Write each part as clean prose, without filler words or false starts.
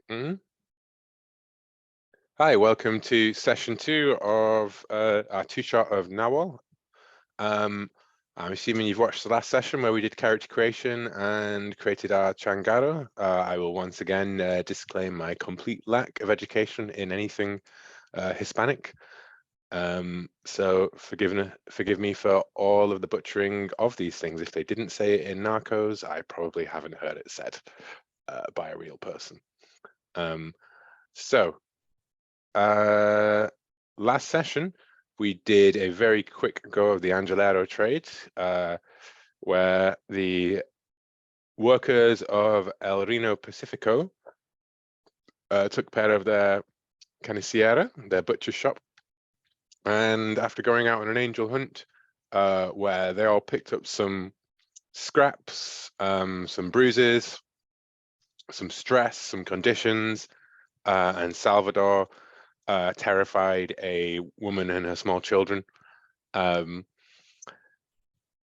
Mhm. Hi, welcome to session 2 of our two-shot of Nahual. I'm assuming you've watched the last session where we did character creation and created our changarro. I will once again disclaim my complete lack of education in anything Hispanic. So forgive me for all of the butchering of these things. If they didn't say it in Narcos, I probably haven't heard it said by a real person. So last session, we did a very quick go of the Angelero trade, where the workers of El Reno Pacifico took care of their carniceria, their butcher shop, and after going out on an angel hunt, where they all picked up some scraps, some bruises, some stress, some conditions, and Salvador terrified a woman and her small children.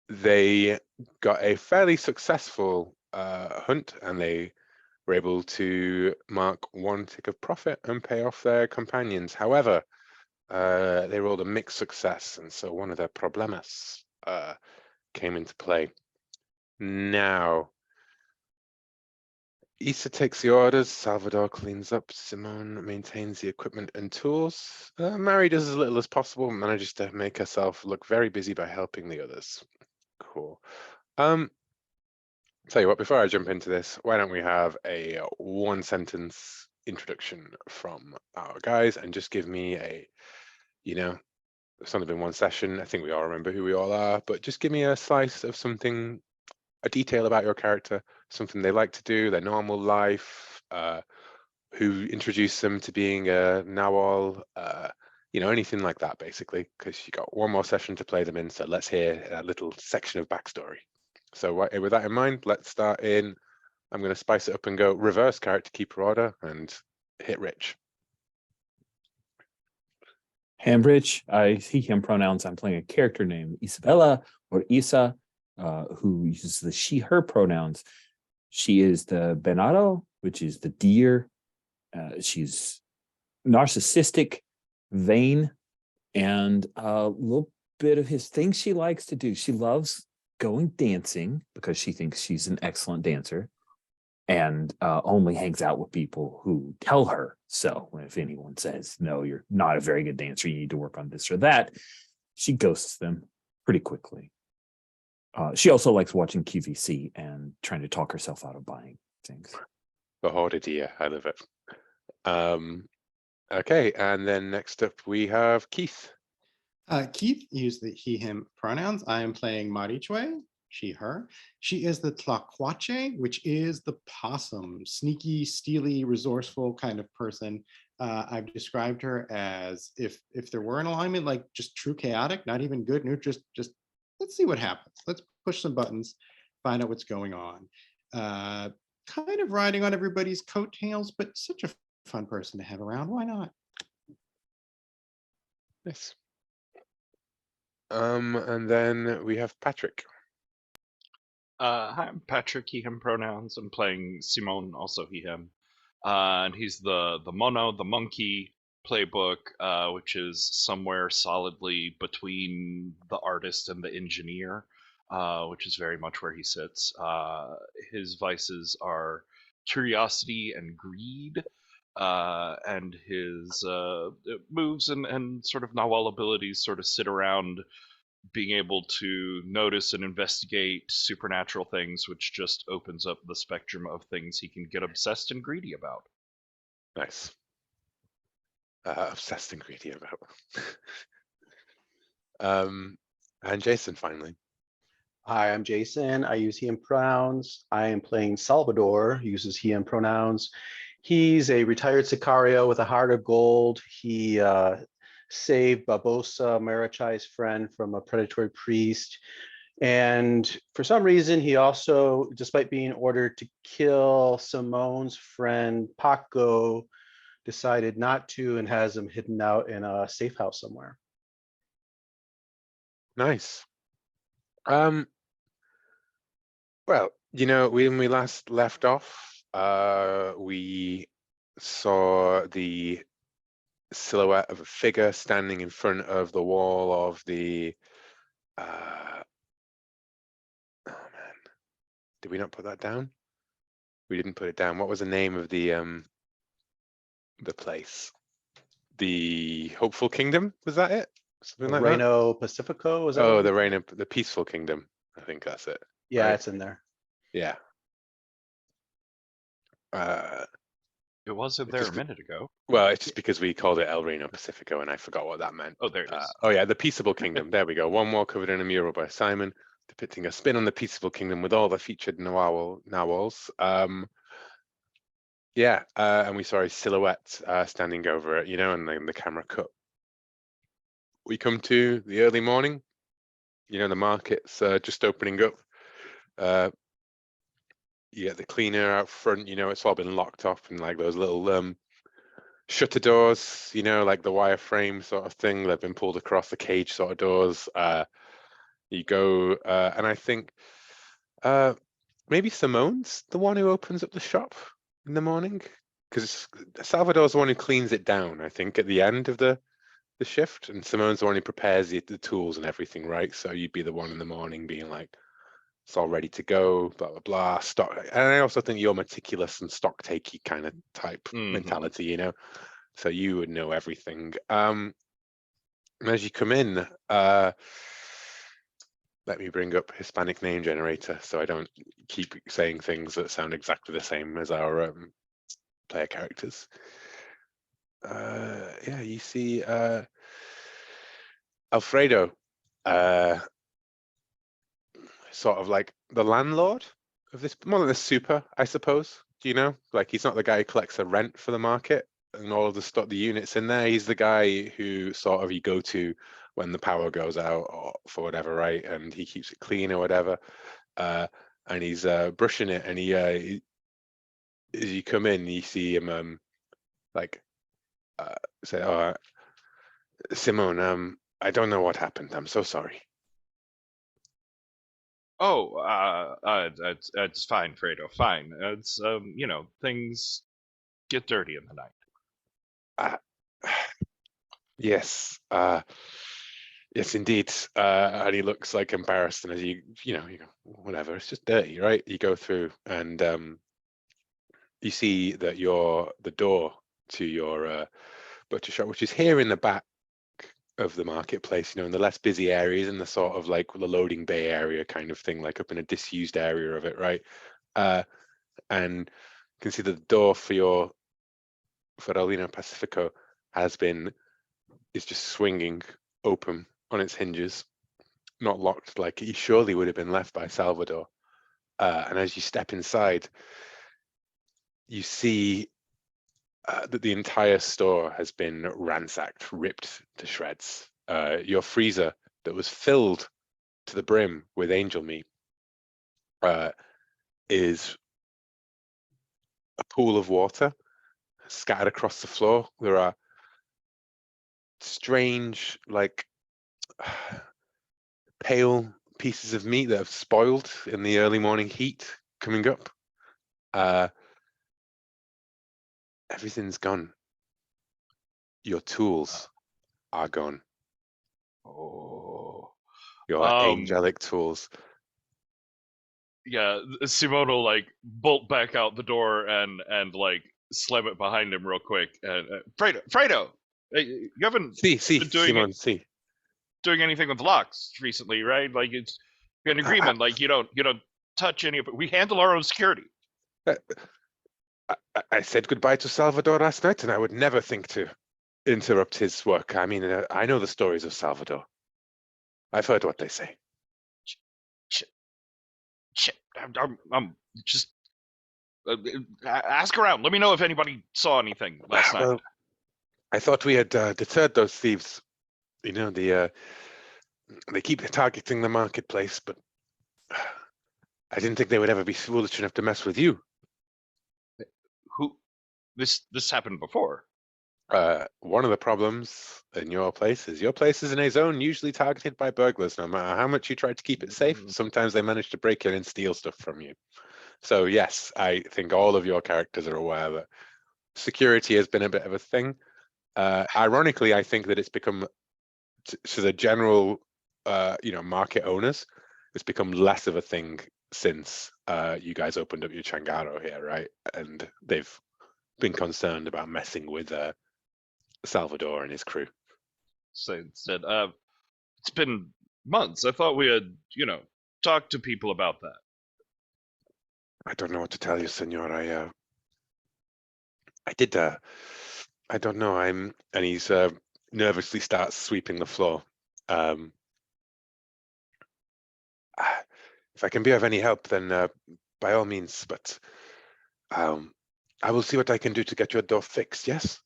They got a fairly successful hunt, and they were able to mark 1 tick of profit and pay off their companions. However, they rolled a mixed success, and so one of their problemas came into play. Now, Issa takes the orders, Salvador cleans up, Simone maintains the equipment and tools. Mary does as little as possible, manages to make herself look very busy by helping the others. Cool. Tell you what, before I jump into this, why don't we have a 1-sentence introduction from our guys and just give me a, it's only been 1 session. I think we all remember who we all are, but just give me a slice of something, a detail about your character, something they like to do, their normal life, who introduced them to being a Nahual, anything like that, basically, because you got 1 more session to play them in. So let's hear a little section of backstory. So with that in mind, let's start in. I'm going to spice it up and go reverse character keeper order and hit Rich. Rich, he, him pronouns. I'm playing a character named Isabella or Isa, who uses the she, her pronouns. She is the venado, which is the deer. She's narcissistic, vain, and a little bit of his things she likes to do. She loves going dancing because she thinks she's an excellent dancer, and only hangs out with people who tell her so. If anyone says, no, you're not a very good dancer, you need to work on this or that, she ghosts them pretty quickly. She also likes watching QVC and trying to talk herself out of buying things. The horde deer, I love it. Okay, and then next up we have Keith. Keith used the he, him pronouns. I am playing Marichue, she, her. She is the tlacuache, which is the possum, sneaky, steely, resourceful kind of person. I've described her as if there were an alignment, like just true chaotic, not even good, just let's see what happens. Let's push some buttons, find out what's going on. Kind of riding on everybody's coattails, but such a fun person to have around. Why not? Yes. And then we have Patrick. Hi, I'm Patrick, he, him pronouns. I'm playing Simone, also he, him. And he's the mono, the monkey playbook, which is somewhere solidly between the artist and the engineer, which is very much where he sits. His vices are curiosity and greed, and his moves and sort of Nahual abilities sort of sit around being able to notice and investigate supernatural things, which just opens up the spectrum of things he can get obsessed and greedy about. Nice. Obsessed and greedy about. And Jason, finally. Hi, I'm Jason. I use he and pronouns. I am playing Salvador, uses he and pronouns. He's a retired sicario with a heart of gold. He saved Barbosa, Marichai's friend, from a predatory priest. And for some reason, he also, despite being ordered to kill Simone's friend, Paco, decided not to and has him hidden out in a safe house somewhere. Nice. Well, when we last left off, we saw the silhouette of a figure standing in front of the wall of the oh man, did we not put that down? We didn't put it down. What was the name of the place? The Hopeful Kingdom, was that it? Something like that? Reino Pacifico, is that? Oh, what the Reign of the Peaceful Kingdom. I think that's it. Yeah, right? it's in there. Yeah. It was in It's there a just- minute ago. Well, it's just because we called it El Reino Pacifico and I forgot what that meant. Oh, there it is. Oh yeah, the Peaceable Kingdom. There we go. One wall covered in a mural by Simon, depicting a spin on the Peaceable Kingdom with all the featured Nahuals. Yeah, and we saw his silhouette standing over it, and then the camera cut. We come to the early morning, the market's just opening up. You get the cleaner out front, it's all been locked off and like those little shutter doors, like the wireframe sort of thing. They've been pulled across, the cage sort of doors. You go, and I think maybe Simone's the one who opens up the shop in the morning, because Salvador's the one who cleans it down, I think, at the end of the shift, and Simone's the one who prepares the tools and everything, right? So you'd be the one in the morning being like, it's all ready to go, blah blah blah. Stock, and I also think you're meticulous and stock takey kind of type mentality, so you would know everything. And as you come in, let me bring up Hispanic name generator so I don't keep saying things that sound exactly the same as our player characters. Yeah, you see Alfredo, sort of like the landlord of this, more than a super, I suppose. Like he's not the guy who collects the rent for the market and all of the stuff, the units in there. He's the guy who sort of you go to when the power goes out or for whatever, right? And he keeps it clean or whatever. And he's brushing it, and he as you come in, you see him like say, "Oh, Simone, I don't know what happened. I'm so sorry." Oh, it's fine, Fredo. Fine. It's things get dirty in the night. Yes, yes, indeed. And he looks like embarrassed, and as you go, whatever. It's just dirty, right? You go through, and you see that the door to your butcher shop, which is here in the back of the marketplace, in the less busy areas, in the sort of like the loading bay area kind of thing, like up in a disused area of it, right? And you can see that the door for El Reino Pacifico is just swinging open on its hinges, not locked like it surely would have been left by Salvador. And as you step inside, you see that the entire store has been ransacked, ripped to shreds. Your freezer that was filled to the brim with angel meat is a pool of water scattered across the floor. There are strange, like pale pieces of meat that have spoiled in the early morning heat coming up. Everything's gone. Your tools are gone. Oh. Your angelic tools. Yeah, Simone will like bolt back out the door and like slam it behind him real quick. And Fredo, you haven't been doing anything with locks recently, right? Like it's an agreement. Like you don't touch any of it. We handle our own security. I said goodbye to Salvador last night, and I would never think to interrupt his work. I mean, I know the stories of Salvador. I've heard what they say. Shit. I'm just ask around. Let me know if anybody saw anything last night. I thought we had deterred those thieves. They keep targeting the marketplace, but I didn't think they would ever be foolish enough to mess with you. Who? This happened before. One of the problems in your place is in a zone usually targeted by burglars. No matter how much you try to keep it safe, sometimes they manage to break in and steal stuff from you. So yes, I think all of your characters are aware that security has been a bit of a thing. Ironically, I think that it's become to the general, market owners, it's become less of a thing since you guys opened up your changarro here, right? And they've been concerned about messing with Salvador and his crew. So instead, it's been months. I thought we had, talked to people about that. I don't know what to tell you, senor. I did. I don't know. And he's nervously starts sweeping the floor. If I can be of any help, then by all means. But I will see what I can do to get your door fixed. Yes.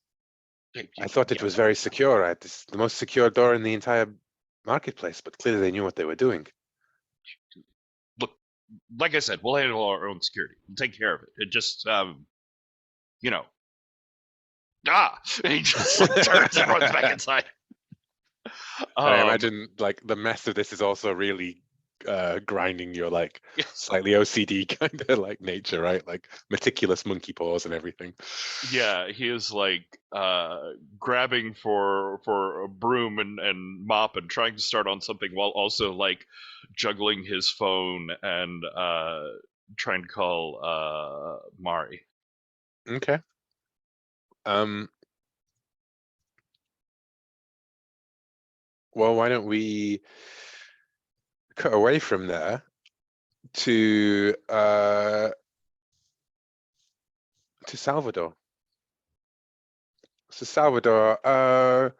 I thought it was very secure. It's the most secure door in the entire marketplace, but clearly they knew what they were doing. Look, like I said, we'll handle our own security. We'll take care of it. It just, and he just turns and runs back inside. I imagine like the mess of this is also really grinding your like slightly OCD kind of like nature, right? Like meticulous monkey paws and everything. Yeah, he is like grabbing for a broom and mop and trying to start on something while also like juggling his phone and trying to call Mari. Okay. Well, why don't we cut away from there to Salvador. So Salvador,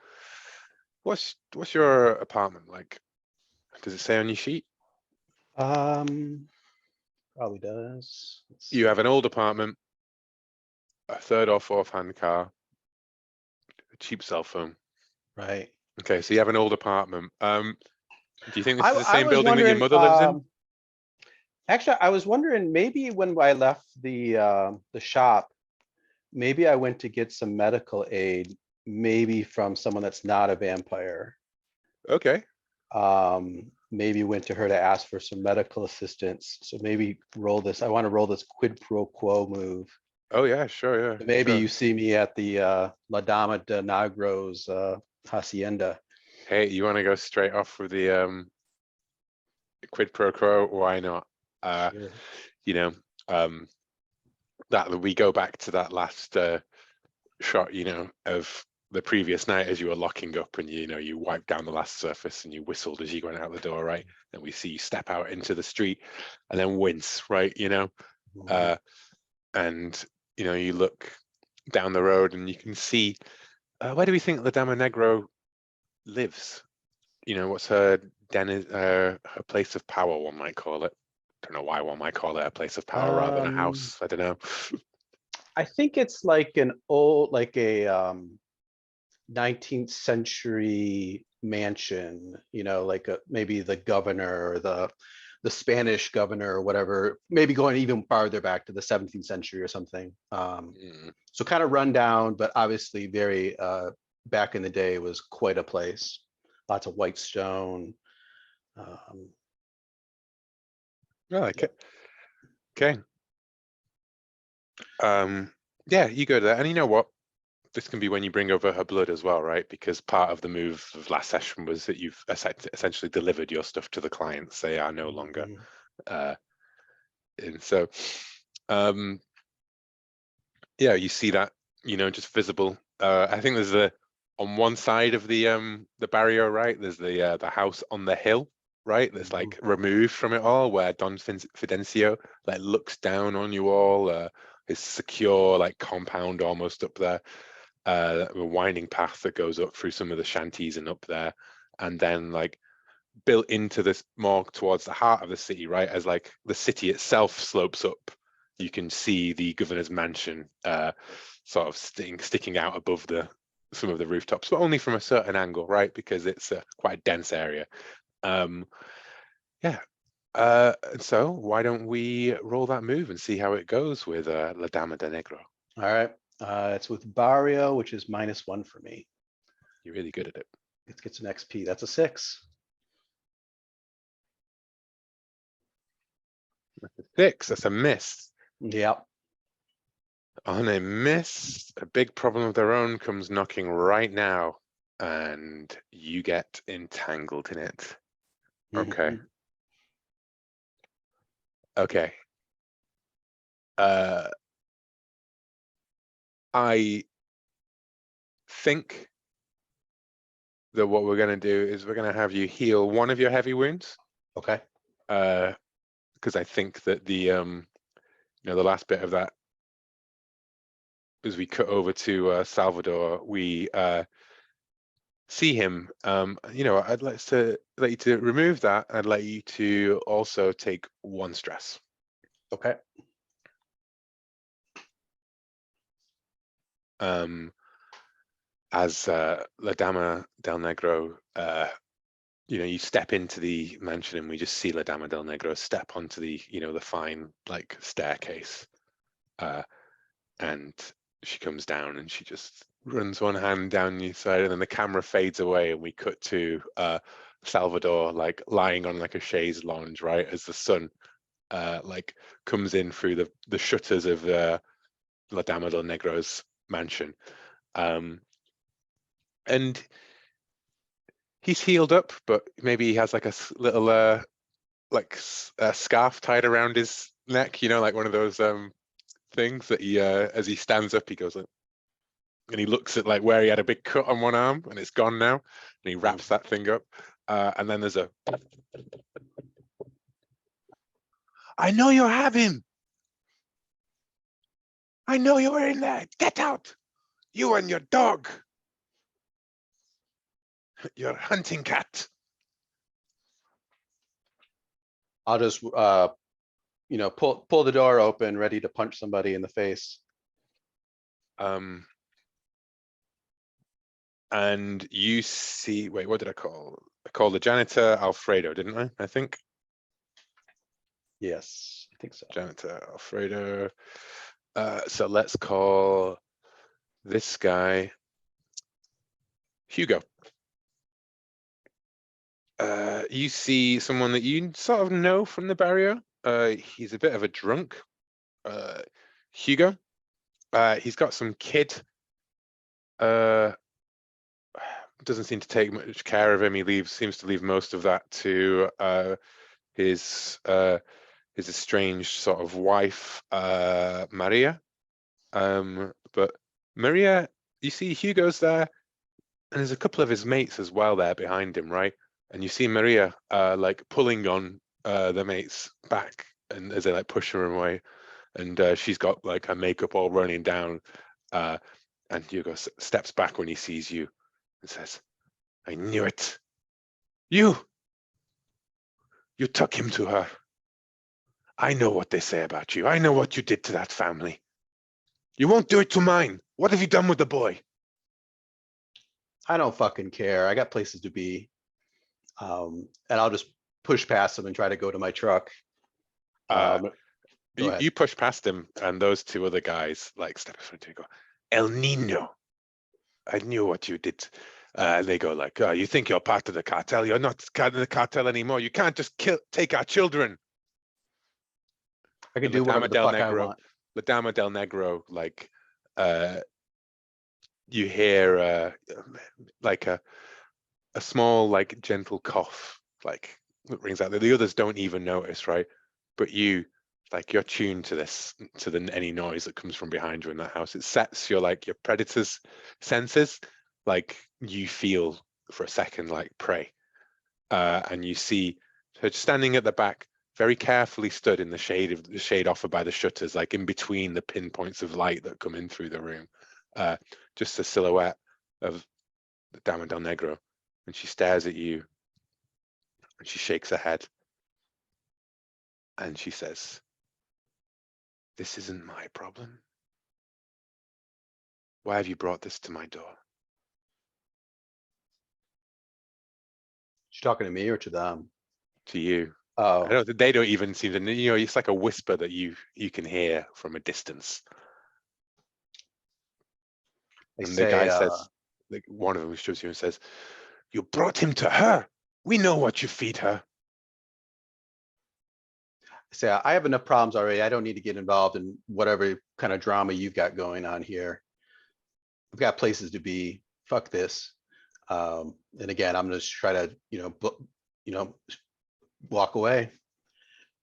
what's your apartment like? Does it say on your sheet? Probably does. Let's You see. have an old apartment, a third or fourth hand car, a cheap cell phone. Right. Okay, so you have an old apartment. Do you think this I is the I same was building that your wondering, mother lives in? Actually, I was wondering, maybe when I left the shop, maybe I went to get some medical aid, maybe from someone that's not a vampire. Okay. Maybe went to her to ask for some medical assistance. So maybe roll this. I want to roll this quid pro quo move. Oh yeah, sure, yeah. Maybe sure. you see me at the La Dama de Nagro's hacienda. Hey, you want to go straight off with the quid pro quo? Why not? Sure. You know, that we go back to that last shot, of the previous night as you were locking up and you wiped down the last surface and you whistled as you went out the door, right? And we see you step out into the street and then wince, right? And you look down the road and you can see where do we think La Dama Negro lives? What's her her place of power, one might call it. Don't know why one might call it a place of power rather than a house. I don't know. I think it's like an old, like a 19th century mansion, like maybe the governor or the Spanish governor or whatever, maybe going even farther back to the 17th century or something. So kind of run down, but obviously very back in the day was quite a place. Lots of white stone. I like it. Okay. Yeah, you go to that. And you know what? This can be when you bring over her blood as well, right? Because part of the move of last session was that you've essentially delivered your stuff to the clients. They are no longer. And so, yeah, you see that, just visible. I think there's on one side of the barrier, right? There's the house on the hill, right? That's like removed from it all, where Don Fidencio like looks down on you all. His secure like compound almost up there. A winding path that goes up through some of the shanties and up there, and then like built into this more towards the heart of the city, right? As like the city itself slopes up, you can see the governor's mansion sort of sticking out above some of the rooftops, but only from a certain angle, right? Because it's quite a dense area. Yeah. So why don't we roll that move and see how it goes with La Dama de Negro? All right. It's with Barrio, which is -1 for me. You're really good at it. It gets an XP. That's a 6. That's a 6. That's a miss. Yep. On a miss, a big problem of their own comes knocking right now, and you get entangled in it. Okay. Mhm. Okay. I think that what we're going to do is we're going to have you heal one of your heavy wounds. Okay. Because I think that the the last bit of that, as we cut over to Salvador, we see him. I'd like you to remove that. I'd like you to also take one stress. Okay. As La Dama del Negro, you step into the mansion and we just see La Dama del Negro step onto the fine like staircase, and she comes down and she just runs one hand down the side, and then the camera fades away and we cut to Salvador like lying on like a chaise lounge, right, as the sun like comes in through the shutters of La Dama del Negro's mansion. And he's healed up, but maybe he has like a little a scarf tied around his neck, like one of those things that he as he stands up, he goes like, and he looks at like where he had a big cut on one arm and it's gone now, and he wraps that thing up, and then there's a, I know you have him. I know you were in there. Get out, you and your dog, your hunting cat. I'll just pull the door open, ready to punch somebody in the face. And you see, wait, what did I call? I called the janitor Alfredo, didn't I? I think. Yes, I think so. Janitor Alfredo. So let's call this guy Hugo. You see someone that you sort of know from the barrio. He's a bit of a drunk. Hugo. He's got some kid. Doesn't seem to take much care of him. Seems to leave most of that to his estranged sort of wife, Maria. But Maria, you see Hugo's there, and there's a couple of his mates as well there behind him, right? And you see Maria like pulling on the mates back, and as they like push her away, and she's got like her makeup all running down, and Hugo steps back when he sees you and says, "I knew it. You took him to her. I know what they say about you. I know what you did to that family. You won't do it to mine. What have you done with the boy?" I don't fucking care. I got places to be. And I'll just push past him and try to go to my truck. Go ahead. You push past him, and those two other guys like step in front of you and go, "El Nino, I knew what you did." And they go like, "Oh, you think you're part of the cartel? You're not part of the cartel anymore. You can't just take our children." I can And do whatever the fuck I want. La Dama del Negro, like, you hear like a small, like, gentle cough, like, that rings out. The others don't even notice, right? But you, like, you're tuned to this, to any noise that comes from behind you in that house. It sets your predator's senses. Like, you feel for a second like prey, and you see her standing at the back, very carefully stood in the shade offered by the shutters, like in between the pinpoints of light that come in through the room. Just a silhouette of the Dama del Negro, and she stares at you, and she shakes her head, and she says, "This isn't my problem. Why have you brought this to my door?" She's talking to me or to them? To you. Oh, They don't even seem to, it's like a whisper that you can hear from a distance. they And the say, guy says, like, one of them shows you and says, "You brought him to her. We know what you feed her." say I have enough problems already. I don't need to get involved in whatever kind of drama you've got going on here. I've got places to be. Fuck this. And again, I'm going to try to, walk away.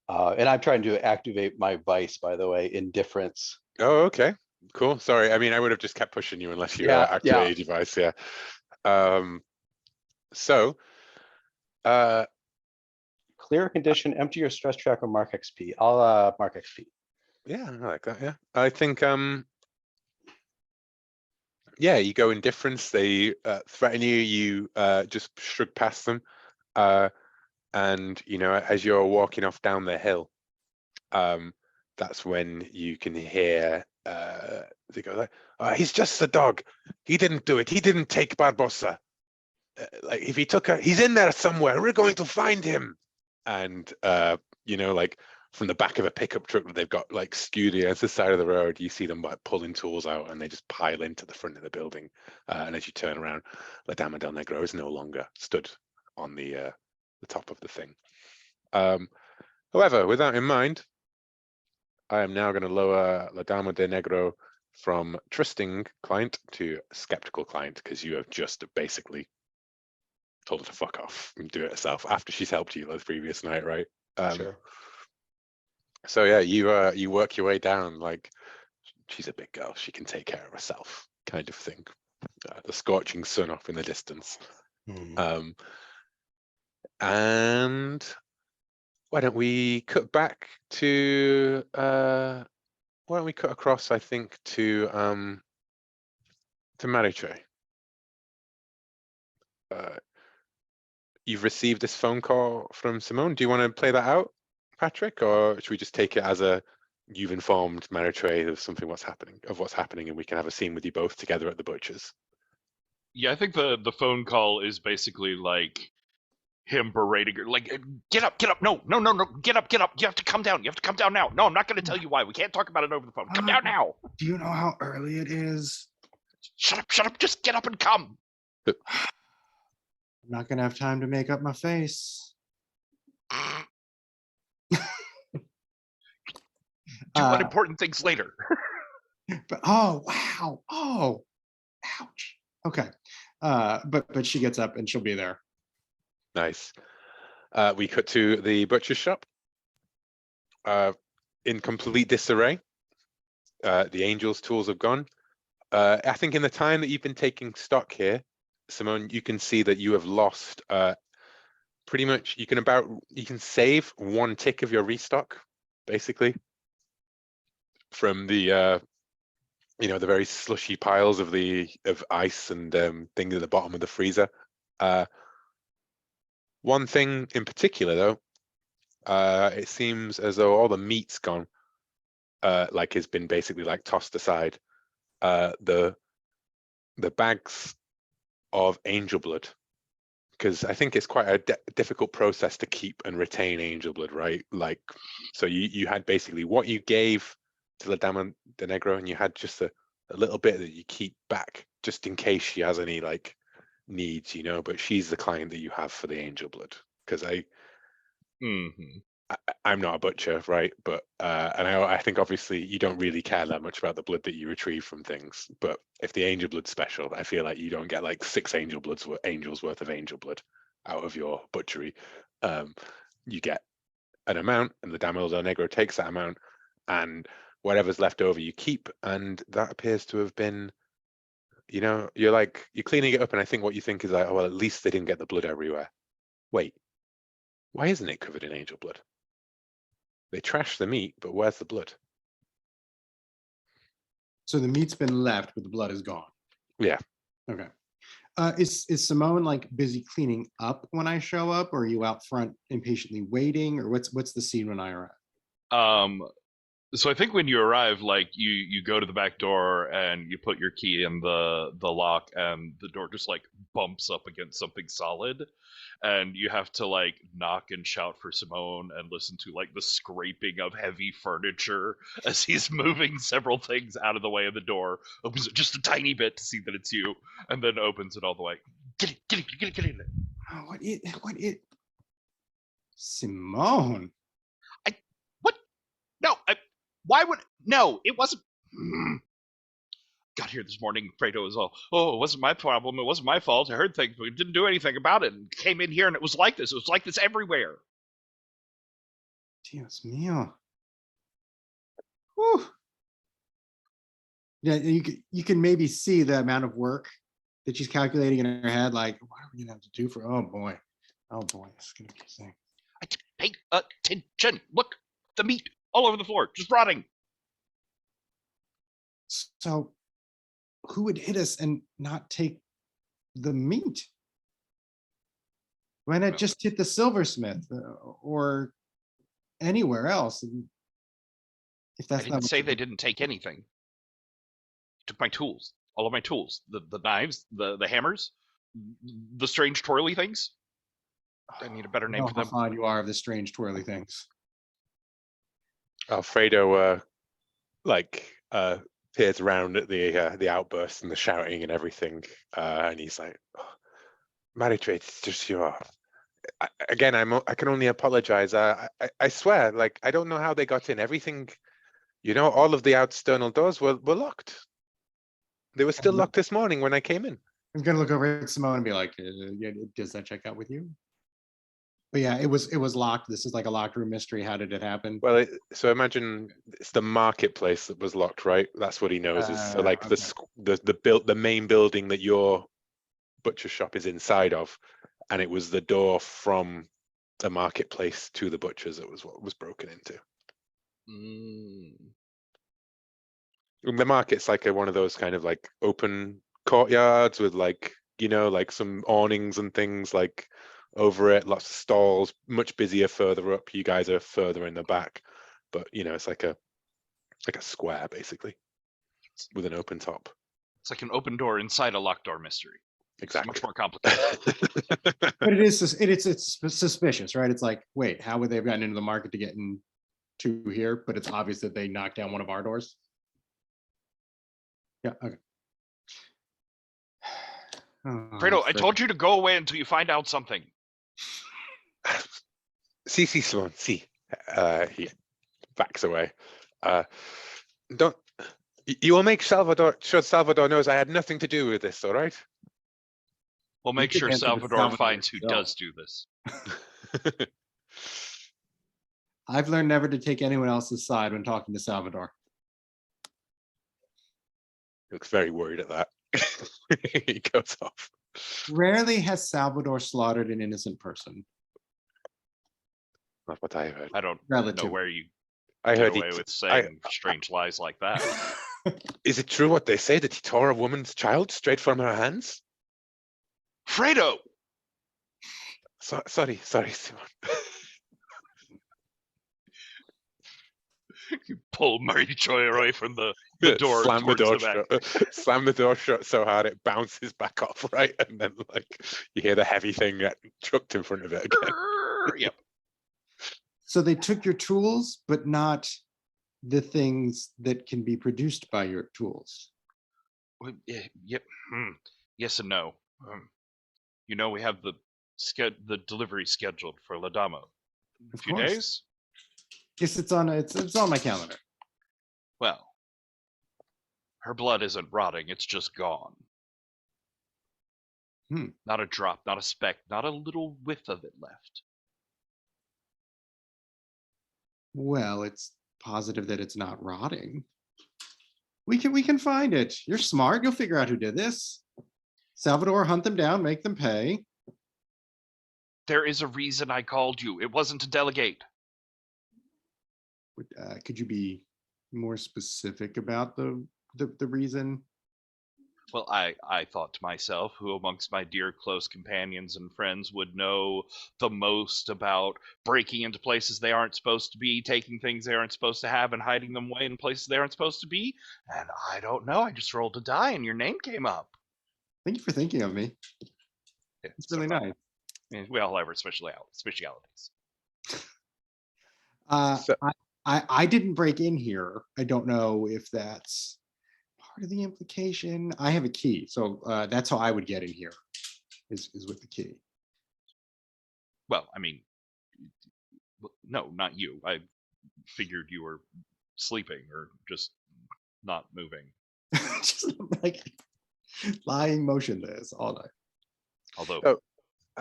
And I'm trying to activate my vice, by the way, indifference. Oh, okay. Cool. Sorry. I mean, I would have just kept pushing you unless you Yeah, activated your device. Yeah. So, clear condition, empty your stress tracker, mark XP. I'll mark XP. yeah, I like that. Yeah. I think, yeah, you go indifference. They threaten you. You just shrug past them. And, as you're walking off down the hill, that's when you can hear they go like, he's just a dog. He didn't do it. He didn't take Barbossa. Like if he took her, he's in there somewhere. We're going to find him. And like from the back of a pickup truck that they've got like skewed against the side of the road, you see them like pulling tools out and they just pile into the front of the building. And as you turn around, La Dama del Negro is no longer stood on the top of the thing. However, with that in mind, I am now going to lower La Dama de Negro from trusting client to skeptical client because you have just basically told her to fuck off and do it herself after she's helped you the previous night, right? Sure. So yeah, you work your way down like she's a big girl, she can take care of herself, kind of thing. The scorching sun off in the distance. And why don't we cut back to why don't we cut across, I think, to Maritre. You've received this phone call from Simone. Do you want to play that out, Patrick, or should we just take it as you've informed Maritre of what's happening, and we can have a scene with you both together at the butcher's? Yeah, I think the phone call is basically like him berating her, like, get up, no, get up, you have to come down now. No, I'm not going to tell you why. We can't talk about it over the phone. Come down now. Do you know how early it is? Shut up, just get up and come. I'm not gonna have time to make up my face. Do unimportant things later. But oh wow, oh ouch. Okay, but she gets up and she'll be there. Nice. We cut to the butcher's shop. In complete disarray. The Angels' tools have gone. I think in the time that you've been taking stock here, Simone, you can see that you have lost pretty much. You can save one tick of your restock, basically, from the the very slushy piles of ice and things at the bottom of the freezer. One thing in particular, though, it seems as though all the meat's gone, like has been basically like tossed aside. The bags of angel blood, because I think it's quite a difficult process to keep and retain angel blood, right? Like, so you had basically what you gave to La Dama de Negro, and you had just a little bit that you keep back just in case she has any like needs, but she's the client that you have for the angel blood, because I'm not a butcher, right? But and I think obviously you don't really care that much about the blood that you retrieve from things. But if the angel blood's special, I feel like you don't get like 6 angels worth of angel blood out of your butchery. You get an amount, and the Dama del Negro takes that amount, and whatever's left over you keep, and that appears to have been, you're cleaning it up, and I think what you think is like, oh well, at least they didn't get the blood everywhere. Wait, why isn't it covered in angel blood? They trashed the meat, but where's the blood? So the meat's been left, but the blood is gone. Yeah. Okay. Is Simone like busy cleaning up when I show up, or are you out front impatiently waiting, or what's the scene when I arrive? So I think when you arrive, like you go to the back door and you put your key in the lock, and the door just like bumps up against something solid, and you have to like knock and shout for Simone and listen to like the scraping of heavy furniture as he's moving several things out of the way of the door. Opens it just a tiny bit to see that it's you, and then opens it all the way. Get it. Oh, what it? Simone. No, why would no? It wasn't. Got here this morning. Fredo was all, "Oh, it wasn't my problem. It wasn't my fault. I heard things, but we didn't do anything about it." And came in here, and it was like this. It was like this everywhere. Dios mío. Whew. Yeah, you can maybe see the amount of work that she's calculating in her head. Like, what are we gonna have to do for? Oh boy, it's gonna be a thing. Pay attention. Look, the meat all over the floor, just rotting. So, who would hit us and not take the meat? Why not just hit the silversmith or anywhere else? If I that's didn't not say they didn't take anything. Took my tools, all of my tools, the knives, the hammers, the strange twirly things. I need a better name for how them. fond you are of the strange twirly things. Alfredo peers around at the outburst and the shouting and everything, and he's like, oh, Maritrate, it's just your. Again, I can only apologize. I swear, like, I don't know how they got in. Everything, all of the external doors were locked. They were still locked this morning when I came in. I'm gonna look over at Simone and be like, yeah, does that check out with you? But yeah, it was locked. This is like a locked room mystery. How did it happen? Well, so imagine it's the marketplace that was locked, right? That's what he knows. So like Okay. the main building that your butcher shop is inside of, and it was the door from the marketplace to the butcher's that was what was broken into. And the market's like one of those kind of like open courtyards with like some awnings and things like over it, lots of stalls, much busier further up. You guys are further in the back, but it's like a square basically with an open top. It's like an open door inside a locked door mystery. Exactly. It's much more complicated. But it's suspicious, right? It's like, wait, how would they have gotten into the market to get into here? But it's obvious that they knocked down one of our doors. Yeah. Okay. Fredo, I told you to go away until you find out something. See, Simone, see. He backs away. Don't. You will make Salvador knows I had nothing to do with this. All right. We'll make sure Salvador finds who does do this. I've learned never to take anyone else's side when talking to Salvador. He looks very worried at that. He goes off. Rarely has Salvador slaughtered an innocent person. Not what I heard. I don't Relative. know where you I get heard away with saying strange lies like that. Is it true what they say that he tore a woman's child straight from her hands? Fredo! Sorry, Simon. You pull Mary Choi away from the door. Slam the door the shut. Slam the door shut so hard it bounces back off, right? And then like you hear the heavy thing get chucked in front of it again. Yep. So they took your tools, but not the things that can be produced by your tools. Well, yep. Yes and no. We have the delivery scheduled for Ladamo. A few days. Yes, it's on my calendar. Well, her blood isn't rotting; it's just gone. Not a drop, not a speck, not a little whiff of it left. Well, it's positive that it's not rotting. We can find it. You're smart. You'll figure out who did this. Salvador, hunt them down, make them pay. There is a reason I called you. It wasn't to delegate. Could you be more specific about the reason? Well, I thought to myself, who amongst my dear close companions and friends would know the most about breaking into places they aren't supposed to be, taking things they aren't supposed to have, and hiding them away in places they aren't supposed to be? And I don't know. I just rolled a die, and your name came up. Thank you for thinking of me. Yeah, it's really nice. I mean, we all have our specialities. I didn't break in here. I don't know if that's part of the implication. I have a key, so that's how I would get in here, is with the key. Well, I mean, no, not you. figured you were sleeping or just not moving. Just like lying motionless all night. Although Oh,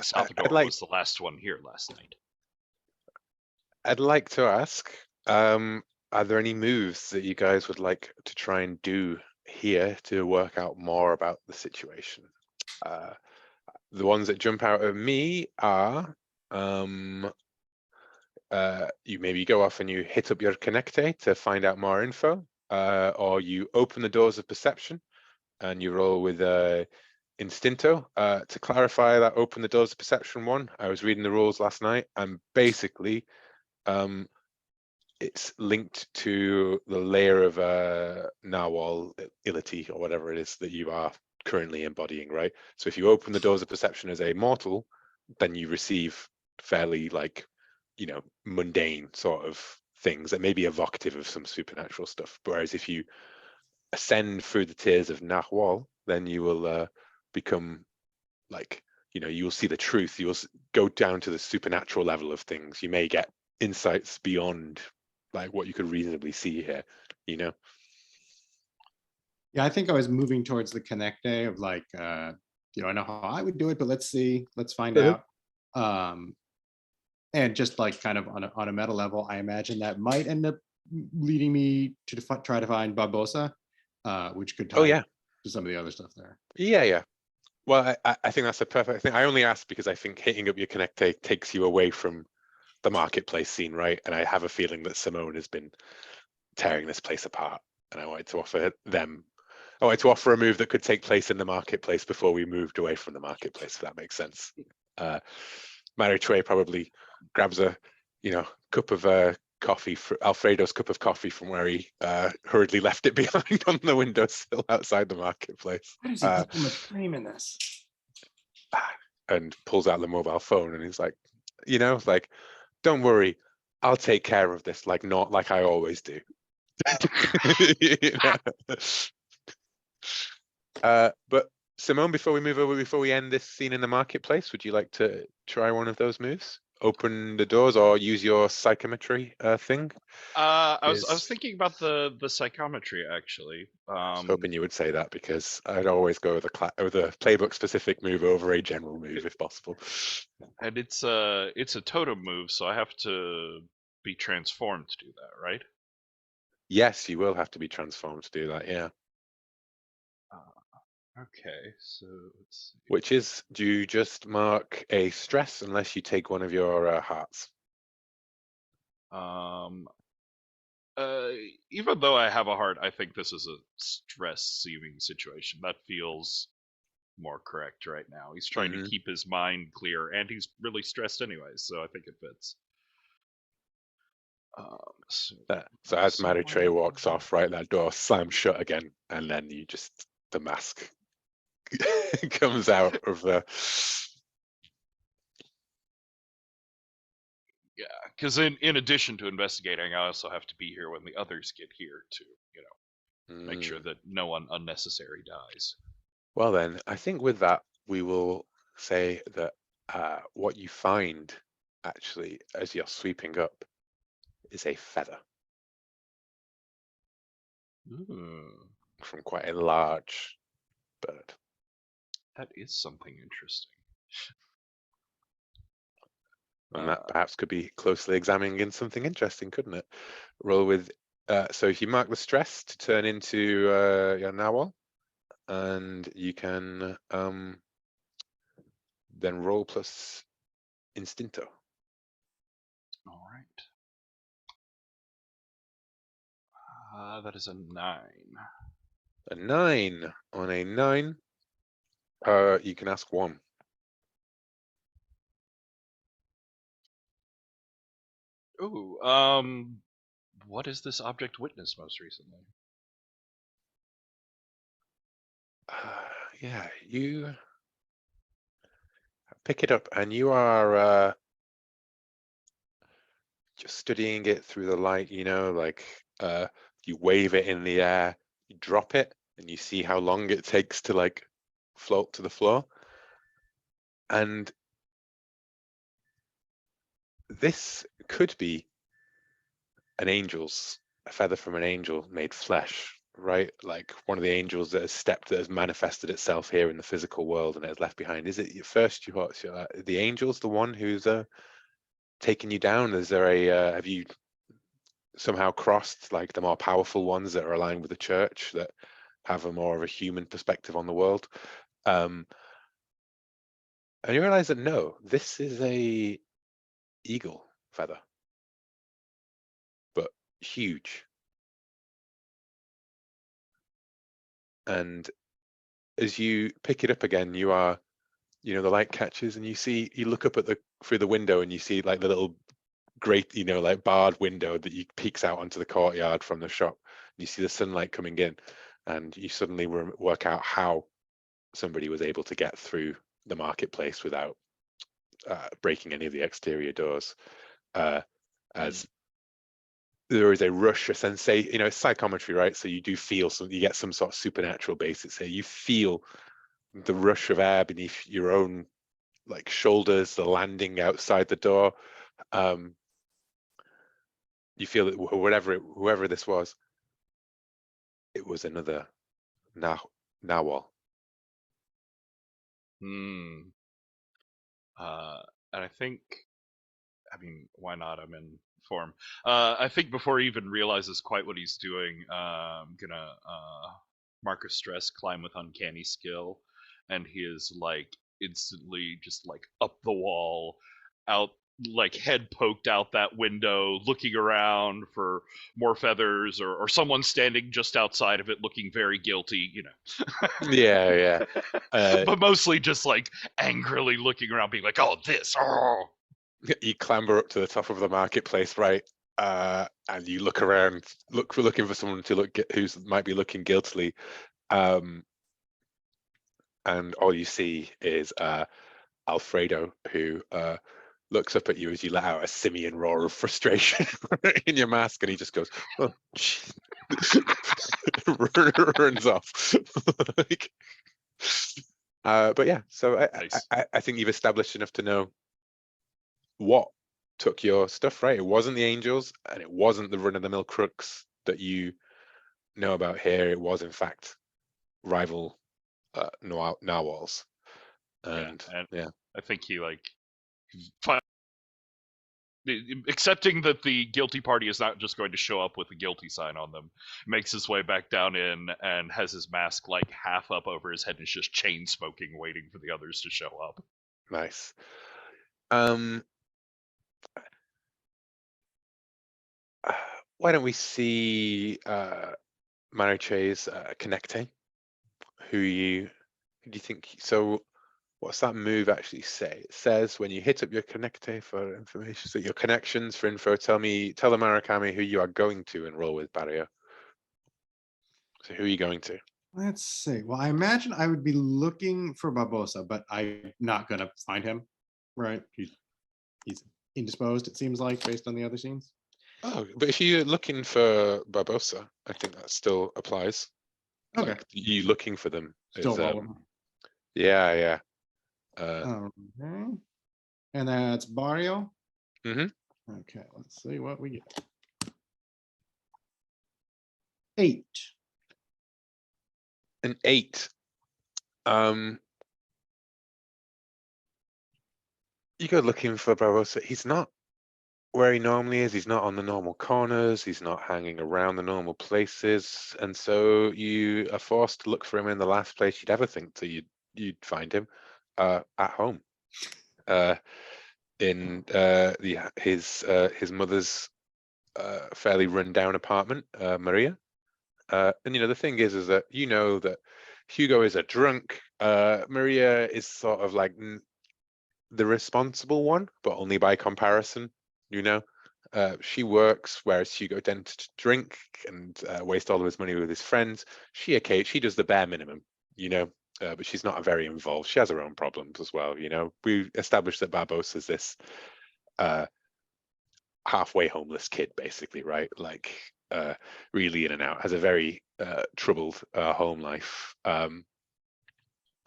Salvador I'd like was the last one here last night. I'd like to ask, are there any moves that you guys would like to try and do here to work out more about the situation? The ones that jump out at me are, you maybe go off and you hit up your connecte to find out more info, or you open the doors of perception and you roll with Instinto. To clarify that open the doors of perception one, I was reading the rules last night, and basically it's linked to the layer of Nahual ility or whatever it is that you are currently embodying, right? So if you open the doors of perception as a mortal, then you receive fairly mundane sort of things that may be evocative of some supernatural stuff. Whereas if you ascend through the tiers of Nahual, then you will become you'll see the truth. You'll go down to the supernatural level of things. You may get insights beyond like what you could reasonably see here, Yeah, I think I was moving towards the connect day of like, I know how I would do it, but let's see, let's find out. And just like kind of on a meta level, I imagine that might end up leading me to try to find Barbosa, which could tie to some of the other stuff there. Yeah. Well, I think that's a perfect thing. I only asked because I think hitting up your connect takes you away from the marketplace scene, right? And I have a feeling that Simone has been tearing this place apart, and I wanted to offer a move that could take place in the marketplace before we moved away from the marketplace, if that makes sense. Mary Trey probably grabs a cup of coffee, Alfredo's cup of coffee from where he hurriedly left it behind on the windowsill outside the marketplace. Why does he put so much cream in this? And pulls out the mobile phone, and he's like, don't worry, I'll take care of this, not like I always do. But Simone, before we end this scene in the marketplace, would you like to try one of those moves? Open the doors or use your psychometry thing? I was thinking about the psychometry actually. I was hoping you would say that, because I'd always go with a playbook specific move over a general move if possible. And it's a totem move, so I have to be transformed to do that, right? Yes, you will have to be transformed to do that. Yeah. Okay, so let's see. Which is, do you just mark a stress unless you take one of your hearts? Even though I have a heart, I think this is a stress-seeming situation. That feels more correct right now. He's trying to keep his mind clear, and he's really stressed anyways, so I think it fits. So as Maritre walks off, right, that door slams shut again, and then the mask comes out of the. Yeah, because in addition to investigating, I also have to be here when the others get here to, make sure that no one unnecessary dies. Well then, I think with that, we will say that what you find, actually, as you're sweeping up, is a feather. From quite a large bird. That is something interesting. And that perhaps could be closely examining in something interesting, couldn't it? Roll with, so if you mark the stress to turn into your Nahual, and you can then roll plus Instinto. All right. That is a 9. A 9. On a 9, you can ask 1. Ooh, what is this object witnessed most recently? Yeah, you pick it up, and you are just studying it through the light, you wave it in the air, you drop it, and you see how long it takes to float to the floor. And this could be a feather from an angel made flesh, right? Like one of the angels that has manifested itself here in the physical world and it has left behind. Is it first you thought the angel's the one who's taking you down? Is there have you somehow crossed like the more powerful ones that are aligned with the church that have a more of a human perspective on the world? And you realize that no, this is a eagle feather, but huge. And as you pick it up again, you are, the light catches and you look up at through the window and you see like the little great, like barred window that you peeks out onto the courtyard from the shop. You see the sunlight coming in and you suddenly work out how somebody was able to get through the marketplace without breaking any of the exterior doors. As there is a rush, a sensation, it's psychometry, right? So you do feel you get some sort of supernatural basis here. You feel the rush of air beneath your own like shoulders, the landing outside the door. You feel that whoever this was, it was another Nahual. And I think, why not? I'm in form. I think before he even realizes quite what he's doing, I'm gonna mark a stress, climb with uncanny skill, and he is like instantly just like up the wall, out, like head poked out that window, looking around for more feathers or someone standing just outside of it looking very guilty, Yeah. But mostly just like angrily looking around, being like, "Oh, this, oh." You clamber up to the top of the marketplace, right? And you look around, looking for someone to who might be looking guiltily, and all you see is Alfredo, who looks up at you as you let out a simian roar of frustration in your mask, and he just goes, "Oh, runs off." But yeah, so Nice. I think you've established enough to know what took your stuff, right? It wasn't the angels, and it wasn't the run-of-the-mill crooks that you know about here. It was, in fact, rival narwhals. And yeah, I think he like accepting that the guilty party is not just going to show up with a guilty sign on them, makes his way back down in and has his mask like half up over his head and is just chain smoking, waiting for the others to show up. Nice. Why don't we see Mariche's Connecte? Who do you think? So what's that move actually say? It says when you hit up your Connecte for information, so your connections for info, tell the Murakami who you are going to enroll with Barrio. So who are you going to? Let's see. Well, I imagine I would be looking for Barbosa, but I'm not gonna find him. Right? He's indisposed, it seems like, based on the other scenes. Oh, but if you're looking for Barbosa, I think that still applies. Okay. Like you looking for them Still is rolling. yeah. Okay. And that's Barrio. Mhm. Okay, let's see what we get. 8. An 8. You go looking for Barbosa. He's not where he normally is. He's not on the normal corners. He's not hanging around the normal places, and so you are forced to look for him in the last place you'd ever think that you'd find him, at home, in his mother's fairly run-down apartment, Maria. And the thing is that that Hugo is a drunk. Maria is sort of like the responsible one, but only by comparison. She works, whereas Hugo tends to drink and waste all of his money with his friends. She does the bare minimum, but she's not very involved. She has her own problems as well. We established that Barbosa is this halfway homeless kid, basically, right? Like really in and out, has a very troubled home life.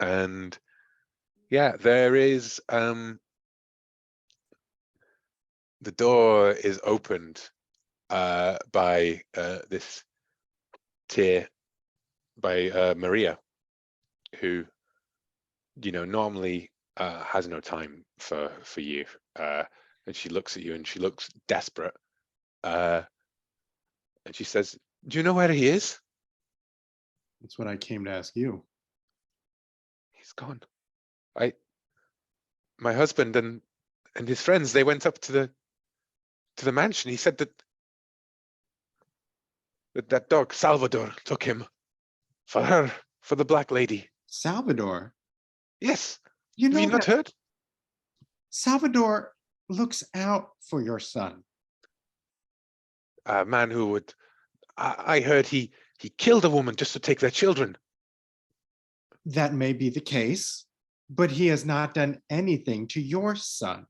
And yeah, there is the door is opened by this tier by Maria, who normally has no time for you, and she looks at you and she looks desperate, and she says, "Do you know where he is?" That's what I came to ask you. He's gone. My husband and his friends, they went up to the mansion. He said that that dog Salvador took him for her, for the black lady. Salvador, Yes. you Have know you not that heard? Salvador looks out for your son. A man who would. I heard he killed a woman just to take their children. That may be the case, but he has not done anything to your son.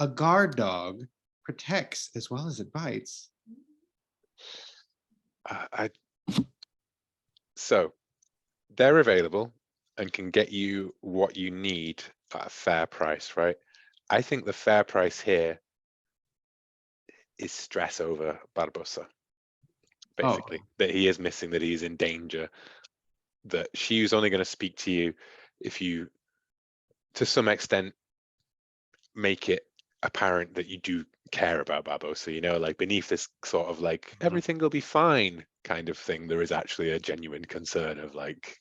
A guard dog protects as well as it bites. So they're available and can get you what you need at a fair price, right? I think the fair price here is stress over Barbosa, basically. That he is missing, that he is in danger, that she's only going to speak to you if you, to some extent, make it apparent that you do care about Barbosa, like beneath this sort of like everything will be fine kind of thing, there is actually a genuine concern of like,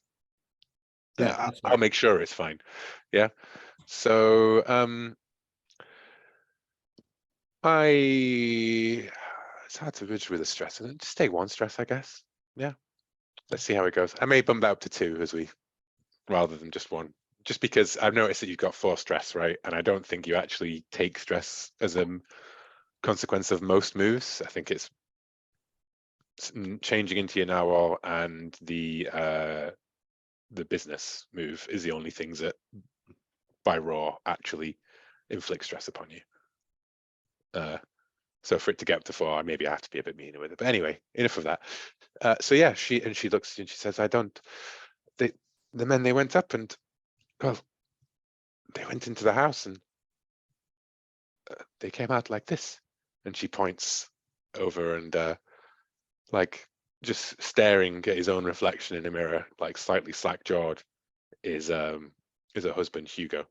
Yeah, I'll make sure it's fine. Yeah. So it's hard to bridge with a stress. Just take one stress, I guess. Yeah. Let's see how it goes. I may bump that up to 2 rather than just 1. Just because I've noticed that you've got 4 stress, right? And I don't think you actually take stress as a consequence of most moves. I think it's changing into your Nahual and the business move is the only things that by raw actually inflict stress upon you. So for it to get up to 4, maybe I have to be a bit meaner with it. But anyway, enough of that. So yeah, she looks and she says, the men, they went up and, well, they went into the house and they came out like this. And she points over and like just staring at his own reflection in a mirror, like slightly slack-jawed, is her husband Hugo,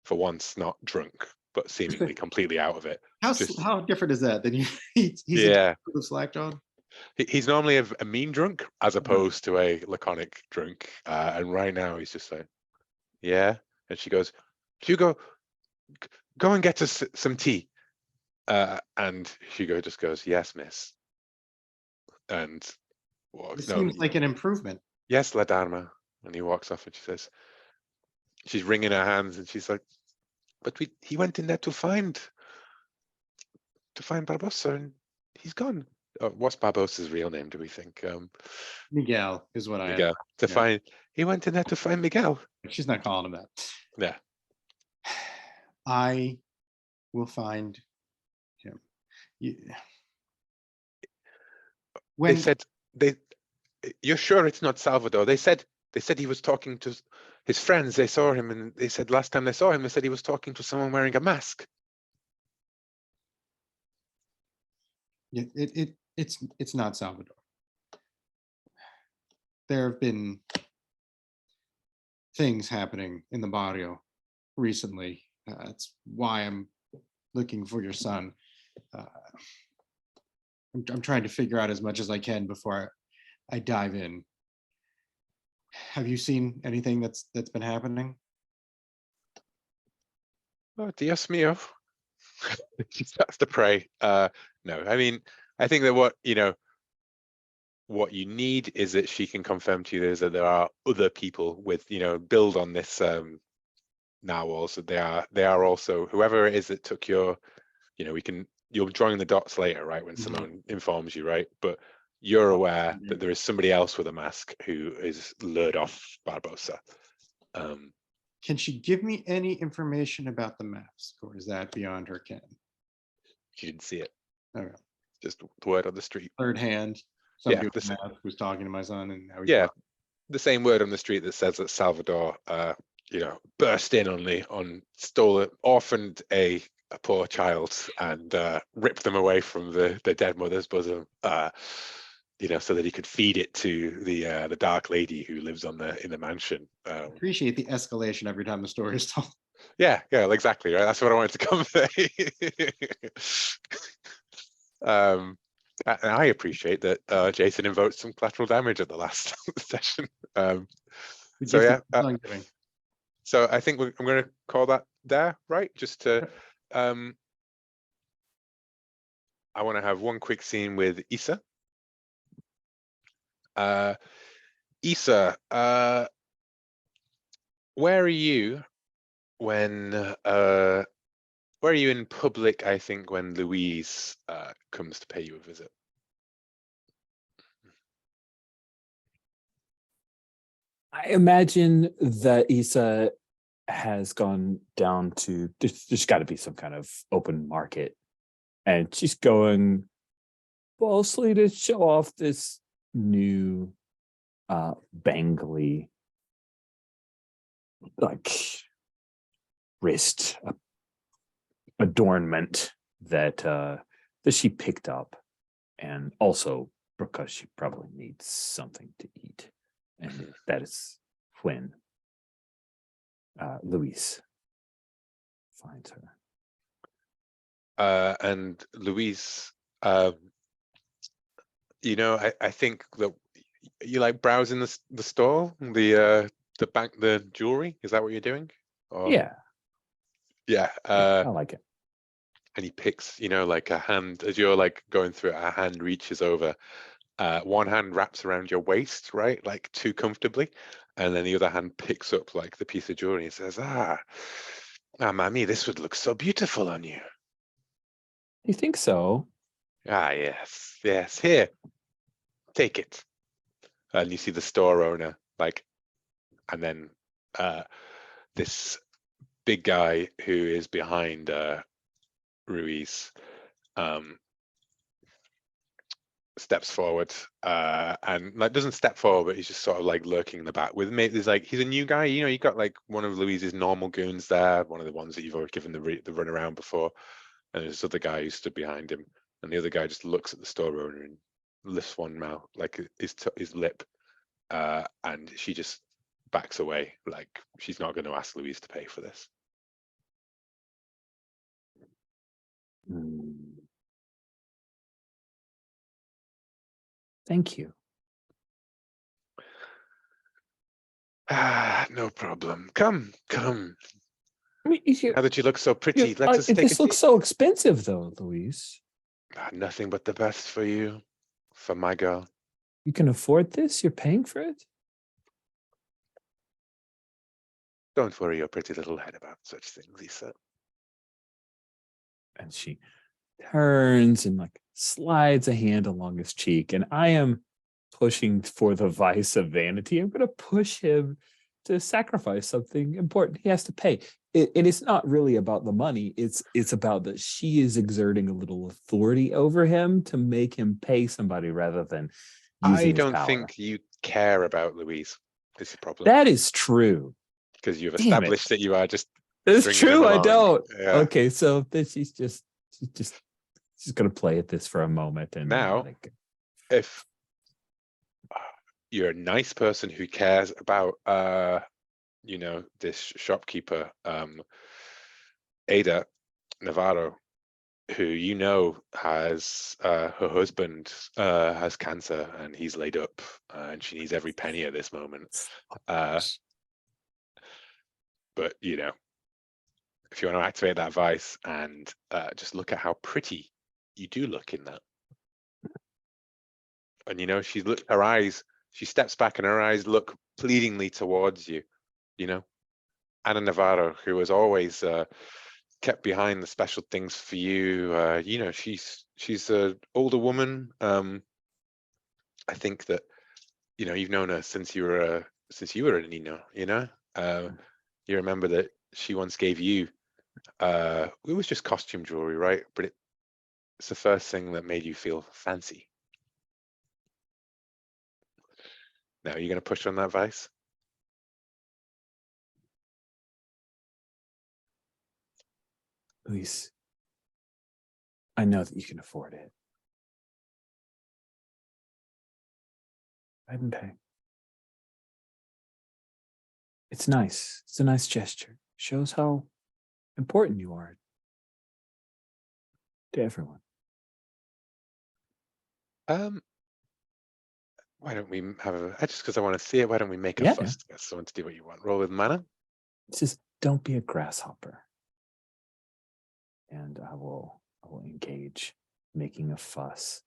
for once not drunk, but seemingly completely out of it. How different is that? Than he's Yeah. a slack-jawed? He's normally a mean drunk as opposed to a laconic drunk. And right now he's just like, yeah. And she goes, Hugo, go and get us some tea. And Hugo just goes, yes, miss. And It seems like an improvement. Yes, La Dharma. And he walks off and she says, she's wringing her hands and she's like, but he went in there to find Barbosa and he's gone. What's Barbosa's real name, do we think? Miguel is what Miguel. He went in there to find Miguel. She's not calling him that. Yeah. I will find him. They said you're sure it's not Salvador? They said he was talking to his friends. They saw him and they said last time they saw him, they said he was talking to someone wearing a mask. It's not Salvador. There have been things happening in the barrio recently. That's why I'm looking for your son. I'm trying to figure out as much as I can before I dive in. Have you seen anything that's been happening? Oh, Dios mío. She starts to pray. No, I mean, I think that what you need is that she can confirm to you is that there are other people with, build on this Nahual, so they are also, whoever it is that took your, you'll join the dots later, right, when Simone informs you, right? But you're aware that there is somebody else with a mask who is lured off Barbosa. Can she give me any information about the mask, or is that beyond her ken? She didn't see it. Okay. Just the word on the street. Third hand. Somebody with a mask was talking to my son, and now he's the same word on the street that says that Salvador, burst in orphaned a a poor child and rip them away from the dead mother's bosom, so that he could feed it to the dark lady who lives in the mansion. Appreciate the escalation every time the story is told. Yeah, exactly, right. That's what I wanted to convey. And I appreciate that Jason invoked some collateral damage at the last session. The So gift yeah, of telling giving. so I think I'm going to call that there, right? Just to, I want to have one quick scene with Issa. Issa, where are you when where are you in public, I think, when Louise comes to pay you a visit? I imagine that Issa has gone down to, there's got to be some kind of open market. And she's going mostly to show off this new bangly, like, wrist adornment that she picked up, and also because she probably needs something to eat, and that is when Louise finds her. And Louise, I think that you like browsing the store, the bank, the jewelry. Is that what you're doing? Or, Yeah, yeah. I like it. And he picks, like a hand, as you're like going through it, a hand reaches over. One hand wraps around your waist, right, like too comfortably, and then the other hand picks up like the piece of jewelry and says, Mammy, this would look so beautiful on you. You think so? Yes, here, take it. And you see the store owner, like, and then this big guy who is behind Ruiz steps forward and like doesn't step forward, but he's just sort of like lurking in the back with me. There's like, he's a new guy, you got like one of Louise's normal goons there, one of the ones that you've already given the run around before, and there's this other guy who stood behind him, and the other guy just looks at the store owner and lifts one mouth, like his lip, and she just backs away, like she's not going to ask Louise to pay for this. Thank you. No problem. Come. I mean, Now that you look so pretty, let us take this a looks seat. so expensive, though, Louise. Nothing but the best for you, for my girl. You can afford this? You're paying for it? Don't worry your pretty little head about such things, he said. And she turns and like slides a hand along his cheek. And I am pushing for the vice of vanity. I'm going to push him to sacrifice something important. He has to pay. And it's not really about the money. It's about that she is exerting a little authority over him to make him pay somebody rather than using I his don't power. think you care about Louise, is the problem. That is true. Because you've Damn established that you are just It's stringing true. him I along. don't. Yeah. Okay, so then she's gonna play at this for a moment, and Now, like, if you're a nice person who cares about this shopkeeper, Ada Navarro, who has her husband has cancer and he's laid up, and she needs every penny at this moment. But if you want to activate that vice and just look at how pretty you do look in that, and her eyes, she steps back and her eyes look pleadingly towards you. Anna Navarro, who has always kept behind the special things for you. She's an older woman. I think that you've known her since you were a Nino. You remember that she once gave you it was just costume jewelry, right? But it's the first thing that made you feel fancy. Now, are you going to push on that vice? Luis, I know that you can afford it. Go ahead and pay. It's nice. It's a nice gesture. Shows how important you are to everyone. Why don't we have just because I want to see it, why don't we make a Yeah. fuss? Get someone to do what you want. Roll with mana. Just don't be a grasshopper. And I will engage making a fuss.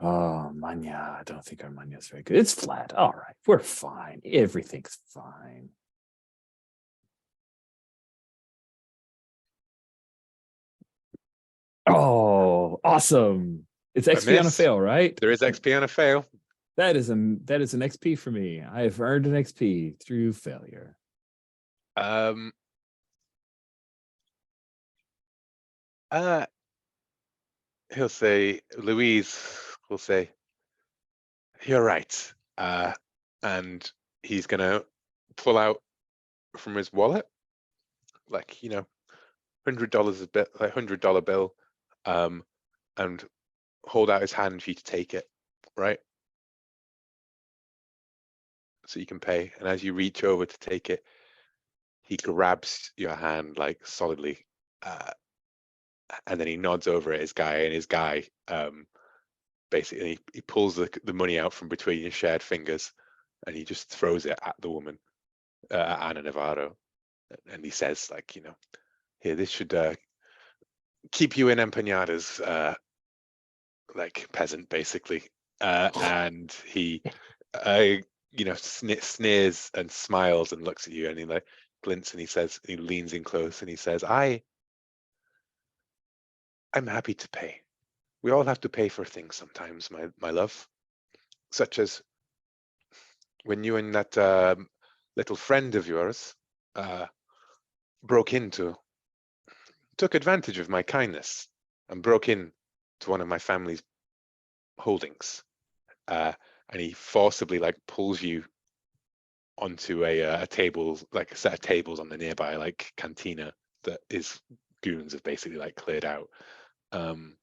Oh, Manya. I don't think our Manya is very good. It's flat. All right. We're fine. Everything's fine. Oh, awesome. It's XP on a miss. fail, right? There is XP on a fail. That is an XP for me. I have earned an XP through failure. He'll say, Louise will say, "You're right," and he's gonna pull out from his wallet, like $100 a bit, like $100 bill, and hold out his hand for you to take it, right? So you can pay. And as you reach over to take it, he grabs your hand like solidly, and then he nods over at his guy, and his guy basically he pulls the money out from between his shared fingers, and he just throws it at the woman, Ana Navarro, and he says, like, here, this should keep you in empanadas, like peasant, basically. And he sneers and smiles and looks at you, and he like glints, and he leans in close, and he says, I'm happy to pay. We all have to pay for things sometimes, my love, such as when you and that little friend of yours took advantage of my kindness and broke in to one of my family's holdings, and he forcibly like pulls you onto a table, like a set of tables on the nearby like cantina that his goons have basically like cleared out, and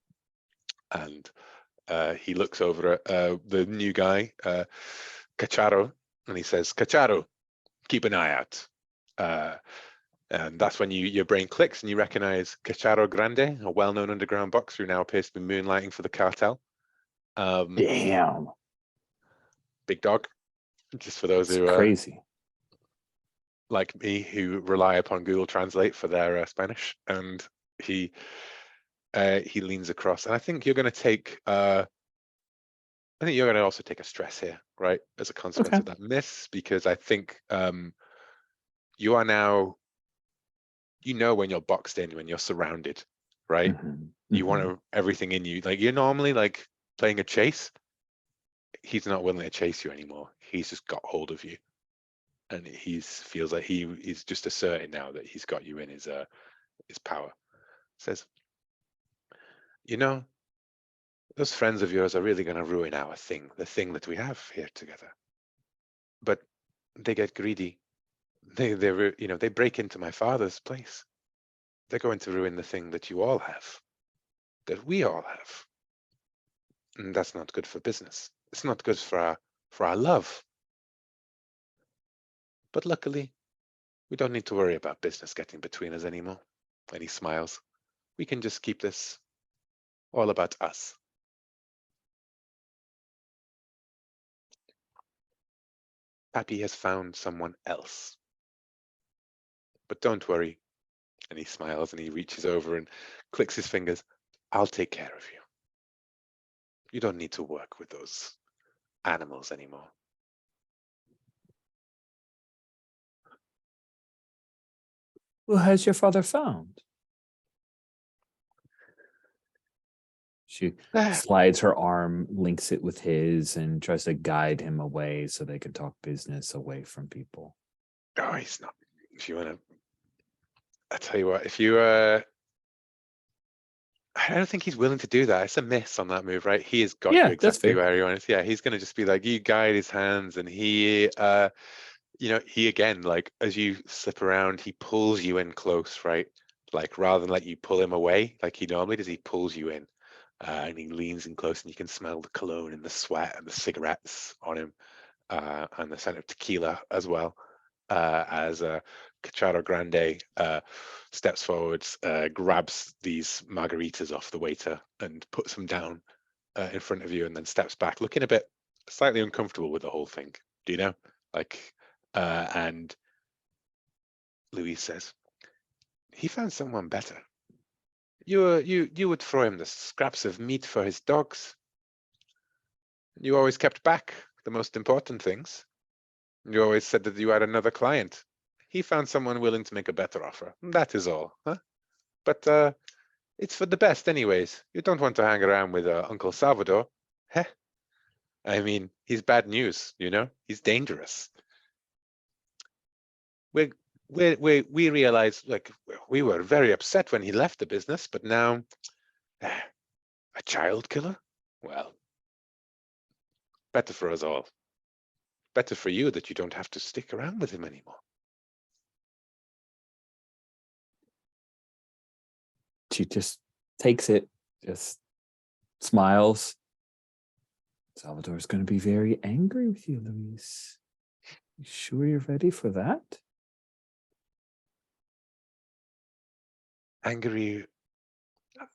he looks over at the new guy, Cacharo, and he says, "Cacharo, keep an eye out." And that's when your brain clicks and you recognize Cacharo Grande, a well-known underground boxer who now appears to be moonlighting for the cartel. Damn. Big dog. Just for those It's who crazy. like me, who rely upon Google Translate for their Spanish. And he leans across, and I think you're going to take. I think you're going to also take a stress here, right, as a consequence Okay. of that miss, because I think you are now. When you're boxed in, when you're surrounded, right? Mhm, You mhm. want everything in you. Like you're normally like playing a chase. He's not willing to chase you anymore. He's just got hold of you, and he feels like he's just asserting now that he's got you in his power. Says, those friends of yours are really going to ruin our thing, the thing that we have here together. But they get greedy. They break into my father's place. They're going to ruin the thing that you all have, that we all have. And that's not good for business. It's not good for our love. But luckily, we don't need to worry about business getting between us anymore. And he smiles. We can just keep this all about us. Pappy has found someone else. But don't worry. And he smiles and he reaches over and clicks his fingers. I'll take care of you. You don't need to work with those animals anymore. Who has your father found? She slides her arm, links it with his, and tries to guide him away so they can talk business away from people. Oh, he's not. If you want to, I tell you what, if you, I don't think he's willing to do that. It's a miss on that move, right? He has got you Yeah, that's exactly fair. where he wants. Yeah, he's going to just be like, you guide his hands, and he, he again, like as you slip around, he pulls you in close, right? like rather than let you pull him away like he normally does, he pulls you in, and he leans in close, and you can smell the cologne and the sweat and the cigarettes on him, and the scent of tequila as well. As Cacharo Grande steps forwards, grabs these margaritas off the waiter and puts them down in front of you, and then steps back, looking a bit slightly uncomfortable with the whole thing. Do you know? Like, and Luis says, "He found someone better. You would throw him the scraps of meat for his dogs. You always kept back the most important things. You always said that you had another client. He found someone willing to make a better offer. That is all, huh? But it's for the best anyways. You don't want to hang around with Uncle Salvador. Heh. I mean, he's bad news, you know? He's dangerous. We realize, like, we were very upset when he left the business, but now, a child killer? Well, better for us all. Better for you that you don't have to stick around with him anymore." She just takes it, just smiles. Salvador's going to be very angry with you, Luis. You sure you're ready for that? Angry,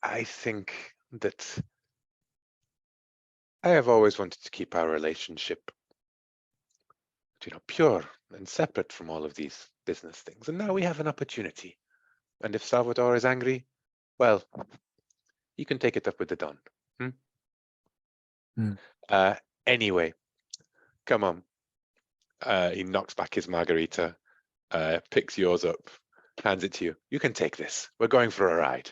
I think that I have always wanted to keep our relationship, pure and separate from all of these business things. And now we have an opportunity. And if Salvador is angry, well, you can take it up with the Don. Anyway, come on. He knocks back his margarita, picks yours up, hands it to you. You can take this. We're going for a ride.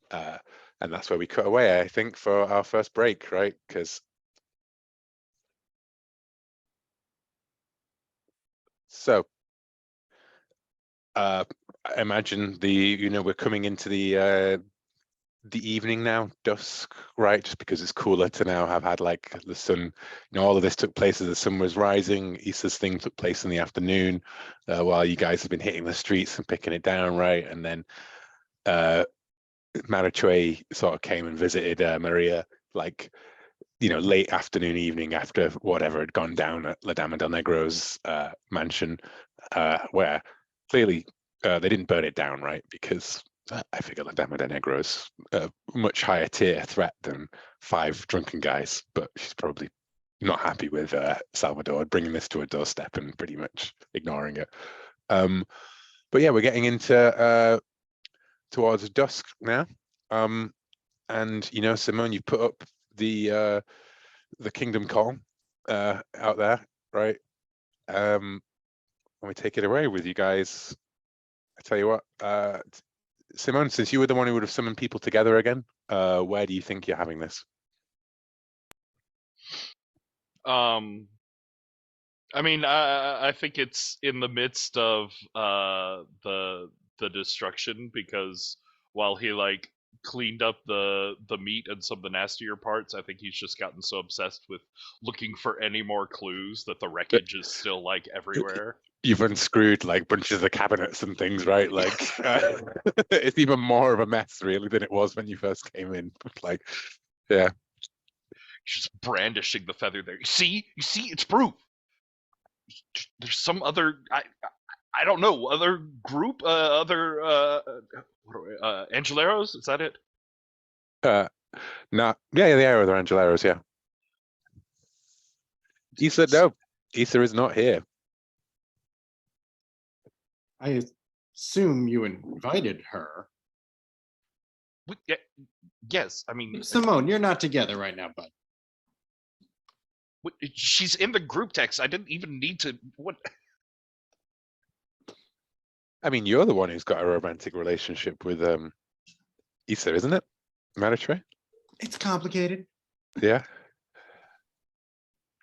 And that's where we cut away, I think, for our first break, right? Because so I imagine we're coming into the evening now, dusk, right? Just because it's cooler to now have had like the sun. All of this took place as the sun was rising. Issa's thing took place in the afternoon, while you guys have been hitting the streets and picking it down, right? And then Marichue sort of came and visited Maria, like, late afternoon, evening, after whatever had gone down at La Dama del Negro's mansion, where clearly they didn't burn it down, right? Because I figure La Dama del Negro's a much higher tier threat than 5 drunken guys, but she's probably not happy with Salvador bringing this to her doorstep and pretty much ignoring it. But yeah, we're getting into towards dusk now, and Simone, you put up the Kingdom Call out there, right? When we take it away with you guys, I tell you what, Simone, since you were the one who would have summoned people together again, where do you think you're having this? I mean, I think it's in the midst of the destruction, because while he like cleaned up the meat and some of the nastier parts, I think he's just gotten so obsessed with looking for any more clues that the wreckage is still like everywhere. You've unscrewed like bunches of the cabinets and things, right? Like it's even more of a mess really than it was when you first came in. Like, yeah. Just brandishing the feather there. You see, it's proof. There's some other I don't know, other group, other Angeleros, is that it? No, yeah, they are the Angeleros, yeah. Issa, no, Issa is not here. I assume you invited her. Yes, I mean, Simone, you're not together right now, bud. She's in the group text. I didn't even need to. What? I mean, you're the one who's got a romantic relationship with Issa, isn't it? Marichue? It's complicated. Yeah.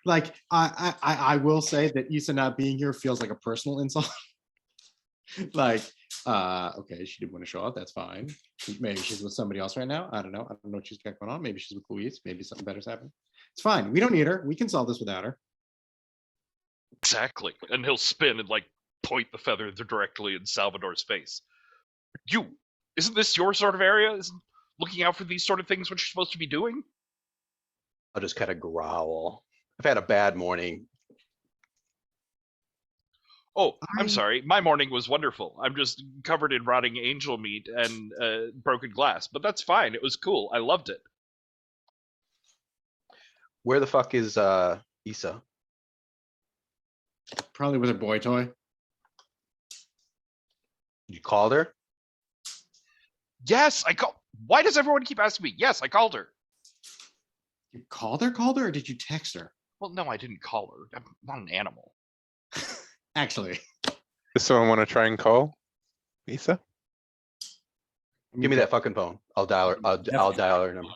Like, I will say that Issa not being here feels like a personal insult. Like, okay, she didn't want to show up. That's fine. Maybe she's with somebody else right now. I don't know. I don't know what she's got going on. Maybe she's with Luis. Maybe something better's happening. It's fine. We don't need her. We can solve this without her. Exactly. And he'll spin and like point the feather directly in Salvador's face. Isn't this your sort of area? Isn't looking out for these sort of things what you're supposed to be doing? I'll just kind of growl. I've had a bad morning. Oh, I'm I- sorry. My morning was wonderful. I'm just covered in rotting angel meat and broken glass, but that's fine. It was cool. I loved it. Where the fuck is Issa? Probably with her boy toy. You called her? Yes, I called. Why does everyone keep asking me? Yes, I called her. You called her, or did you text her? Well, no, I didn't call her. I'm not an animal. Actually, Does someone want to try and call Issa? Give me that fucking phone. I'll dial her. I'll dial her number.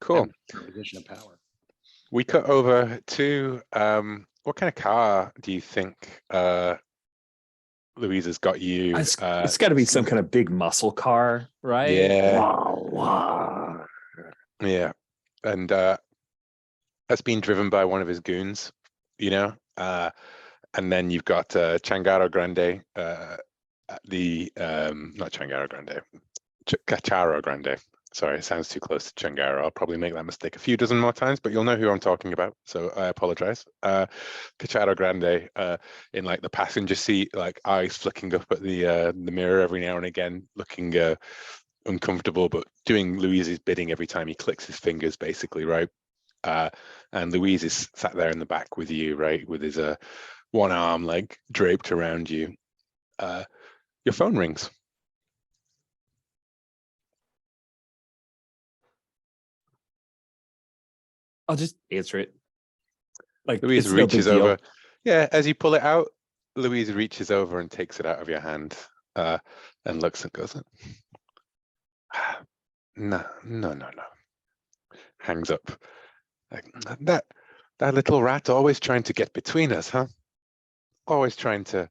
Cool. Her position of power. We cut over to what kind of car do you think Louisa's got you? It's got to be some kind of big muscle car, right? Yeah. Wow. Yeah. And that's been driven by one of his goons, you know. And then you've got Changarro Grande, the not Changarro Grande, Cacharo Grande. Sorry, it sounds too close to Changarro. I'll probably make that mistake a few dozen more times, but you'll know who I'm talking about. So I apologize. Cacharo Grande in like the passenger seat, like eyes flicking up at the mirror every now and again, looking uncomfortable, but doing Louise's bidding every time he clicks his fingers, basically, right? And Louise is sat there in the back with you, right, with his one arm like draped around you. Your phone rings. I'll just answer it. Like Louise it's no big reaches deal. over. Yeah, as you pull it out, Louise reaches over and takes it out of your hand, and looks and goes, no. Hangs up. Like, that little rat always trying to get between us, huh? Always trying to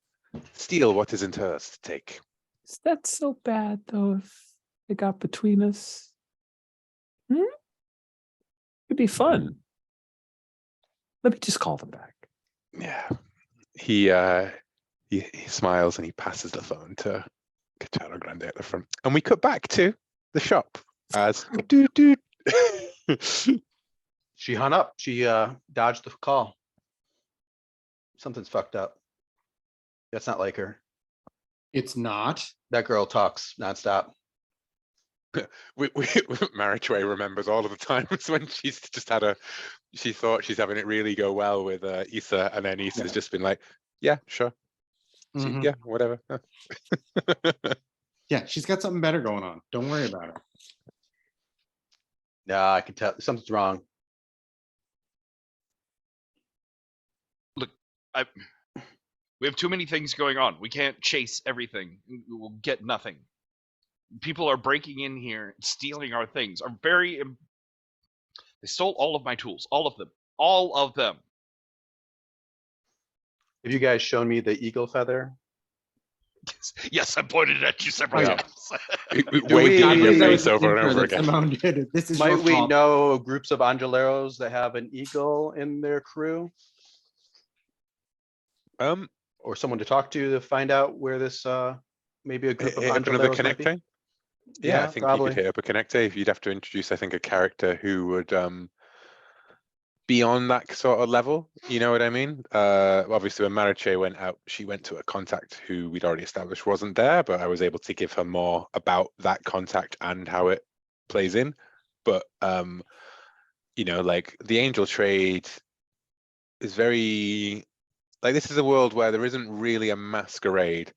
steal what isn't hers to take. Is that so bad though? If it got between us, it'd be fun. Let me just call them back. Yeah. He smiles and he passes the phone to Cacharo Grande at the front. And we cut back to the shop as doot. She hung up. She dodged the call. Something's fucked up. That's not like her. It's not. That girl talks nonstop. Marichway remembers all of the times when she's just she thought she's having it really go well with Issa, and then Issa's just been like, yeah, sure. Mhm. Yeah, whatever. Yeah, she's got something better going on. Don't worry about her. Yeah, I can tell something's wrong. We have too many things going on. We can't chase everything. We'll get nothing. People are breaking in here, stealing our things. They stole all of my tools, all of them. Have you guys shown me the eagle feather? Yes, I pointed at you several Yeah. times. Waved it in your we- face over and over again. Simone did it. This is your Might we fault. know groups of Angeloros that have an eagle in their crew, or someone to talk to find out where this maybe a group of Hit up another Angeloros might be? connector. Yeah, I think probably. you could hit up a connector. You'd have to introduce, I think, a character who would be on that sort of level. You know what I mean? Obviously, when Mariche went out, she went to a contact who we'd already established wasn't there, but I was able to give her more about that contact and how it plays in. But you know, like the angel trade is very like, this is a world where there isn't really a masquerade,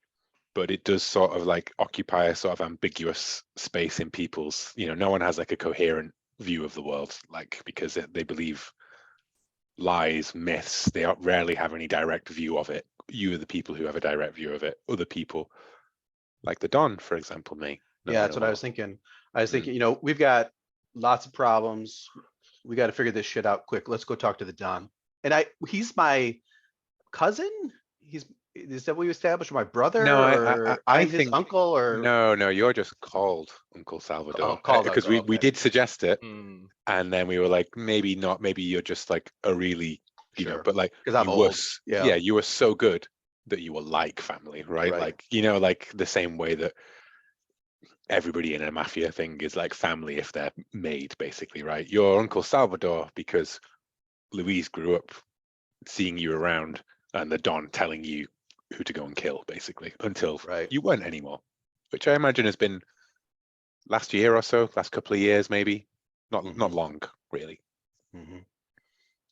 but it does sort of like occupy a sort of ambiguous space in people's, you know, no one has like a coherent view of the world, like, because they believe lies, myths, they rarely have any direct view of it. You are the people who have a direct view of it. Other people, like the Don, for example, may. Yeah, that's what I was thinking. I was thinking, you know, we've got lots of problems. We got to figure this shit out quick. Let's go talk to the Don. And he's my cousin. Is that what you established? Or my brother? No, or I I'm his think uncle. Or no, you're just called Uncle Salvador. called Because uncle, we okay. did suggest it, Hmm. and then we were like, maybe not. Maybe you're just like a really, you know, Sure. but like 'Cause I'm you old, were, yeah. yeah, you were so good that you were like family, right? Right. Like, you know, like the same way that everybody in a mafia thing is like family if they're made, basically, right? Your Uncle Salvador, because Louise grew up seeing you around and the Don telling you who to go and kill, basically, until Right. you weren't anymore, which I imagine has been last year or so, last couple of years, maybe. Not Mhm. long, really. Mhm.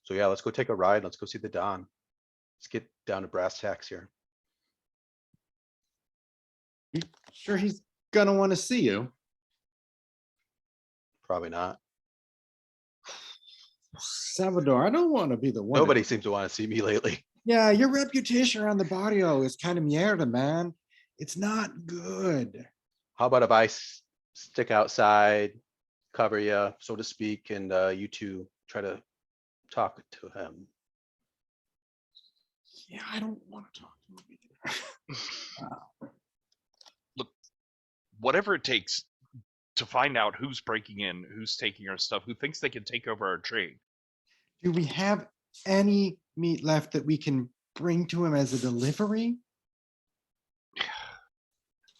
So yeah, let's go take a ride. Let's go see the Don. Let's get down to brass tacks here. Sure, he's gonna want to see you. Probably not. Salvador, I don't want to be the one. Nobody seems to want to see me lately. Yeah, your reputation around the barrio is kind of mierda, man. It's not good. How about if I stick outside, cover you, so to speak, and you two try to talk to him? Yeah, I don't want to talk to him either. Look, whatever it takes to find out who's breaking in, who's taking our stuff, who thinks they can take over our trade. Do we have any meat left that we can bring to him as a delivery?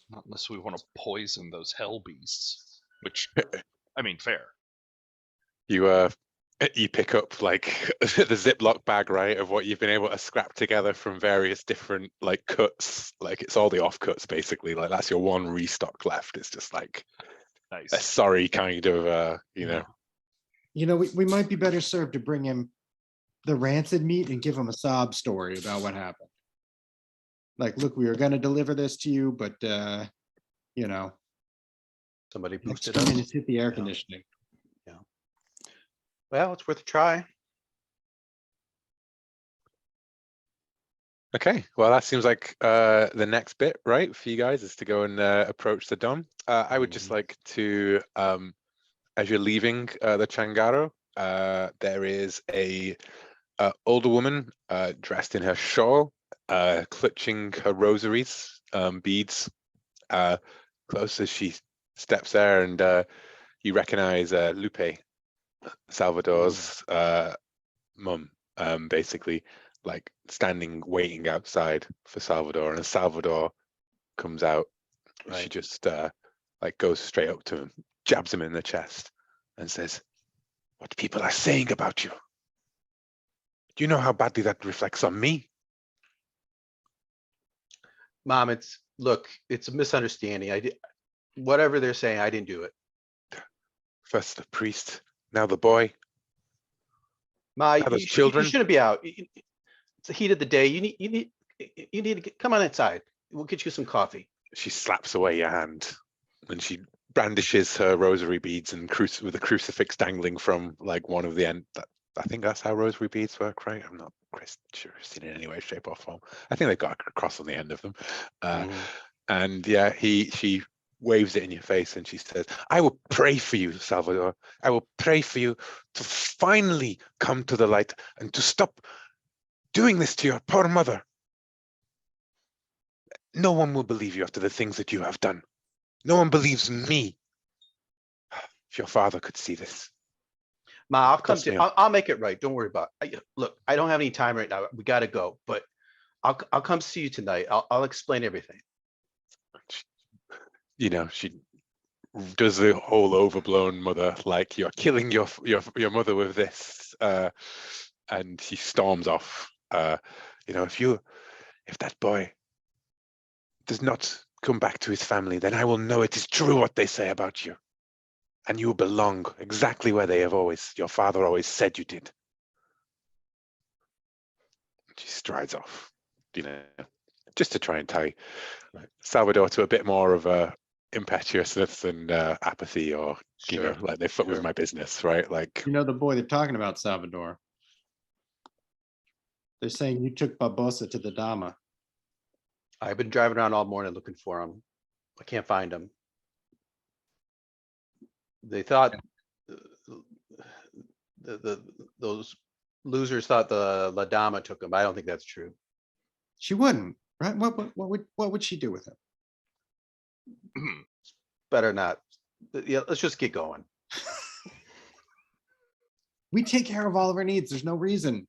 Not unless we want to poison those hell beasts, which, I mean, fair. You pick up like the Ziploc bag, right, of what you've been able to scrap together from various different like cuts. Like it's all the offcuts, basically. Like that's your one restock left. It's just like a Nice. sorry kind of, you know. You know, we might be better served to bring him the rancid meat and give him a sob story about what happened. Like, look, we were going to deliver this to you, but, you know, Somebody next boosted 2 us. minutes hit the air Yeah. conditioning. Well, it's worth a try. Okay, well that seems like the next bit, right, for you guys is to go and approach the Don. I would just Mhm. like to, as you're leaving the changarro, there is a older woman dressed in her shawl, clutching her rosaries, beads, close as she steps there, and you recognize Lupe, Salvador's mum, basically, like standing waiting outside for Salvador, and as Salvador comes out, she Right. just like goes straight up to him, jabs him in the chest, and says, "What people are saying about you? Do you know how badly that reflects on me?" Mom, it's a misunderstanding. Whatever they're saying, I didn't do it. First the priest, now the boy. Ma, Now those you children. shouldn't be out. It's the heat of the day. You need to come on inside. We'll get you some coffee. She slaps away your hand, and she brandishes her rosary beads and with a crucifix dangling from like one of the end. I think that's how rosary beads work, right? I'm not Christian in any way, shape, or form. I think they've got a cross on the end of them. Mhm. And yeah, she waves it in your face and she says, "I will pray for you, Salvador. I will pray for you to finally come to the light and to stop doing this to your poor mother. No one will believe you after the things that you have done. No one believes me. If your father could see this." Ma, Trust me. I'll make it right. Don't worry about it. Look, I don't have any time right now. We got to go, but I'll come see you tonight. I'll explain everything. You know, she does the whole overblown mother, like you're killing your mother with this, and she storms off. You know, if that boy does not come back to his family, then I will know it is true what they say about you, and you belong exactly where your father always said you did. She strides off, you know, just to try and tie Salvador to a bit more of a impetuousness and apathy, or you know, Sure. like they fuck with Sure. my business, right? Like, You know the boy they're talking about, Salvador. They're saying you took Barbosa to the Dama. I've been driving around all morning looking for him. I can't find him. They thought those losers thought the La Dama took him. I don't think that's true. She wouldn't, right? What would she do with him? Better not. Yeah, let's just get going. We take care of all of her needs. There's no reason.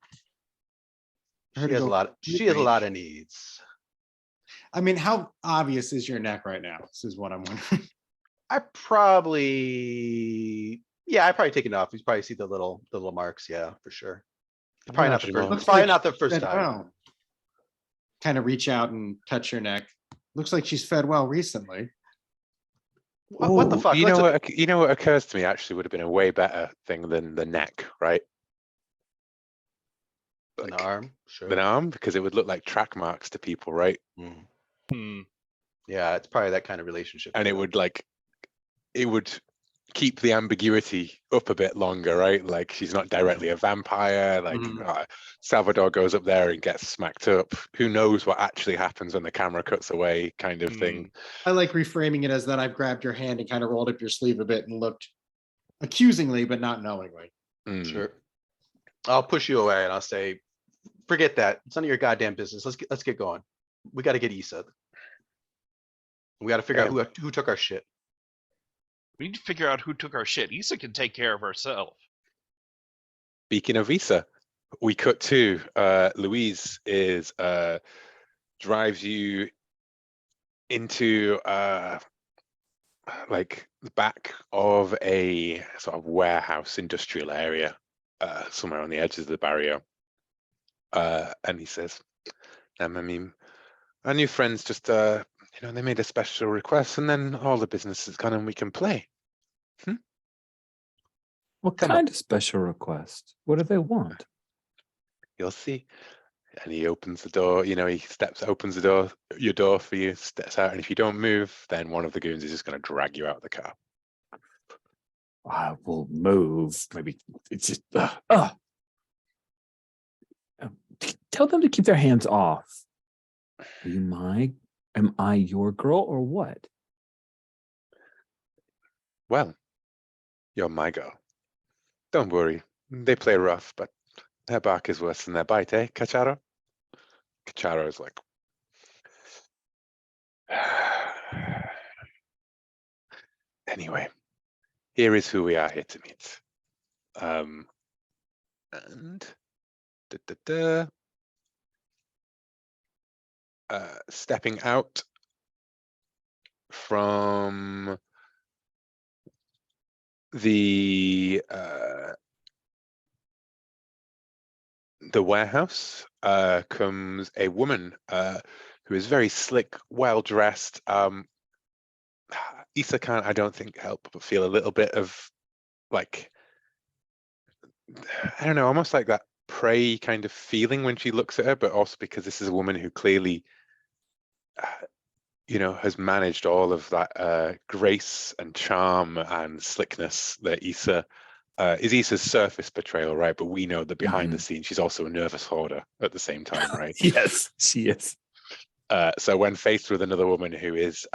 for her She to has a go lot. shoot She has a lot range. of needs. I mean, how obvious is your neck right now? This is what I'm wondering. I probably take it off. You probably see the little marks. Yeah, for sure. It's probably not the Imagine first. more. It's probably not the she's first fed time. well. Kind of reach out and touch your neck. Looks like she's fed well recently. What the Ooh, fuck? You know Let's- what? You know what occurs to me actually would have been a way better thing than the neck, right? An Like arm, sure. an arm, because it would look like track marks to people, right? Mm. Hmm. Yeah, it's probably that kind of relationship. And yeah. it would keep the ambiguity up a bit longer, right? Like she's not directly a vampire. Like Mhm. Salvador goes up there and gets smacked up. Who knows what actually happens when the camera cuts away, kind of thing. I like reframing it as that I've grabbed your hand and kind of rolled up your sleeve a bit and looked accusingly, but not knowingly. Mm. Sure. I'll push you away and I'll say, forget that. It's none of your goddamn business. Let's get going. We got to get Issa. We got to figure out who took our shit. We need to figure out who took our shit. Issa can take care of herself. Speaking of Issa, we cut to Louise is drives you into like the back of a sort of warehouse industrial area somewhere on the edges of the barrio, and he says, I mean, our new friends just they made a special request and then all the business is gone and we can play. what Come on. kind of special request? What do they want? You'll see. And he opens the door, he opens the door, your door for you, steps out, and if you don't move, then one of the goons is just going to drag you out of the car. I will move. Maybe it's just. Tell them to keep their hands off. Are you my? Am I your girl or what? Well, you're my girl. Don't worry. They play rough, but their bark is worse than their bite, eh, Cacharo? Cacharo is like... Anyway, here is who we are here to meet. And... stepping out from the warehouse comes a woman who is very slick, well dressed. Issa can't, I don't think, help but feel a little bit of like, I don't know, almost like that prey kind of feeling when she looks at her, but also because this is a woman who clearly has managed all of that grace and charm and slickness that Issa is Issa's surface portrayal, right? But we know that behind the scenes, she's also a nervous hoarder at the same time, right? Yes, she is. So when faced with another woman who is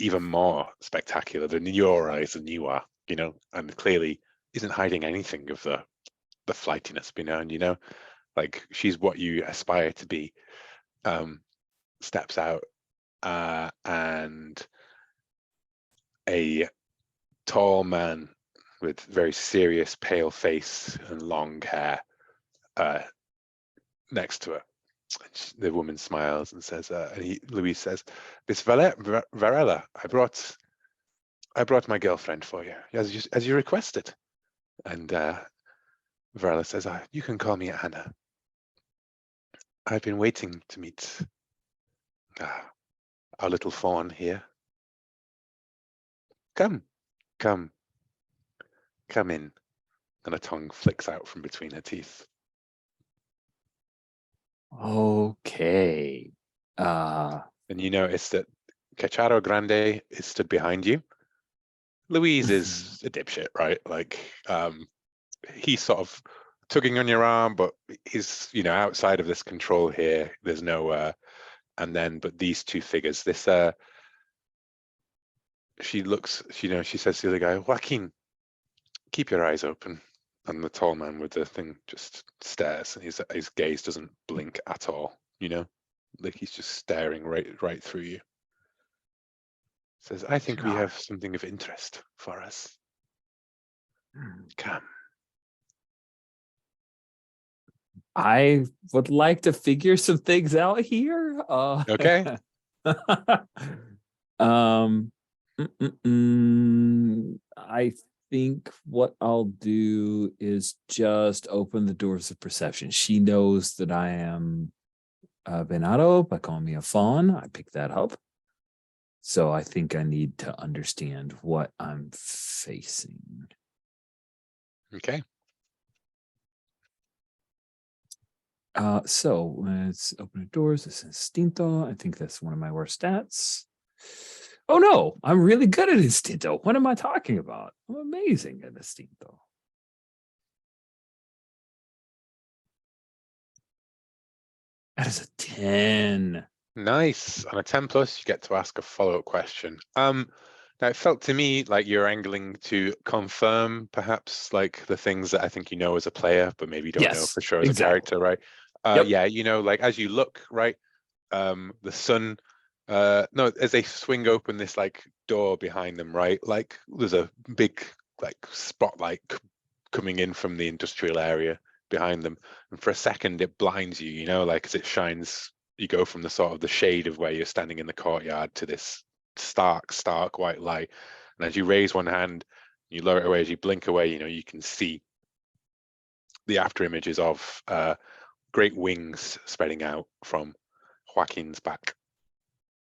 even more spectacular than your eyes and you are, and clearly isn't hiding anything of the flightiness behind, like she's what you aspire to be, steps out and a tall man with very serious pale face and long hair next to her. The woman smiles and says, Luis says, Miss Varela, I brought my girlfriend for you, as you requested. And Varela says, you can call me Anna. I've been waiting to meet our little fawn here. Come in. And a tongue flicks out from between her teeth. Okay. And you notice that Cacharo Grande is stood behind you. Louise is a dipshit, right? Like, he's sort of tugging on your arm, but he's, outside of this control here. There's no, but these two figures, this, she says to the other guy, Joaquin, keep your eyes open. And the tall man with the thing just stares, and his gaze doesn't blink at all, like he's just staring right through you. Says, I think we have something of interest for us. Come. I would like to figure some things out here. Okay. I think what I'll do is just open the doors of perception. She knows that I am venado by calling me a fawn. I picked that up. So I think I need to understand what I'm facing. Okay. So let's open the doors. This is instinto. I think that's one of my worst stats. Oh no, I'm really good at instinto. What am I talking about? I'm amazing at instinto. That is a 10. Nice. On a 10 plus, you get to ask a follow-up question. Now it felt to me like you're angling to confirm perhaps like the things that I think you know as a player, but maybe you don't know Yes, for sure as a exactly. character, right? Yep. Yeah, you know, like as you look, right, the sun, no, as they swing open this like door behind them, right, like there's a big like spotlight coming in from the industrial area behind them, and for a second it blinds you, you know, like as it shines, you go from the sort of the shade of where you're standing in the courtyard to this stark white light, and as you raise one hand, you lower it away, as you blink away, you know, you can see the after images of great wings spreading out from Joaquin's back.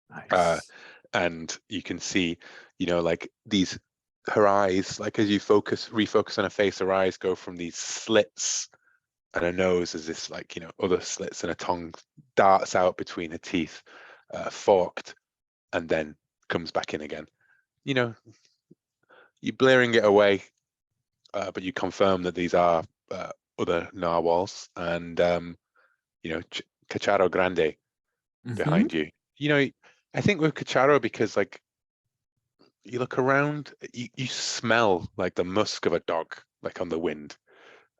Nice. And you can see, you know, like these, her eyes, like as you refocus on her face, her eyes go from these slits, and her nose is this like, you know, other slits, and her tongue darts out between her teeth, forked, and then comes back in again. You know, you're blaring it away, but you confirm that these are other narwhals, and you know, Cacharo Grande behind you. You know, I think with Cacharo, because like you look around, you smell like the musk of a dog, like on the wind.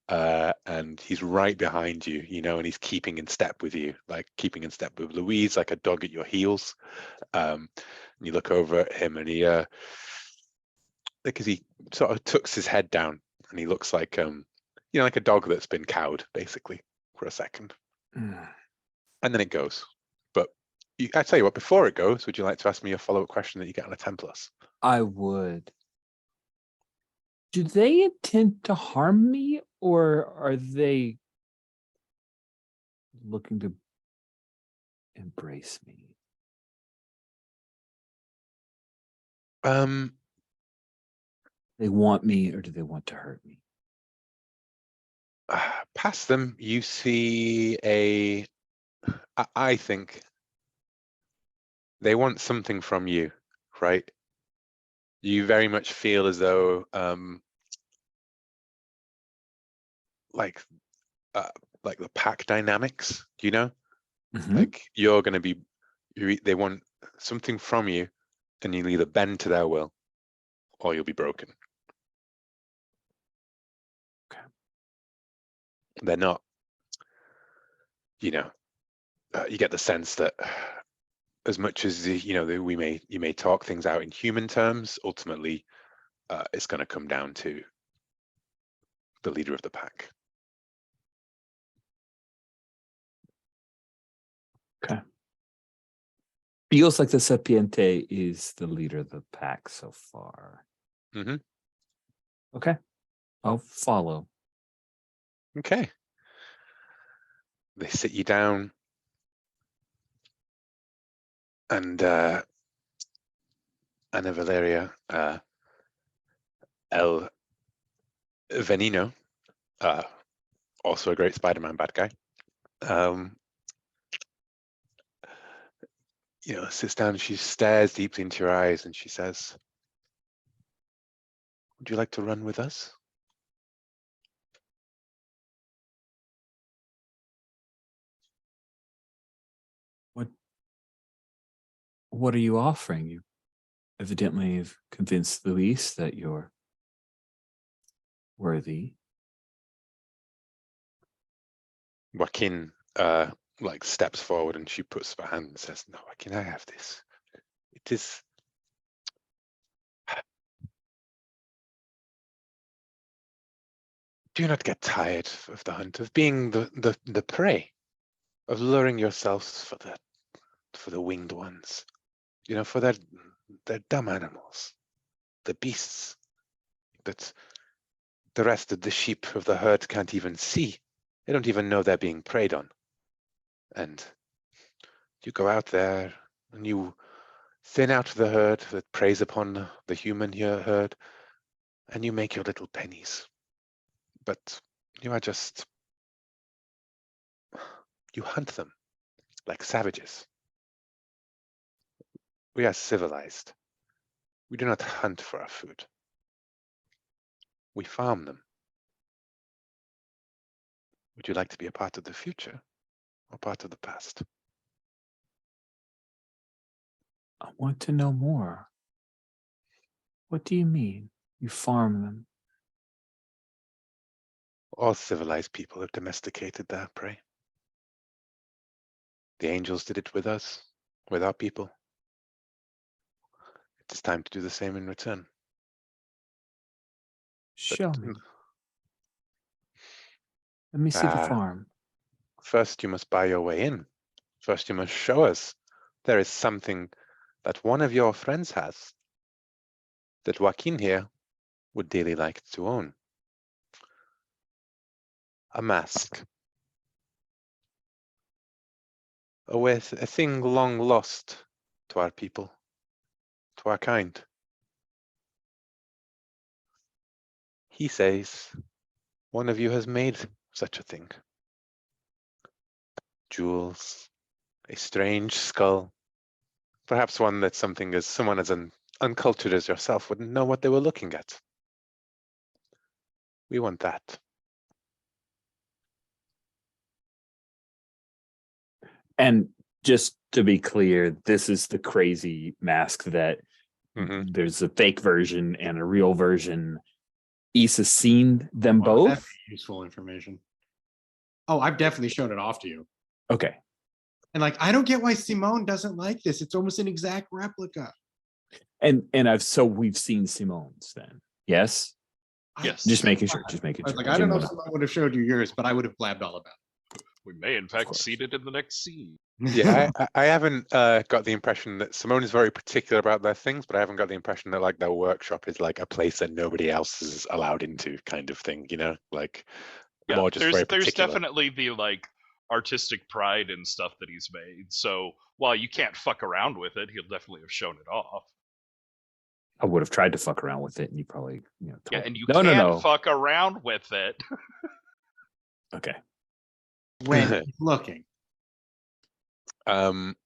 And he's right behind you, you know, and he's keeping in step with you, like keeping in step with Louise, like a dog at your heels. And you look over at him, and he, because he sort of tucks his head down, and he looks like, you know, like a dog that's been cowed, basically, for a second, and then it goes. But I tell you what, before it goes, would you like to ask me a follow-up question that you get on a 10 plus? I would. Do they intend to harm me, or are they looking to embrace me? They want me, or do they want to hurt me? Past them, you see I think they want something from you, right? You very much feel as though, like the pack dynamics, you know, like you're going to be, they want something from you, and you'll either bend to their will, or you'll be broken. Okay. They're not, you know, you get the sense that as much as you know, you may talk things out in human terms, ultimately, it's going to come down to the leader of the pack. Okay. Feels like the Sapiente is the leader of the pack so far. Mm-hmm. Okay. I'll follow. Okay. They sit you down, and Ana Valeria, El Veneno, also a great Spider-Man bad guy, you know, sits down and she stares deeply into your eyes, and she says, "Would you like to run with us?" What are you offering? You evidently have convinced Luis that you're worthy. Joaquin like steps forward, and she puts up her hand and says, "No, Joaquin, I have this. It is." Do not get tired of the hunt, of being the prey, of luring yourselves for the winged ones. for their dumb animals, the beasts that the rest of the sheep of the herd can't even see. They don't even know they're being preyed on. And you go out there and you thin out the herd that preys upon the human herd, and you make your little pennies. But you are just, you hunt them like savages. We are civilized. We do not hunt for our food. We farm them. Would you like to be a part of the future or part of the past? I want to know more. What do you mean? You farm them? All civilized people have domesticated their prey. The angels did it with us, with our people. It is time to do the same in return. Show me. Let me see the farm. First, you must buy your way in. First, you must show us there is something that one of your friends has that Joaquin here would dearly like to own. A mask. A thing long lost to our people, to our kind. He says one of you has made such a thing. Jewels, a strange skull, perhaps one that someone as uncultured as yourself wouldn't know what they were looking at. We want that. And just to be clear, this is the crazy mask that there's a fake version and a real version. Issa's seen them both. That's useful information. Oh, I've definitely shown it off to you. Okay. And like, I don't get why Simone doesn't like this. It's almost an exact replica. And we've seen Simone's then. Yes. Yes. Just making sure. I was like, I don't know if someone would have showed you yours, but I would have blabbed all about it. We may, in fact, see it in the next scene. Yeah, I haven't got the impression that Simone is very particular about their things, but I haven't got the impression that like their workshop is like a place that nobody else is allowed into, kind of thing. Like more just very particular. There's definitely the like artistic pride and stuff that he's made. So while you can't fuck around with it, he'll definitely have shown it off. I would have tried to fuck around with it, and you probably yeah, and you can't fuck around with it. Okay. When he's looking. And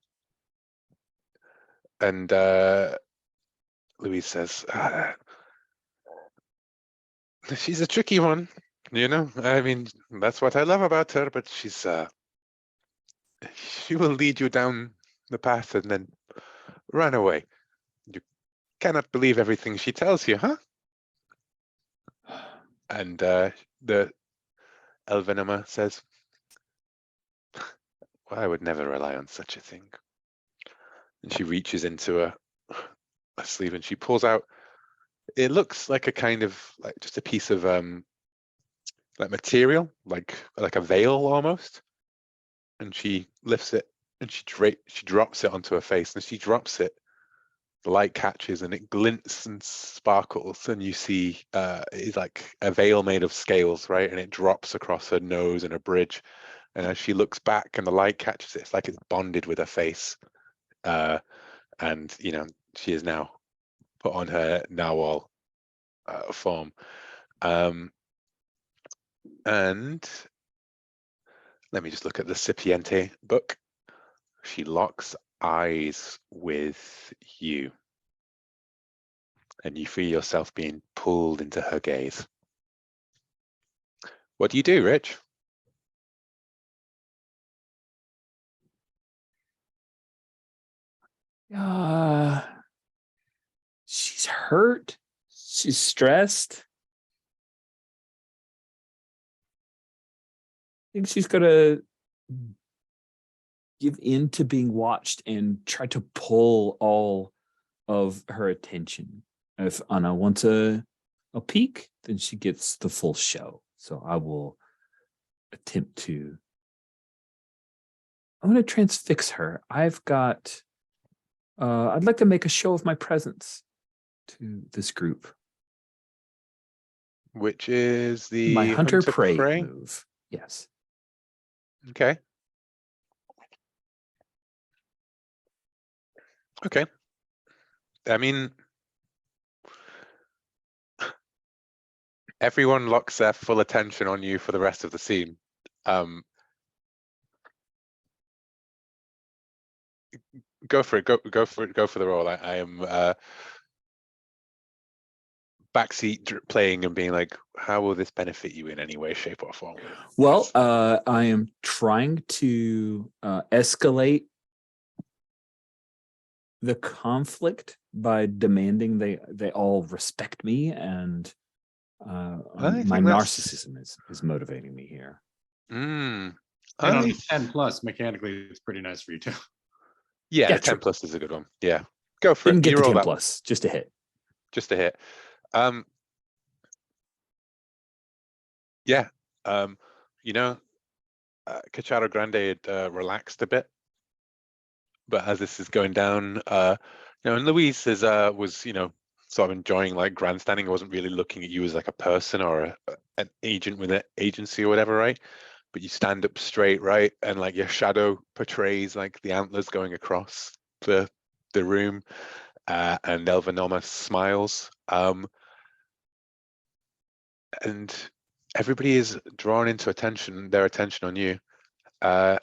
Louise says, she's a tricky one, I mean, that's what I love about her, but she will lead you down the path and then run away. You cannot believe everything she tells you, huh? And the Elvenema says, well, I would never rely on such a thing. And she reaches into a sleeve and she pulls out, it looks like a kind of like just a piece of like material, like a veil almost. And she lifts it and she drops it onto her face. And as she drops it, the light catches and it glints and sparkles, and you see it's like a veil made of scales, right? And it drops across her nose and a bridge. And as she looks back and the light catches it, it's like it's bonded with her face. And she is now put on her Nahual form. And let me just look at the Sapiente book. She locks eyes with you. And you feel yourself being pulled into her gaze. What do you do, Rich? She's hurt. She's stressed. I think she's gonna give in to being watched and try to pull all of her attention. If Anna wants a peek, then she gets the full show. So I will attempt to. I'm going to transfix her. I've got I'd like to make a show of my presence to this group. Which is the My hunter prey prey. move. Yes. Okay. Okay. I mean, everyone locks their full attention on you for the rest of the scene. Go for it. Go for it. Go for the role. I am backseat playing and being like, how will this benefit you in any way, shape, or form? Well, I am trying to escalate the conflict by demanding they all respect me, and I my think that's- narcissism is motivating me here. And on these 10 plus, mechanically, it's pretty nice for you too. Yeah, Yeah, the 10 true. plus is a good one. Yeah, go for Didn't it. get You the roll 10 that. plus, just a hit. Just a hit. Yeah. You know, Cacharo Grande had relaxed a bit, but as this is going down, you know, and Luis is was, you know, sort of enjoying like grandstanding. Wasn't really looking at you as like a person or an agent with an agency or whatever, right? But you stand up straight, right, and like your shadow portrays like the antlers going across the room, and Elvanoma smiles, and everybody is drawn into their attention on you, but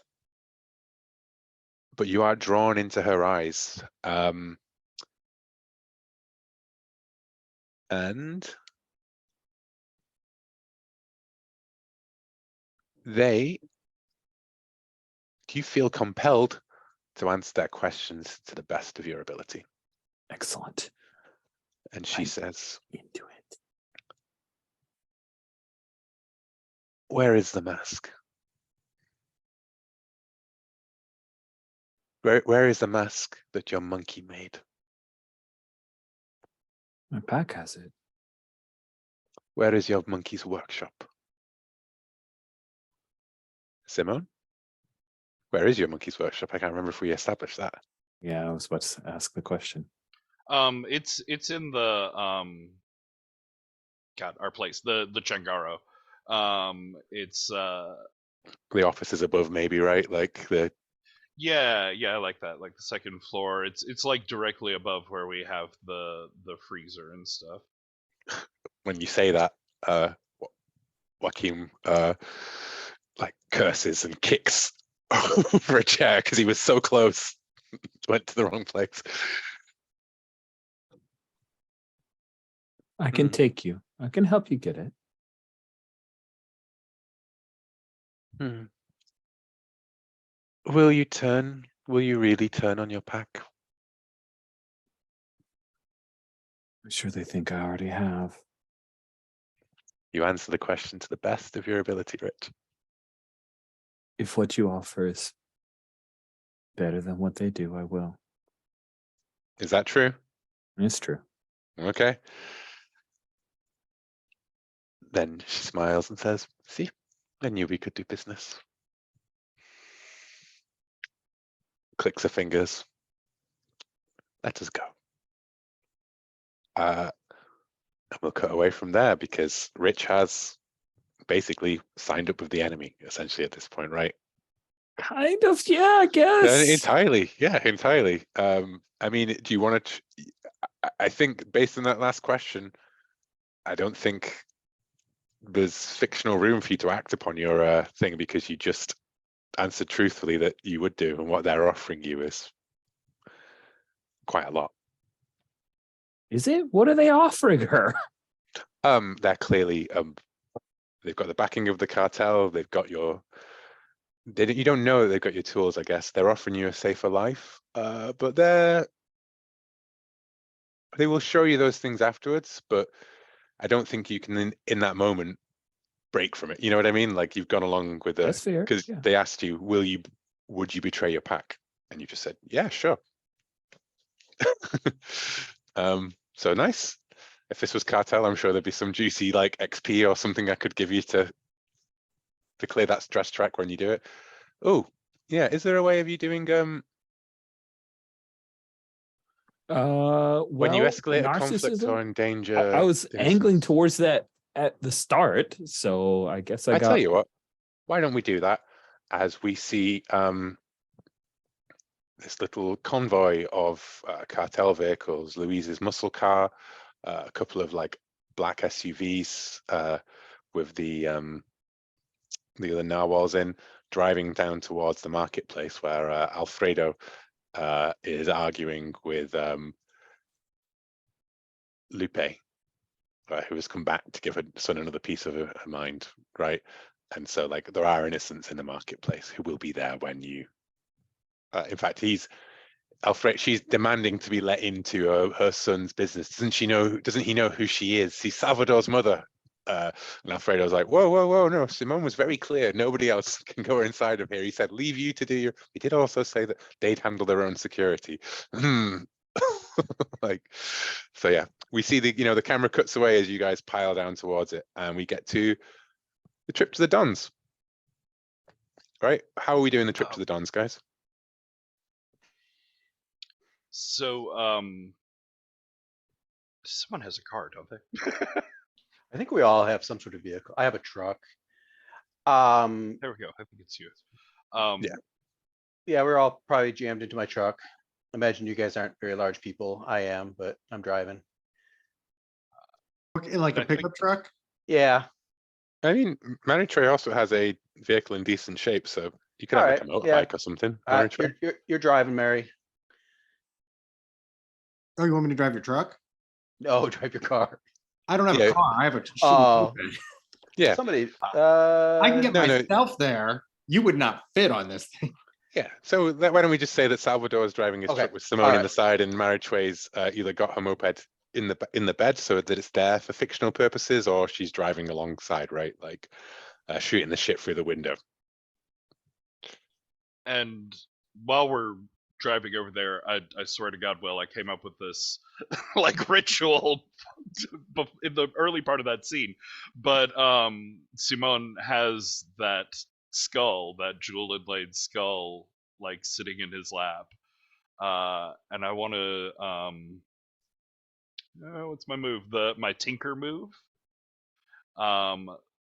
you are drawn into her eyes, and do you feel compelled to answer their questions to the best of your ability? Excellent. And she I'm says, into it. where is the mask? Where is the mask that your monkey made? My pack has it. Where is your monkey's workshop? Simone? Where is your monkey's workshop? I can't remember if we established that. Yeah, I was about to ask the question. It's in the our place, the changarro. It's The office is above, maybe, right? Like the yeah, I like that. Like the second floor. It's like directly above where we have the freezer and stuff. when you say that, Joaquin like curses and kicks over a chair because he was so close, went to the wrong place. I can take you. I can help you get it. Will you turn? Will you really turn on your pack? I'm sure they think I already have. You answer the question to the best of your ability, Rich. If what you offer is better than what they do, I will. Is that true? It's true. Okay. Then she smiles and says, see, I knew we could do business. Clicks her fingers. Let us go. And we'll cut away from there because Rich has basically signed up with the enemy, essentially, at this point, right? Kind of, yeah, I guess. Entirely. Yeah, entirely. I mean, do you want to... I think based on that last question, I don't think there's fictional room for you to act upon your thing because you just answered truthfully that you would do, and what they're offering you is quite a lot. Is it? What are they offering her? They're clearly they've got the backing of the cartel. They've got your. You don't know that they've got your tools. I guess they're offering you a safer life, but they will show you those things afterwards. But I don't think you can in that moment break from it. You know what I mean? Like you've gone along with That's fair. because Yeah. they asked you, would you betray your pack? And you just said, yeah, sure. So nice. If this was cartel, I'm sure there'd be some juicy like XP or something I could give you to clear that stress track when you do it. Oh, yeah. Is there a way of you doing When you Well, escalate a conflict narcissism. or endanger, I was angling innocence. towards that at the start, so I guess I I got. tell you what, why don't we do that as we see this little convoy of cartel vehicles, Louise's muscle car, a couple of like black SUVs with the other Nahuals in, driving down towards the marketplace where Alfredo is arguing with Lupe, who has come back to give her son another piece of her mind, right? And so, like, there are innocents in the marketplace who will be there when you. In fact, she's demanding to be let into her son's business. Doesn't he know who she is? He's Salvador's mother. And Alfredo's like, whoa, whoa, whoa, no, Simone was very clear. Nobody else can go inside of here. He said, leave you to do your. He did also say that they'd handle their own security. Like, so yeah, we see the camera cuts away as you guys pile down towards it, and we get to the trip to the Dons. Right? How are we doing the trip to the Dons, guys? So, someone has a car, don't they? I think we all have some sort of vehicle. I have a truck. There we go. I think it's you. Yeah, we're all probably jammed into my truck. Imagine you guys aren't very large people. I am, but I'm driving. Okay, like a pickup truck? Yeah. I mean, Maritrey also has a vehicle in decent shape, so you could have like a motorbike or something. You're driving, Mary. Oh, you want me to drive your truck? No, drive your car. I don't have a car. I have a shitty Oh. moped. Yeah. Somebody. I can get myself there. You would not fit on this thing. Yeah. So why don't we just say that Salvador is driving his truck with Simone in the side, and Maritrey's either got her moped in the bed so that it's there for fictional purposes, or she's driving alongside, right? Like shooting the shit through the window. And while we're driving over there, I swear to God, Will, I came up with this like ritual in the early part of that scene. But Simone has that skull, that jewel inlaid skull, like sitting in his lap. And I want to what's my move? My tinker move.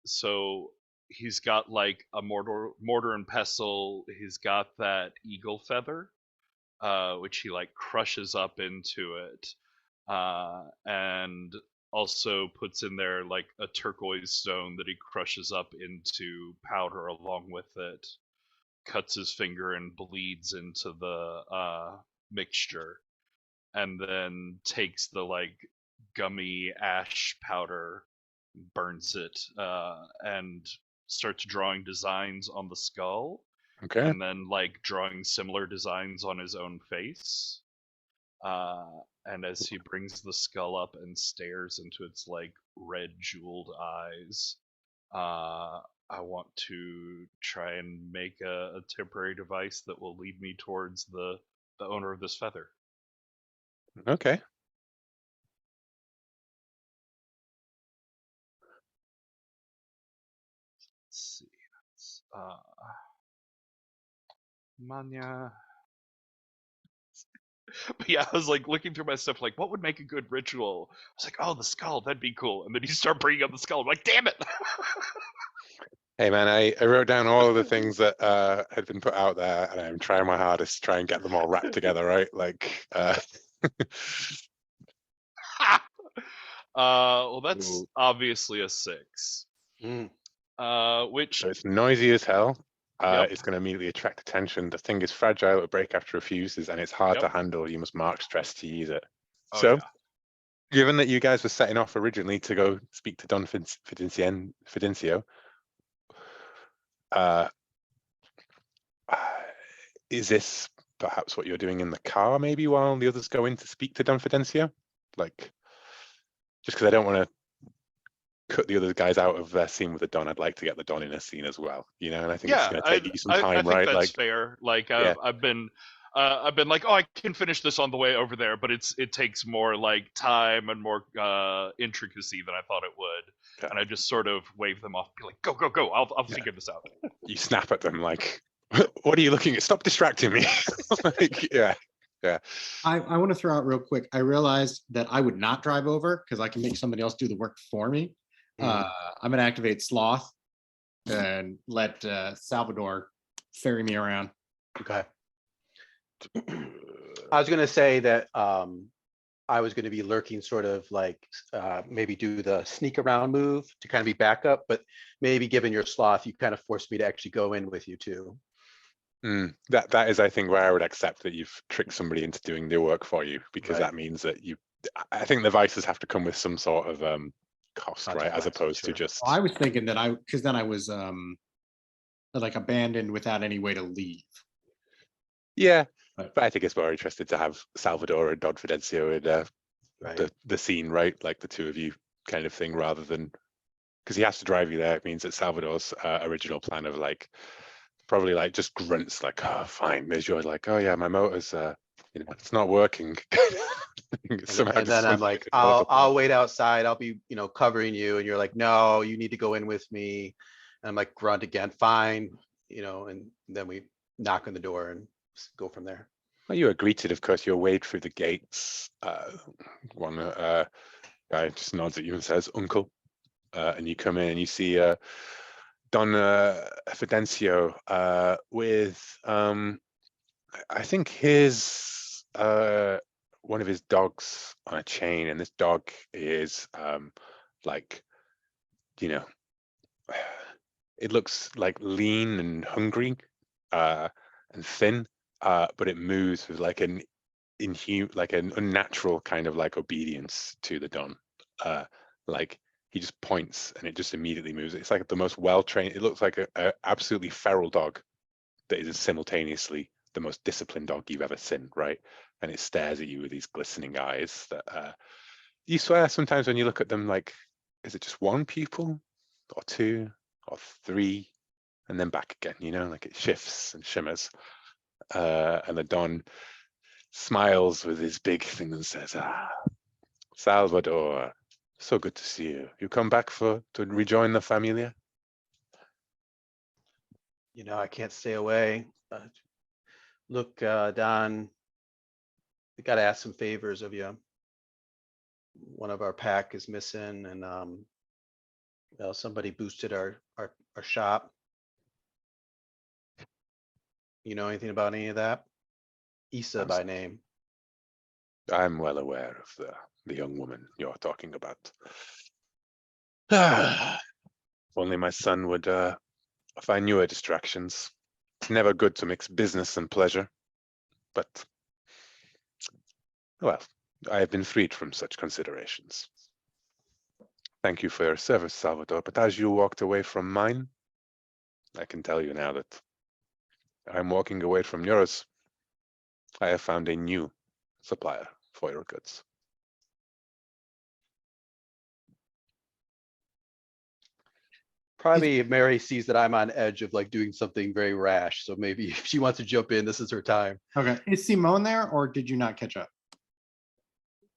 So he's got like a mortar and pestle. He's got that eagle feather, which he like crushes up into it, and also puts in there like a turquoise stone that he crushes up into powder along with it. Cuts his finger and bleeds into the mixture, and then takes the like gummy ash powder, burns it, and starts drawing designs on the skull. Okay. And then like drawing similar designs on his own face. And as he brings the skull up and stares into its like red jeweled eyes, I want to try and make a temporary device that will lead me towards the owner of this feather. Okay. Let's see. Manya. But yeah, I was like looking through my stuff, like what would make a good ritual? I was like, oh, the skull, that'd be cool. And then you start bringing up the skull. I'm like, damn it! Hey man, I wrote down all of the things that had been put out there, and I'm trying my hardest to try and get them all wrapped together, right? Like, well, that's obviously a 6. Which so it's noisy as hell. Yep. It's going to immediately attract attention. The thing is fragile; it'll break after a few uses, and it's hard to handle. You must mark stress to use it. So, given that you guys were setting off originally to go speak to Don Fidencio, is this perhaps what you're doing in the car, maybe while the others go in to speak to Don Fidencio? Like, just because I don't want to cut the other guys out of their scene with the Don, I'd like to get the Don in a scene as well, you know. And I think it's going to take you some time, I think right? That's like, fair. Like I've been like, oh, I can finish this on the way over there, but it takes more like time and more intricacy than I thought it would. And I just sort of wave them off, be like, go, go, go! I'll figure this out. You snap at them like, what are you looking at? Stop distracting me! Like, yeah. Yeah. I want to throw out real quick. I realized that I would not drive over because I can make somebody else do the work for me. Mm. I'm going to activate Sloth and let Salvador ferry me around. Okay. I was gonna say that I was gonna be lurking, sort of like maybe do the sneak around move to kind of be backup, but maybe given your sloth, you kind of forced me to actually go in with you too. That is, I think, where I would accept that you've tricked somebody into doing their work for you, because Right. that means that I think the vices have to come with some sort of cost, right? As Consequence, opposed to sure. just I was thinking that because then I was like abandoned without any way to leave. yeah. Right. But I think it's more interested to have Salvador and Don Fidencio in Right. the scene, right? Like the two of you kind of thing, rather than because he has to drive you there. It means that Salvador's original plan of like probably like just grunts like, oh fine, there's your like, oh yeah, my motor's it's not working. Somehow And just then I'm wants you like, to develop a I'll plan. wait outside. I'll be, covering you. And you're like, no, you need to go in with me. And I'm like, grunt again, fine, and then we knock on the door and go from there. Well, you are greeted, of course. You're waved through the gates. One guy just nods at you and says, "Uncle," and you come in and you see Don Fidencio with, I think his one of his dogs on a chain, and this dog is like, you know, it looks like lean and hungry and thin, but it moves with like an unnatural kind of like obedience to the Don. Like he just points and it just immediately moves. It's like the most well-trained. It looks like a absolutely feral dog that is simultaneously the most disciplined dog you've ever seen, right? And it stares at you with these glistening eyes that you swear sometimes when you look at them, like, is it just one pupil or two or three? And then back again, like it shifts and shimmers. And the Don smiles with his big thing and says, Salvador, so good to see you. You come back to rejoin the familia? I can't stay away. Look, Don, we got to ask some favors of you. One of our pack is missing, and somebody boosted our shop. You know anything about any of that? Issa by name. I'm well aware of the young woman you're talking about. Only my son would find newer distractions. It's never good to mix business and pleasure, but, well, I have been freed from such considerations. Thank you for your service, Salvador, but as you walked away from mine, I can tell you now that I'm walking away from yours. I have found a new supplier for your goods. Probably Mary sees that I'm on edge of like doing something very rash. So maybe if she wants to jump in, this is her time. Okay. Is Simone there or did you not catch up?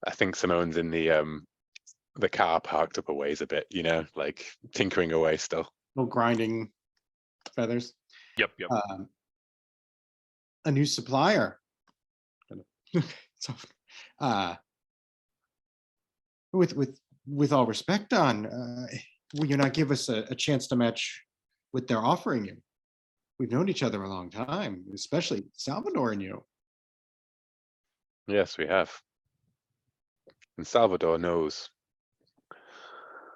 I think Simone's in the car parked up a ways a bit, like tinkering away still. No grinding feathers. Yep. A new supplier. So, with all respect, Don, will you not give us a chance to match what they're offering you? We've known each other a long time, especially Salvador and you. Yes, we have. And Salvador knows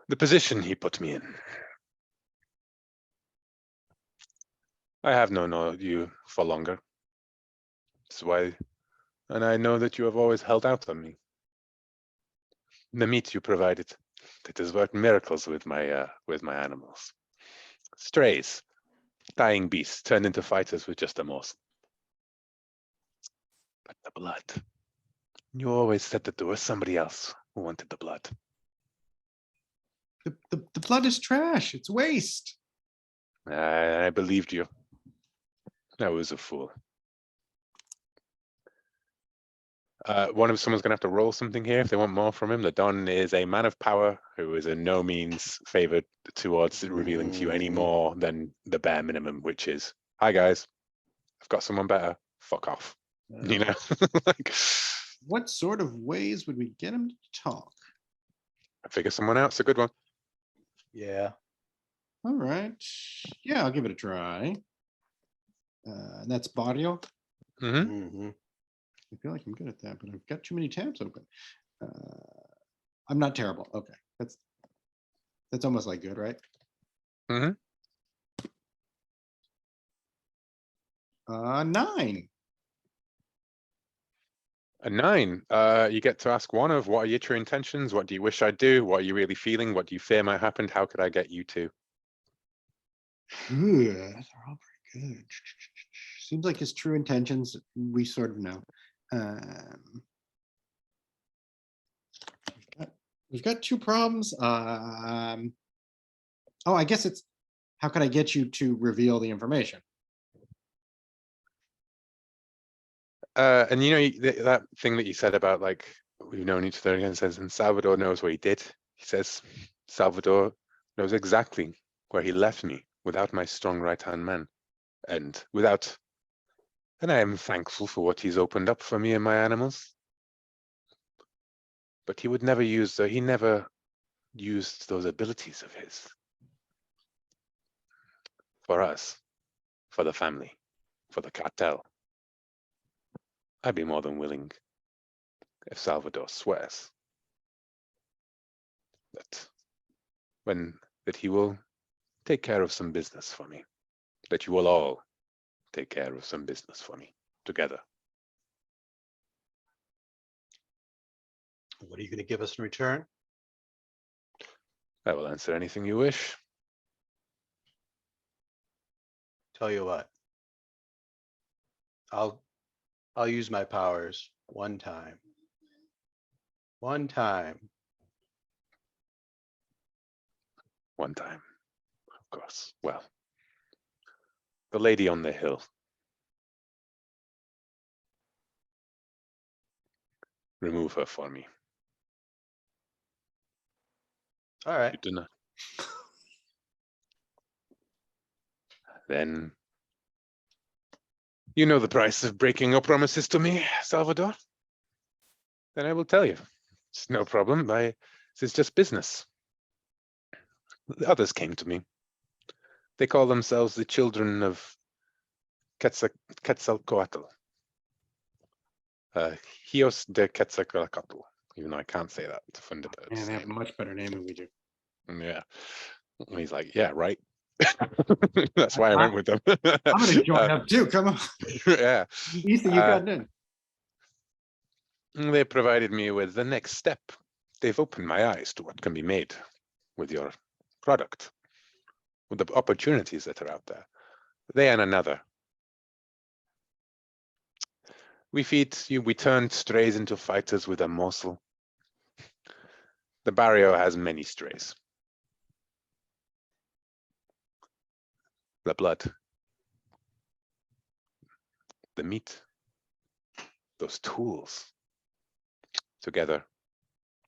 the position he put me in. I have known you for longer. That's why, and I know that you have always held out on me. The meat you provided, it has worked miracles with my animals. Strays, dying beasts turned into fighters with just a morsel. But the blood, you always said that there was somebody else who wanted the blood. The blood is trash. It's waste. I believed you. I was a fool. Someone's going to have to roll something here if they want more from him. The Don is a man of power who is in no means favored towards revealing to you any more than the bare minimum, which is, hi guys, I've got someone better, fuck off. You know, like What sort of ways would we get him to talk? figure someone out's a good one. Yeah. All right. Yeah, I'll give it a try. And that's Barrio. Hmm. Mhm. I feel like I'm good at that, but I've got too many tabs open. I'm not terrible. Okay, that's almost like good, right? Mhm. 9. A 9. You get to ask one of what are your true intentions? What do you wish I'd do? What are you really feeling? What do you fear might happen? How could I get you to? Good. They're all pretty good. Seems like his true intentions we sort of know. We've got 2 problems. Oh, I guess it's how can I get you to reveal the information? And you know that thing that you said about like we've known each other again says, and Salvador knows what he did. He says Salvador knows exactly where he left me without my strong right-hand man, and I am thankful for what he's opened up for me and my animals. But he would never use he never used those abilities of his for us, for the family, for the cartel. I'd be more than willing if Salvador swears that he will take care of some business for me, that you will all take care of some business for me together. What are you going to give us in return? I will answer anything you wish. Tell you what. I'll use my powers one time. One time. One time, of course. Well, the lady on the hill. Remove her for me. All right. You do not. Then you know the price of breaking your promises to me, Salvador. Then I will tell you. It's no problem. This is just business. The others came to me. They call themselves the children of Quetzalcoatl. Hios de Quetzalcoatl, even though I can't say that. It's a Thunderbird. And they have a much better name than we do. Yeah. And he's like, yeah, right. That's why I went with them. I'm gonna join up too. Come on. Yeah. Ethan, you got in. They provided me with the next step. They've opened my eyes to what can be made with your product, with the opportunities that are out there. They and another. We turned strays into fighters with a morsel. The barrio has many strays. The blood, the meat, those tools. Together,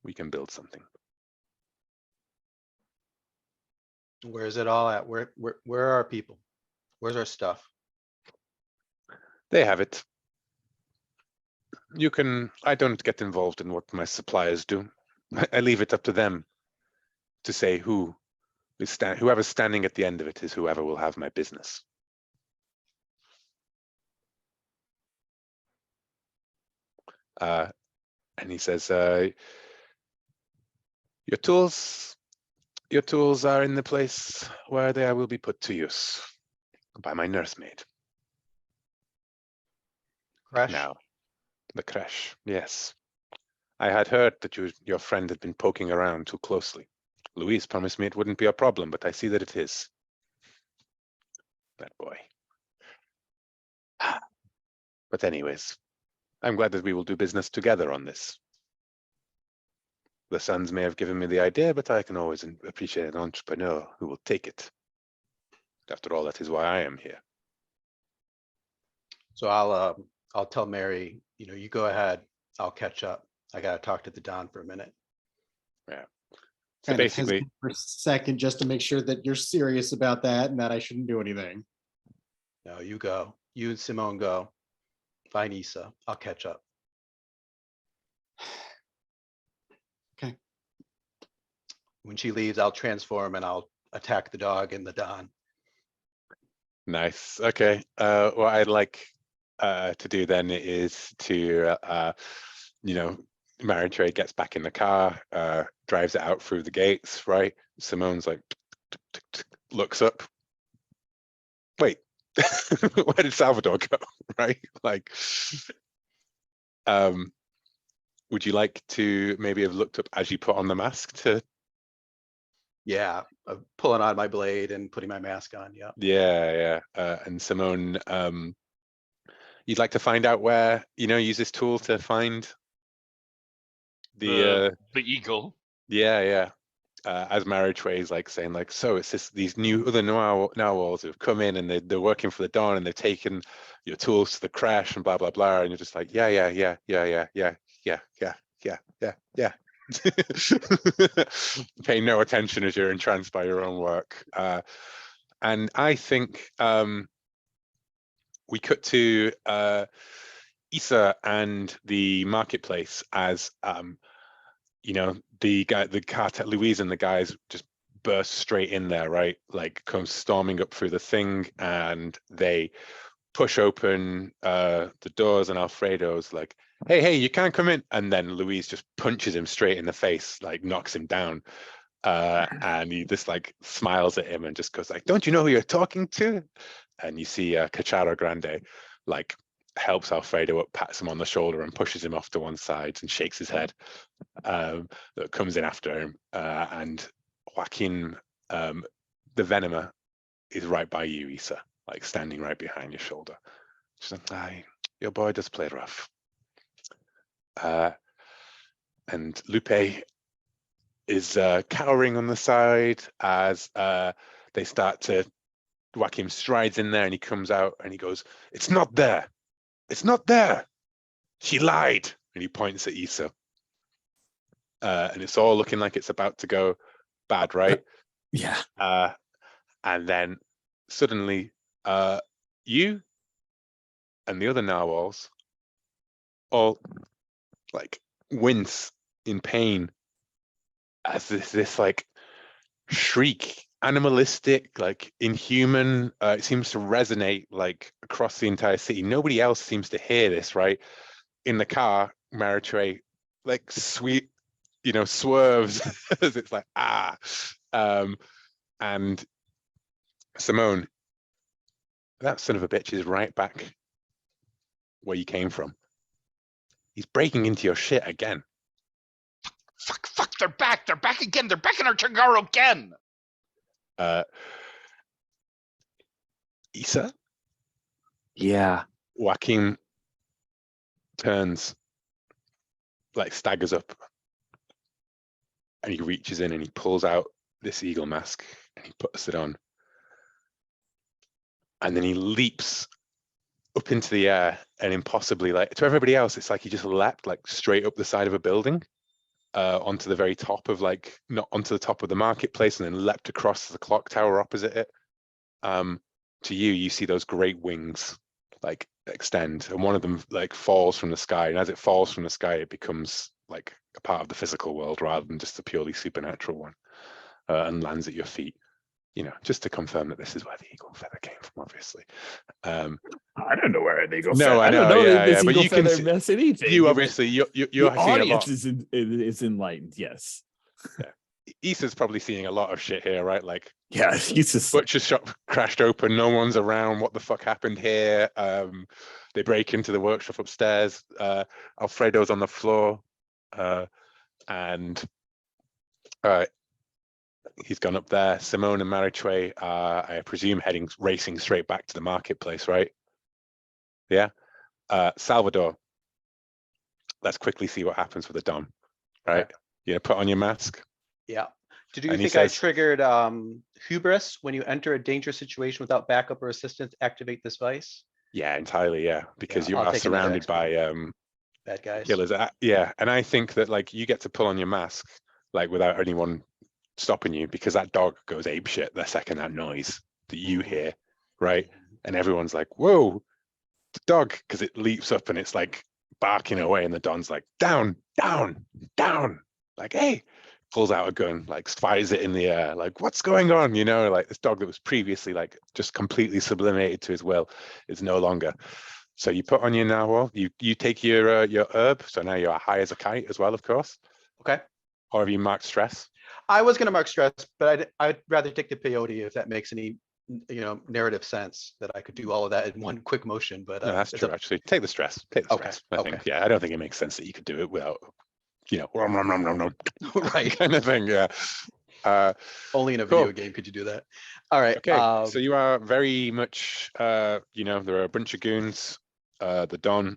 we can build something. Where's it all at? Where are our people? Where's our stuff? They have it. I don't get involved in what my suppliers do. I leave it up to them to say whoever's standing at the end of it is whoever will have my business. And he says, your tools are in the place where they will be put to use by my nursemaid. Crash? Now, the crash, yes. I had heard that your friend had been poking around too closely. Louise promised me it wouldn't be a problem, but I see that it is. That boy. But anyways, I'm glad that we will do business together on this. The sons may have given me the idea, but I can always appreciate an entrepreneur who will take it. After all, that is why I am here. So I'll tell Mary, you go ahead. I'll catch up. I gotta talk to the Don for a minute. Yeah. So Kind of basically, hesitate for a second just to make sure that you're serious about that and that I shouldn't do anything. No, you go. You and Simone go. find Issa. I'll catch up. Okay. When she leaves, I'll transform and I'll attack the dog and the Don. Nice. Okay. What I'd like to do then is to, Mary Trey gets back in the car, drives it out through the gates, right? Simone's like, looks up. Wait, where did Salvador go? Right? Like, would you like to maybe have looked up as you put on the mask to? Yeah, pulling on my blade and putting my mask on. Yeah. Yeah. And Simone, you'd like to find out where, use this tool to find The eagle. Yeah. As Marriage Way is like saying like, so it's these new other Nahuales who've come in and they're working for the Dawn and they've taken your tools to the crash and blah blah blah, and you're just like, yeah. Paying no attention as you're entranced by your own work. And I think we cut to Issa and the marketplace as the cartel, Louise and the guys just burst straight in there, right? Like come storming up through the thing, and they push open the doors, and Alfredo's like, hey, you can't come in. And then Louise just punches him straight in the face, like knocks him down. And he just like smiles at him and just goes like, don't you know who you're talking to? And you see Cacharo Grande like helps Alfredo up, pats him on the shoulder and pushes him off to one side and shakes his head. That comes in after him, and Joaquin, the Venomer, is right by you, Issa, like standing right behind your shoulder. She's like, "Aye, your boy does play rough." And Lupe is cowering on the side as they start to. Joaquin strides in there and he comes out and he goes, "It's not there. It's not there. She lied." And he points at Issa. And it's all looking like it's about to go bad, right? Yeah. And then suddenly, you and the other Nahuals all like wince in pain as this like shriek, animalistic, like inhuman. It seems to resonate like across the entire city. Nobody else seems to hear this, right? In the car, Maritre like sweet. Swerves as it's like, and Simone, that son of a bitch is right back where you came from. He's breaking into your shit again. Fuck, they're back again. They're back in our changarro again. Issa? Yeah. Joaquin turns, like staggers up, and he reaches in and he pulls out this eagle mask and he puts it on. And then he leaps up into the air, and impossibly, like to everybody else, it's like he just leapt like straight up the side of a building, onto the very top of like, not onto the top of the marketplace, and then leapt across the clock tower opposite it. To you see those great wings like extend, and one of them like falls from the sky, and as it falls from the sky, it becomes like a part of the physical world rather than just a purely supernatural one, and lands at your feet. Just to confirm that this is where the eagle feather came from, obviously. I don't know where an eagle No, feather. I don't know, know yeah, this but eagle you can feather see- mess anything. You but obviously, you're the seeing a audience lot. is enlightened. Yes. Issa's probably seeing a lot of shit here, right? Like, Yeah. He's just butcher shop crashed open, no one's around. What the fuck happened here? They break into the workshop upstairs. Alfredo's on the floor, and he's gone up there. Simone and Marichue are, I presume, racing straight back to the marketplace, right? Yeah. Salvador, let's quickly see what happens with the Dom, right? Okay. Put on your mask. Yeah. Did you And he think I says- triggered hubris when you enter a dangerous situation without backup or assistance? Activate this vice. Yeah, entirely. Yeah, because Yeah, you I'll are take another surrounded by bad guys. killers. Yeah, and I think that like you get to pull on your mask like without anyone stopping you, because that dog goes apeshit the second that noise that you hear, right? And everyone's like, whoa, the dog, because it leaps up and it's like barking away, and the Don's like, down, down, down, like, hey, pulls out a gun, like fires it in the air, like, what's going on? You know, like this dog that was previously like just completely sublimated to his will is no longer. So you put on your Nahual, you take your herb, so now you're high as a kite as well, of course. Okay. Or have you marked stress? I was going to mark stress, but I'd rather take the peyote if that makes any narrative sense, that I could do all of that in one quick motion. But No, that's true. Actually, take the stress. Take the Okay, stress. I think. okay. Yeah, I don't think it makes sense that you could do it without, rum, rum, rum, rum, rum, Right. kind of thing. Yeah. Only in a Cool. video game could you do that. All right. Okay. So you are very much, there are a bunch of goons, the Don,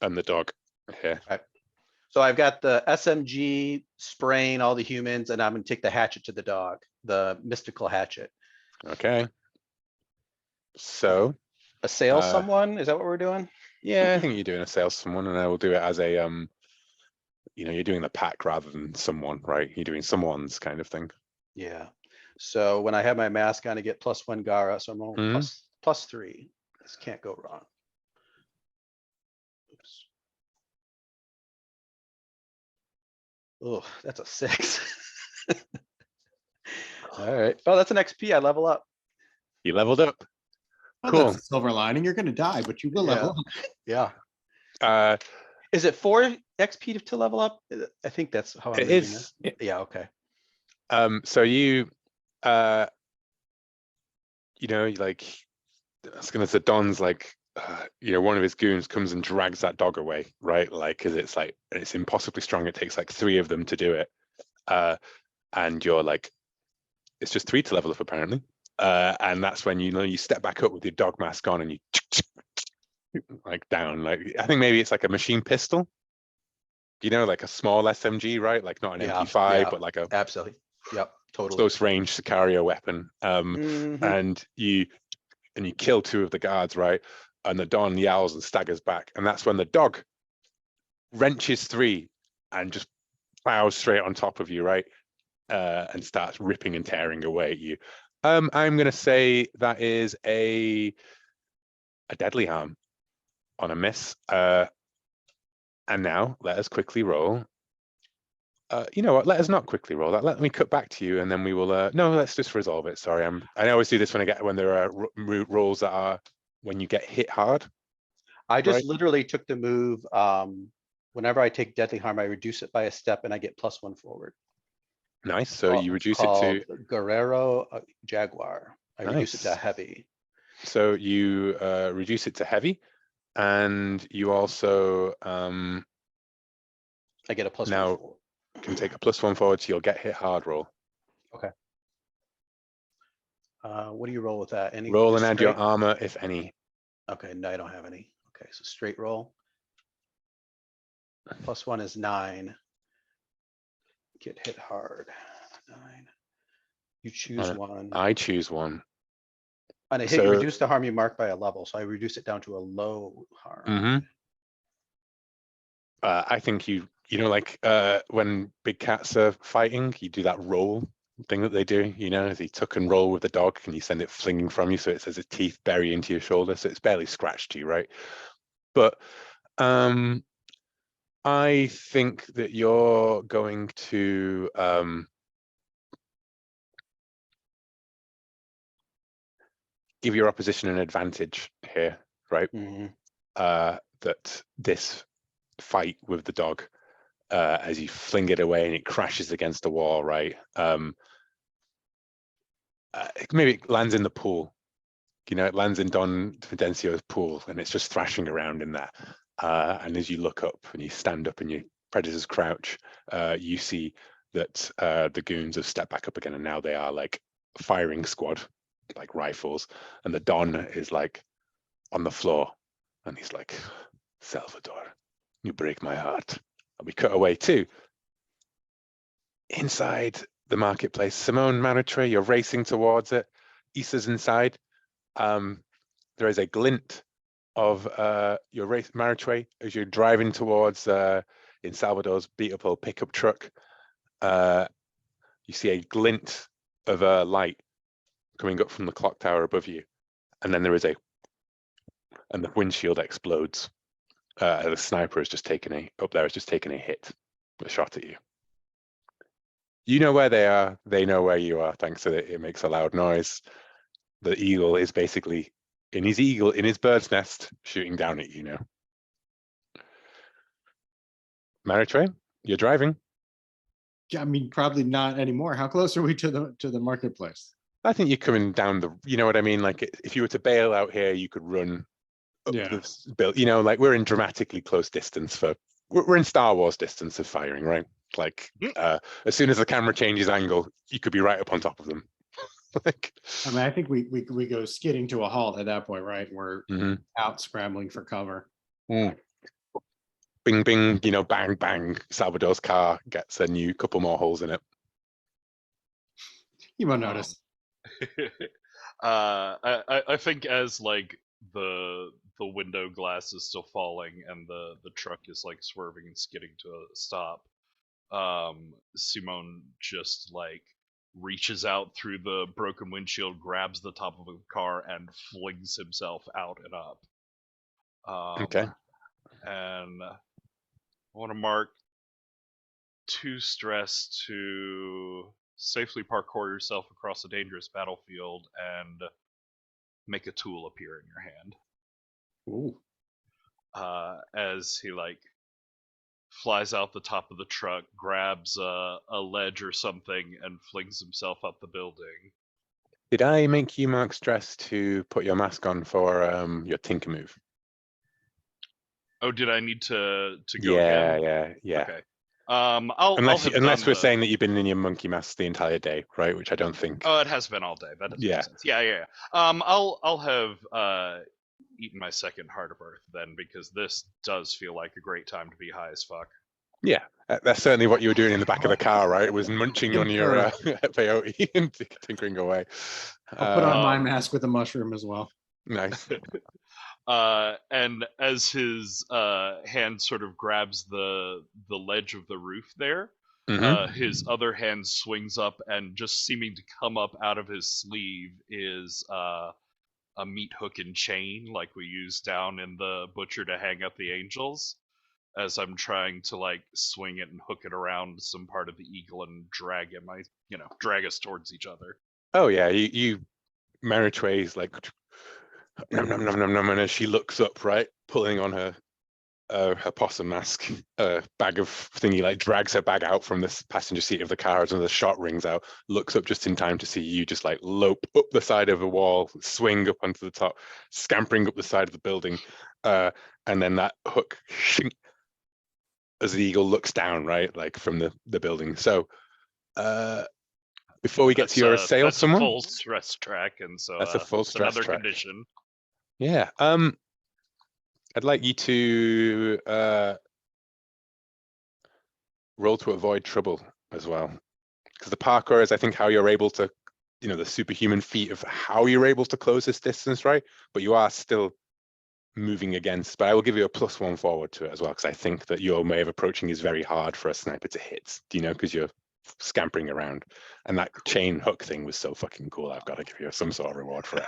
and the dog here. Right. So I've got the SMG spraying all the humans, and I'm going to take the hatchet to the dog, the mystical hatchet. Okay. So Assail someone? Is that what we're doing? yeah, I think you're doing a sales someone, and I will do it as a you're doing the pack rather than someone, right? You're doing someone's kind of thing. Yeah. So when I have my mask on, I get +1 Gara, so I'm rolling +3. This can't go wrong. Oops. Oh, that's a 6. All right. Oh, that's an XP. I level up. You leveled up. Oh, Cool. that's a silver lining. You're going to die, but you will level up. Yeah. Is it 4 XP to level up? I think that's how I'm It reading is. it. Yeah. Okay. So you, like, I was gonna say Don's like, one of his goons comes and drags that dog away, right? Like, because it's impossibly strong. It takes like 3 of them to do it, and you're like, it's just 3 to level up apparently, and that's when you step back up with your dog mask on and you like down. Like, I think maybe it's like a machine pistol, like a small SMG, right? Like not an MP5, but like a absolutely. Yep. Totally. close range Sicario weapon. Mhm. And you kill 2 of the guards, right? And the Don yowls and staggers back, and that's when the dog wrenches 3 and just plows straight on top of you, right? And starts ripping and tearing away at you. I'm gonna say that is a deadly harm on a miss. And now let us quickly roll. You know what? Let us not quickly roll that. Let me cut back to you, and then we will. No, let's just resolve it. Sorry, I always do this when there are rolls that are when you get hit hard. I just right? literally took the move. Whenever I take deadly harm, I reduce it by a step, and I get +1 forward. Nice. So you reduce it Called to Guerrero Jaguar. I reduce it to Nice. heavy. So you reduce it to heavy, and you also I get a +1 now forward. can take a +1 forward, so you'll get hit hard roll. Okay. What do you roll with that? Any Roll and add your straight? armor, if any. Okay, no, I don't have any. Okay, so straight roll. +1 is 9. Get hit hard. 9. You choose one. I choose one. On a hit, you reduce the harm you mark by a level, so I reduce it down to a low harm. I think like when big cats are fighting, you do that roll thing that they do, as he tuck and roll with the dog, and you send it flinging from you, so it says its teeth bury into your shoulder, so it's barely scratched you, right? But I think that you're going to give your opposition an advantage here, right? That this fight with the dog, as you fling it away and it crashes against the wall, right? Maybe it lands in the pool. It lands in Don Fidencio's pool, and it's just thrashing around in there. And as you look up and you stand up and your predators crouch, you see that the goons have stepped back up again, and now they are like a firing squad, like rifles. And the Don is like on the floor, and he's like, Salvador, you break my heart. And we cut away too. Inside the marketplace, Simone Maritray, you're racing towards it. Issa's inside. There is a glint of your race Maritray as you're driving towards in Salvador's beat up old pickup truck. You see a glint of a light coming up from the clock tower above you, and then there is a and the windshield explodes. The sniper has just taken a hit, a shot at you. You know where they are. They know where you are. Thanks to it makes a loud noise. The eagle is basically in his bird's nest, shooting down at you now. Maritre, you're driving. I mean, probably not anymore. How close are we to the marketplace? I think you're coming down you know what I mean? Like if you were to bail out here, you could run up Yeah. the build. You know, like we're in dramatically close distance we're in Star Wars distance of firing, right? Like as soon as the camera changes angle, you could be right up on top of them. Like, I mean, I think we go skidding to a halt at that point, right? We're mhm. out scrambling for cover. Bing, bing, you know, bang, bang. Salvador's car gets a new couple more holes in it. You won't notice. I think as like the window glass is still falling and the truck is like swerving and skidding to a stop, Simone just like reaches out through the broken windshield, grabs the top of the car, and flings himself out and up. Okay. And I want to mark 2 stress to safely parkour yourself across a dangerous battlefield and make a tool appear in your hand. Ooh. As he like flies out the top of the truck, grabs a ledge or something, and flings himself up the building. Did I make you mark stress to put your mask on for your tinker move? Oh, did I need to go again? Yeah. Okay. Unless We're saying that you've been in your monkey mask the entire day, right? Which I don't think. Oh, it has been all day. That doesn't make sense. Yeah. I'll have eaten my second Heart of Earth then, because this does feel like a great time to be high as fuck. Yeah, that's certainly what you were doing in the back of the car, right? It was munching on your peyote and tinkering away. I'll put on my mask with a mushroom as well. Nice. And as his hand sort of grabs the ledge of the roof there, his other hand swings up, and just seeming to come up out of his sleeve is a meat hook and chain, like we use down in the butcher to hang up the angels. As I'm trying to like swing it and hook it around some part of the eagle and drag us towards each other. Oh yeah, you Meritway's like nom nom nom nom nom, and as she looks up, right, pulling on her possum mask, bag of thingy, like drags her bag out from the passenger seat of the car as the shot rings out, looks up just in time to see you just like lope up the side of a wall, swing up onto the top, scampering up the side of the building, and then that hook as the eagle looks down, right, like from the building. So before we get to your assail someone, a full stress track, and so that's a full stress another track. condition. Yeah. I'd like you to roll to avoid trouble as well, because the parkour is, I think, how you're able to, you know, the superhuman feat of how you're able to close this distance, right? But you are still moving against. But I will give you a +1 forward to it as well, because I think that your way of approaching is very hard for a sniper to hit. Do you know? Because you're scampering around, and that chain hook thing was so fucking cool. I've got to give you some sort of reward for it.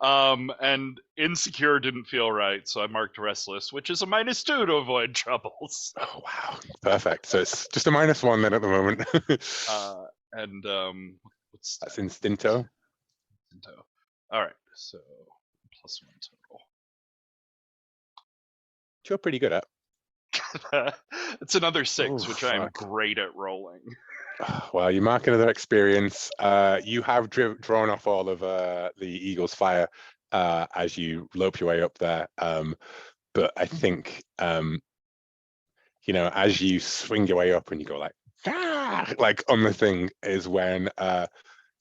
And insecure didn't feel right, so I marked restless, which is a -2 to avoid troubles. Oh wow, perfect. So it's just a -1 then at the moment. What's that's Instinto. All right, so +1 total. You're pretty good at. It's another 6, Oh, which I am great at rolling. Well, you mark another experience. You have drawn off all of the eagle's fire as you lope your way up there. But I think, you know, as you swing your way up and you go like on the thing is when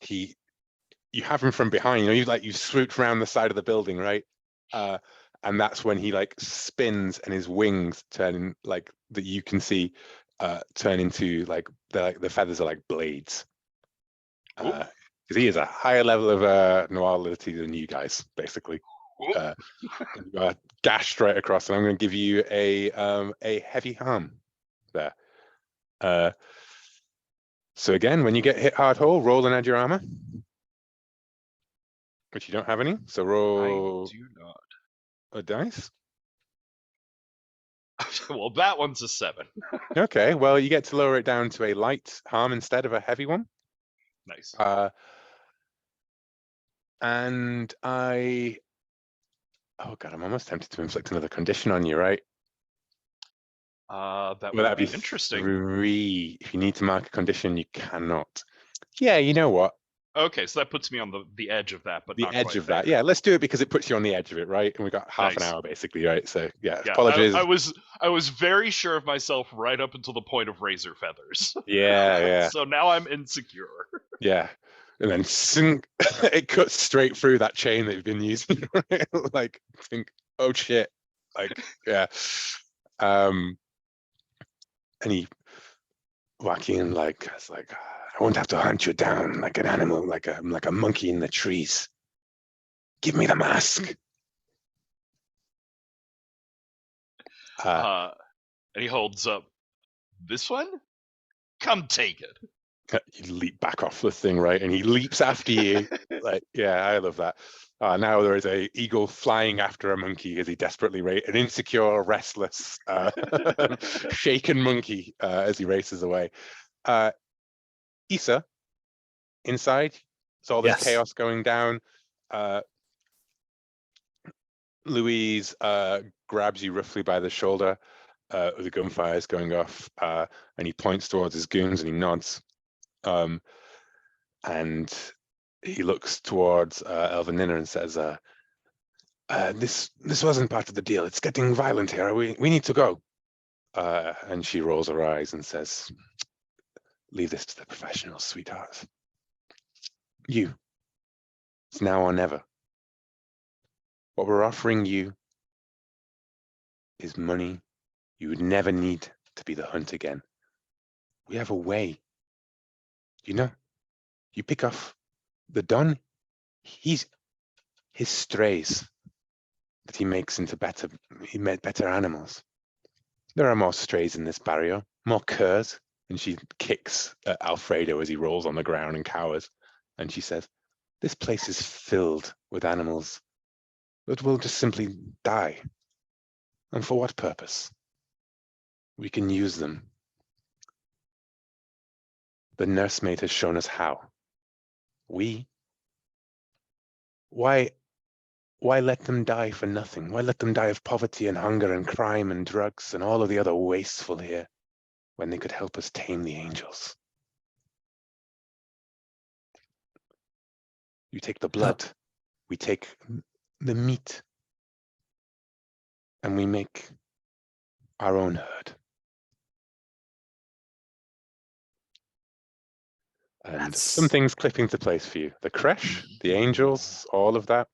you have him from behind. You know, you swooped around the side of the building, right? And that's when he like spins and his wings turn like that you can see turn into like the feathers are like blades. Because he is a higher level of nahuality than you guys, basically. You are gashed straight across, and I'm going to give you a heavy harm there. So again, when you get hit hard hole, roll and add your armor. which you don't have any. So I roll do not. a dice. Well, that one's a 7. Okay, well, you get to lower it down to a light harm instead of a heavy one. Nice. And oh God, I'm almost tempted to inflict another condition on you, right? That Well, would that'd be be interesting. 3. If you need to mark a condition, you cannot. Yeah, you know what? Okay, so that puts me on the edge of that, but The not edge quite of there. that. Yeah, let's do it because it puts you on the edge of it, right? And we got half an Nice. hour basically, right? So yeah, Yeah, apologies. I was very sure of myself right up until the point of razor feathers. Yeah. So now I'm insecure. Yeah. And then sink, it cuts straight through that chain that you've been using. Right? Like, think, oh shit. Like, yeah. And he walking like, it's like, I won't have to hunt you down like an animal, like a monkey in the trees. Give me the mask. And he holds up this one. Come take it. You leap back off the thing, right? And he leaps after you. Like, yeah, I love that. Now there is a eagle flying after a monkey as he desperately an insecure, restless, shaken monkey as he races away. Issa, inside, it's all this Yes. chaos going down. Louise grabs you roughly by the shoulder. The gunfire is going off, and he points towards his goons and he nods. And he looks towards Elven Nina and says, this wasn't part of the deal. It's getting violent here. We need to go. And she rolls her eyes and says, leave this to the professionals, sweetheart. It's now or never. What we're offering you is money you would never need to be the hunt again. We have a way. You pick off the Don, his strays that he makes into better animals. There are more strays in this barrio, more curs. And she kicks at Alfredo as he rolls on the ground and cowers. And she says, this place is filled with animals that will just simply die. And for what purpose? We can use them. The nursemaid has shown us how. Why let them die for nothing? Why let them die of poverty and hunger and crime and drugs and all of the other wasteful here when they could help us tame the angels? You take the blood, we take the meat, and we make our own herd. And some things clip into place for you. The creche, the angels, all of that.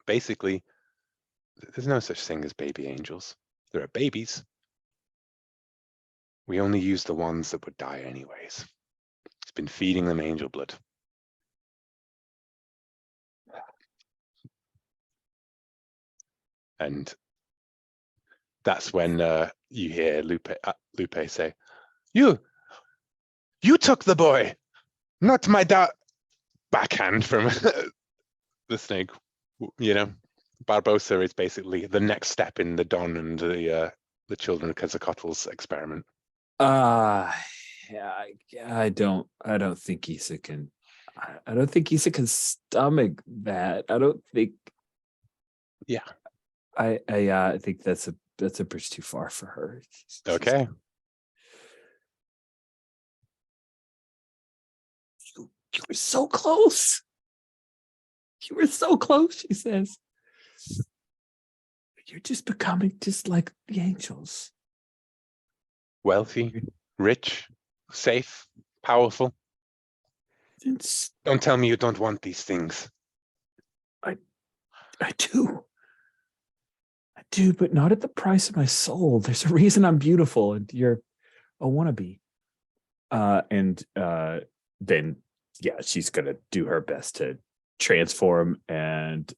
Basically, there's no such thing as baby angels. There are babies. We only use the ones that would die anyways. It's been feeding them angel blood. And that's when you hear Lupe say, You took the boy, not my backhand from the snake. Barbosa is basically the next step in the Don and the children of Quetzalcoatl's experiment. Yeah, I don't think Issa can. I don't think Issa can stomach that. I don't think. Yeah. I think that's a bridge too far for her. Okay. You were so close. You were so close, she says. You're just becoming just like the angels. Wealthy, rich, safe, powerful. Don't tell me you don't want these things. I do. I do, but not at the price of my soul. There's a reason I'm beautiful and you're a wannabe. Then yeah, she's gonna do her best to transform and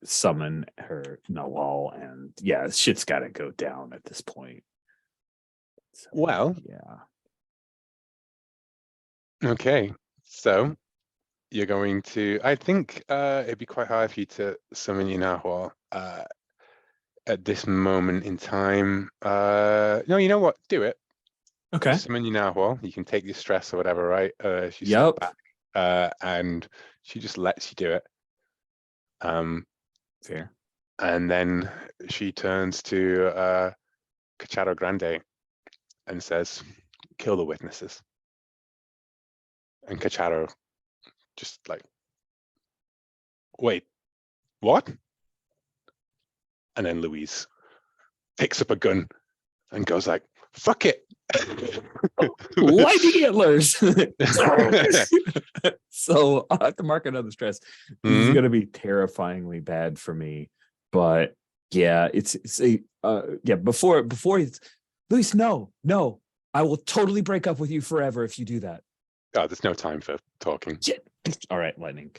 summon her Nahual, and yeah, shit's gotta go down at this point. So, well, yeah. Okay, so you're going to. I think it'd be quite hard for you to summon your Nahual at this moment in time. No, you know what? Do it. Okay. Summon your Nahual. You can take your stress or whatever, right? She Yep. steps back, and she just lets you do it. Fair. And then she turns to Cacharo Grande and says, "Kill the witnesses." And Cacharo just like, "Wait, what?" And then Louise picks up a gun and goes like, "Fuck it." Lightning antlers. So I'll have to mark another stress. This is Mhm. going to be terrifyingly bad for me. But yeah, it's a yeah. Before it's Luis, no, I will totally break up with you forever if you do that. Oh, there's no time for talking. Yeah. All right, lightning.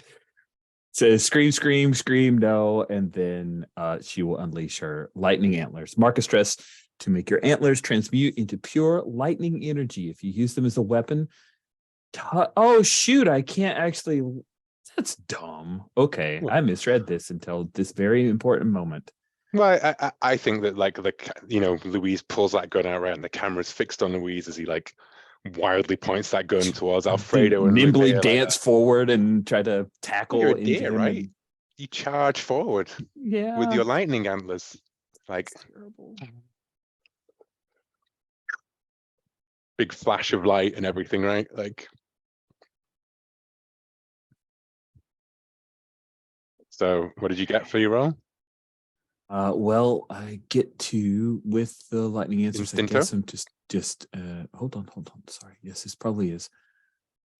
So scream, no, and then she will unleash her lightning antlers. Mark a stress to make your antlers transmute into pure lightning energy. If you use them as a weapon, oh shoot, I can't actually. That's dumb. Okay, What? I misread this until this very important moment. Well, I think that like Louise pulls that gun out right, and the camera's fixed on Louise as he like wildly points that gun towards Alfredo and Lupe, nimbly like, dance forward and try to tackle you're a into deer, him. right? And, You charge forward yeah, with your lightning antlers, like it's terrible. big flash of light and everything, right? Like, so what did you get for your roll? Well, I get to with the lightning answers. I Instinto? guess I'm just hold on. Sorry. Yes, this probably is.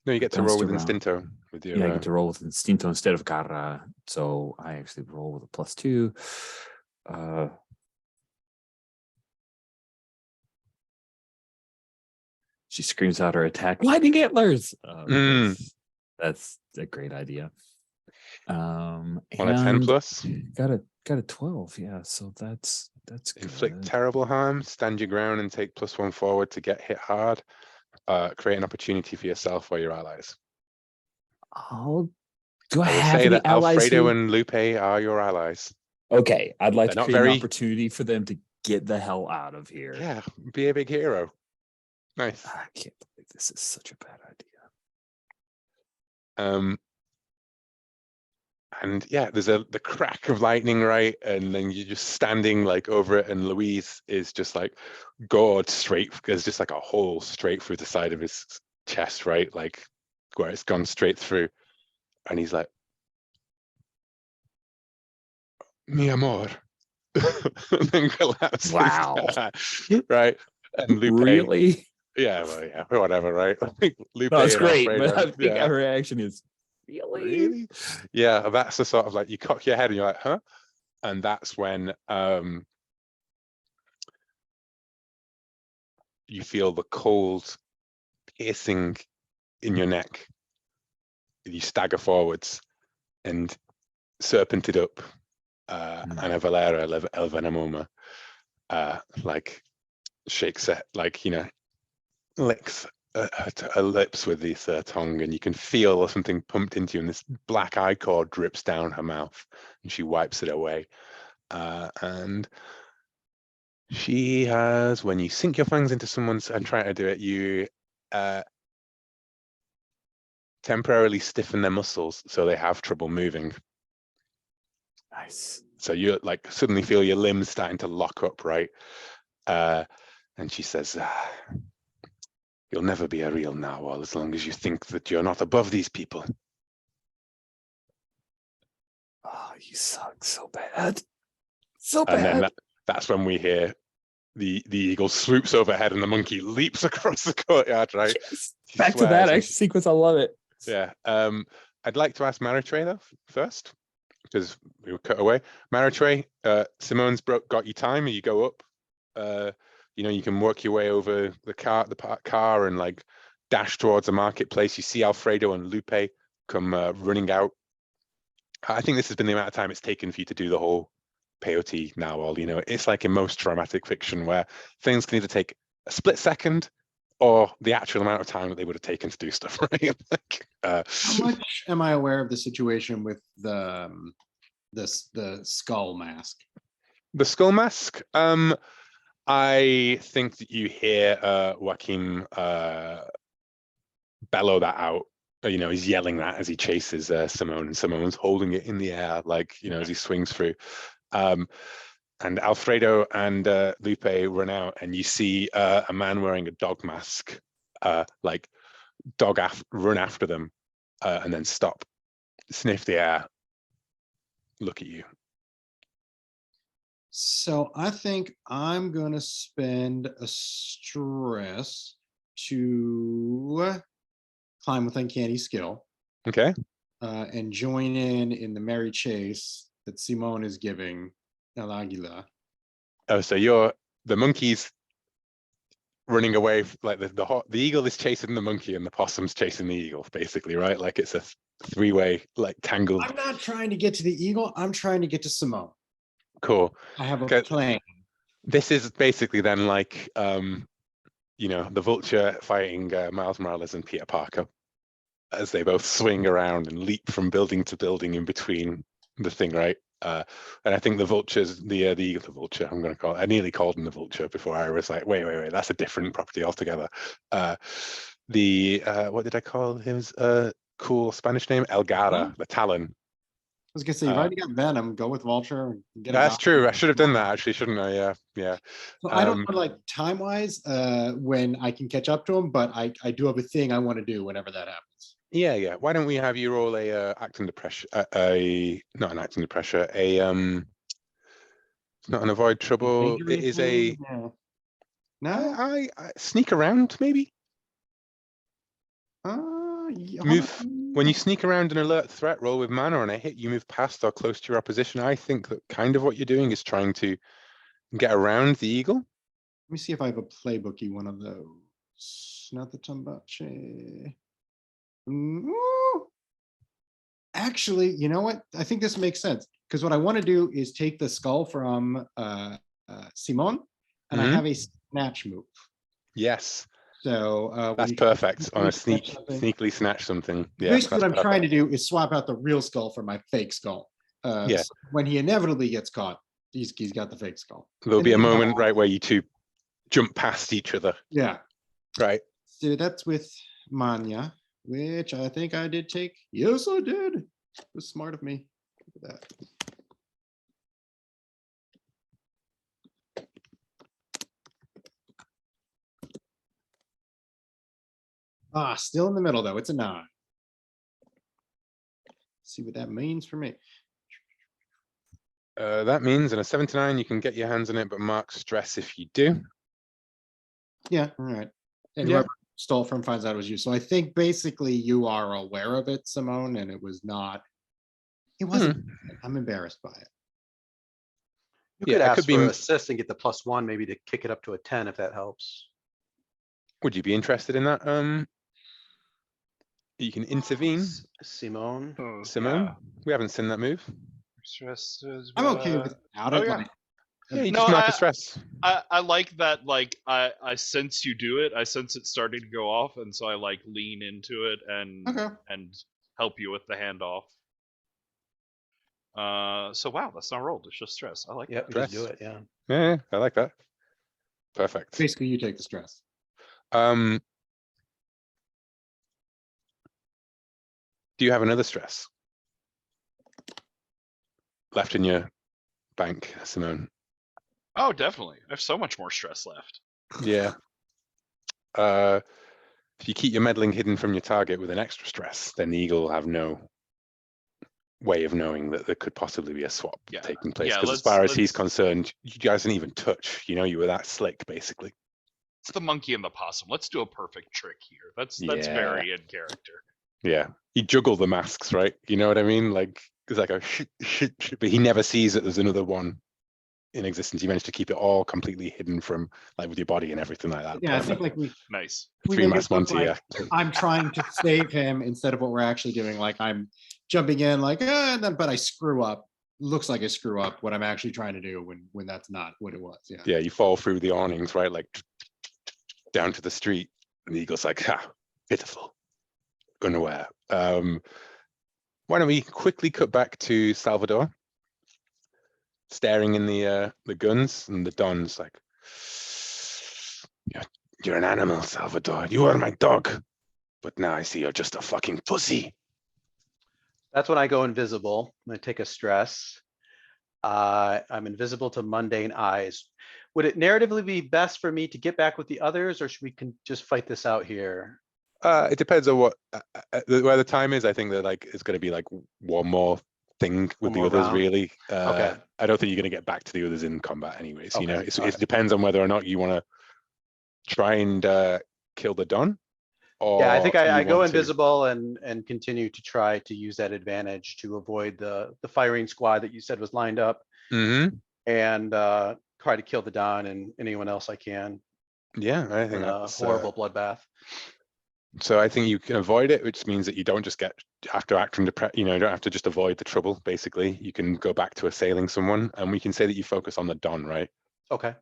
No, you get to roll Bounced with around. Instinto with your. Yeah, I get to roll with Instinto instead of Carra. So I actually roll with a +2. She screams out her attack, lightning antlers. That's a great idea. On a 10 And plus, got a 12. Yeah, so that's inflict good. terrible harm, stand your ground and take +1 forward to get hit hard. Create an opportunity for yourself or your allies. Do I I will have say any that allies Alfredo who? and Lupe are your allies. Okay, I'd like They're to not create an very. opportunity for them to get the hell out of here. Yeah, be a big hero. Nice. I can't believe this is such a bad idea. And yeah, there's the crack of lightning, right? And then you're just standing like over it, and Louise is just like gored straight. There's just like a hole straight through the side of his chest, right? Like where it's gone straight through. And he's like, "Mi amor." And then collapses. Wow. Right? And Lupe. Really? Yeah, well, yeah, whatever, right? Lupe No, it's and great, Alfredo, but I think yeah. her reaction is really. Really? Yeah, that's the sort of like you cock your head and you're like, huh? And that's when you feel the cold piercing in your neck. You stagger forwards and serpented up Ana Valera Elvenamoma like shakes it, like, licks her lips with this tongue, and you can feel something pumped into you, and this black eye cord drips down her mouth, and she wipes it away. And she has, when you sink your fangs into someone's and try to do it, you temporarily stiffen their muscles so they have trouble moving. Nice. So you like suddenly feel your limbs starting to lock up, right? And she says, "You'll never be a real Nahual as long as you think that you're not above these people." Oh, you suck so bad. So And bad. then that's when we hear the eagle swoops overhead and the monkey leaps across the courtyard, right? Yes. Back to that action sequence. I love it. Yeah. I'd like to ask Maritre though first, because we were cut away. Maritre, Simone's got you time, and you go up. You can work your way over the car and like dash towards the marketplace. You see Alfredo and Lupe come running out. I think this has been the amount of time it's taken for you to do the whole peyote now. It's like in most dramatic fiction where things can either take a split second or the actual amount of time that they would have taken to do stuff, right? Like, How much am I aware of the situation with the skull mask? the skull mask. I think that you hear Joachim bellow that out. He's yelling that as he chases Simone, and Simone's holding it in the air, like, as he swings through. And Alfredo and Lupe run out, and you see a man wearing a dog mask, like run after them, and then stop, sniff the air, look at you. So I think I'm gonna spend a stress to climb with uncanny skill, Okay. and join in the merry chase that Simone is giving El Aguila. Oh, so you're the monkey's running away, like the eagle is chasing the monkey and the possum's chasing the eagle, basically, right? Like it's a three-way, like tangled. I'm not trying to get to the eagle. I'm trying to get to Simone. Cool. I have a Okay. plan. This is basically then like, the vulture fighting Miles Morales and Peter Parker, as they both swing around and leap from building to building in between the thing, right? And I think the vulture's the eagle, the vulture, I'm going to call it. I nearly called him the vulture before I was like, wait, that's a different property altogether. What did I call his cool Spanish name? El Gara, the Talon. I was gonna say, you've already got Venom. Go with Vulture. And get a That's Valkyrie. true. I should have done that, actually, shouldn't I? Yeah. So I don't know, like time wise, when I can catch up to him, but I do have a thing I want to do whenever that happens. Yeah. Why don't we have you roll a act under pressure? Not an act under pressure. Not an avoid trouble. It is a. No. I sneak around, maybe. Move when you sneak around an alert threat. Roll with mana, and a hit. You move past or close to your opposition. I think that kind of what you're doing is trying to get around the eagle. Let me see if I have a playbooky one of those. Not the Tambache. Actually, you know what? I think this makes sense, because what I want to do is take the skull from Simon, and I have a snatch move. Yes. So that's perfect on a sneakily snatch something. Yeah, basically what I'm trying to do is swap out the real skull for my fake skull. Yeah. So when he inevitably gets caught, he's got the fake skull. There'll be a moment, right, where you two jump past each other. Yeah. Right. So that's with Manya, which I think I did take. Yes, I did. It was smart of me. Look at that. Still in the middle though. It's a 9. See what that means for me. That means in a 7 to 9 you can get your hands on it, but mark stress if you do. Yeah, all right. And whoever stole from finds out it was you. So I think basically you are aware of it, Simone, and it wasn't. I'm embarrassed by it. You could ask for assist and get the +1, maybe to kick it up to a 10 if that helps. Would you be interested in that? You can intervene. Simone. Yeah. We haven't seen that move. I'm okay without it. Yeah, you just mark the stress. I like that. Like I sense you do it. I sense it starting to go off, and so I like lean into it and help you with the handoff. So wow, that's not rolled. It's just stress. I like that. Just do it. Yeah. Yeah, I like that. Perfect. Basically, you take the stress. Do you have another stress left in your bank, Simone? Oh, definitely. I have so much more stress left. Yeah. If you keep your meddling hidden from your target with an extra stress, then the eagle will have no way of knowing that there could possibly be a swap taking place. Because as far as he's concerned, you guys didn't even touch. You were that slick, basically. It's the monkey and the possum. Let's do a perfect trick here. That's very in character. Yeah. You juggle the masks, right? You know what I mean? Like, it's like a but he never sees that there's another one in existence. You managed to keep it all completely hidden from, like, with your body and everything like that. Yeah, I think like nice. 3-mass Monty, like, I'm trying to save him instead of what we're actually doing. Like I'm jumping in, like, and then but I screw up. Looks like I screw up what I'm actually trying to do when that's not what it was. Yeah. Yeah, you fall through the awnings, right? Like down to the street. And the eagle's like, ha, pitiful, unaware. Why don't we quickly cut back to Salvador, staring in the guns, and the Don's like, you're an animal, Salvador. You are my dog. But now I see you're just a fucking pussy. That's when I go invisible. I'm gonna take a stress. I'm invisible to mundane eyes. Would it narratively be best for me to get back with the others, or should we just fight this out here? It depends on what where the time is. I think that like it's going to be like one more thing with One the more others. round? Really, Okay. I don't think you're going to get back to the others in combat, anyways. You know, Okay, it alright. depends on whether or not you want to try and kill the Don, Yeah, I or think you I go want to. invisible and continue to try to use that advantage to avoid the firing squad that you said was lined up, Mm-hmm. and try to kill the Don and anyone else I can Yeah, I in think a that's horrible bloodbath. So I think you can avoid it, which means that you don't just get after acting you know, you don't have to just avoid the trouble. Basically, you can go back to assailing someone, and we can say that you focus on the Don, right? Okay.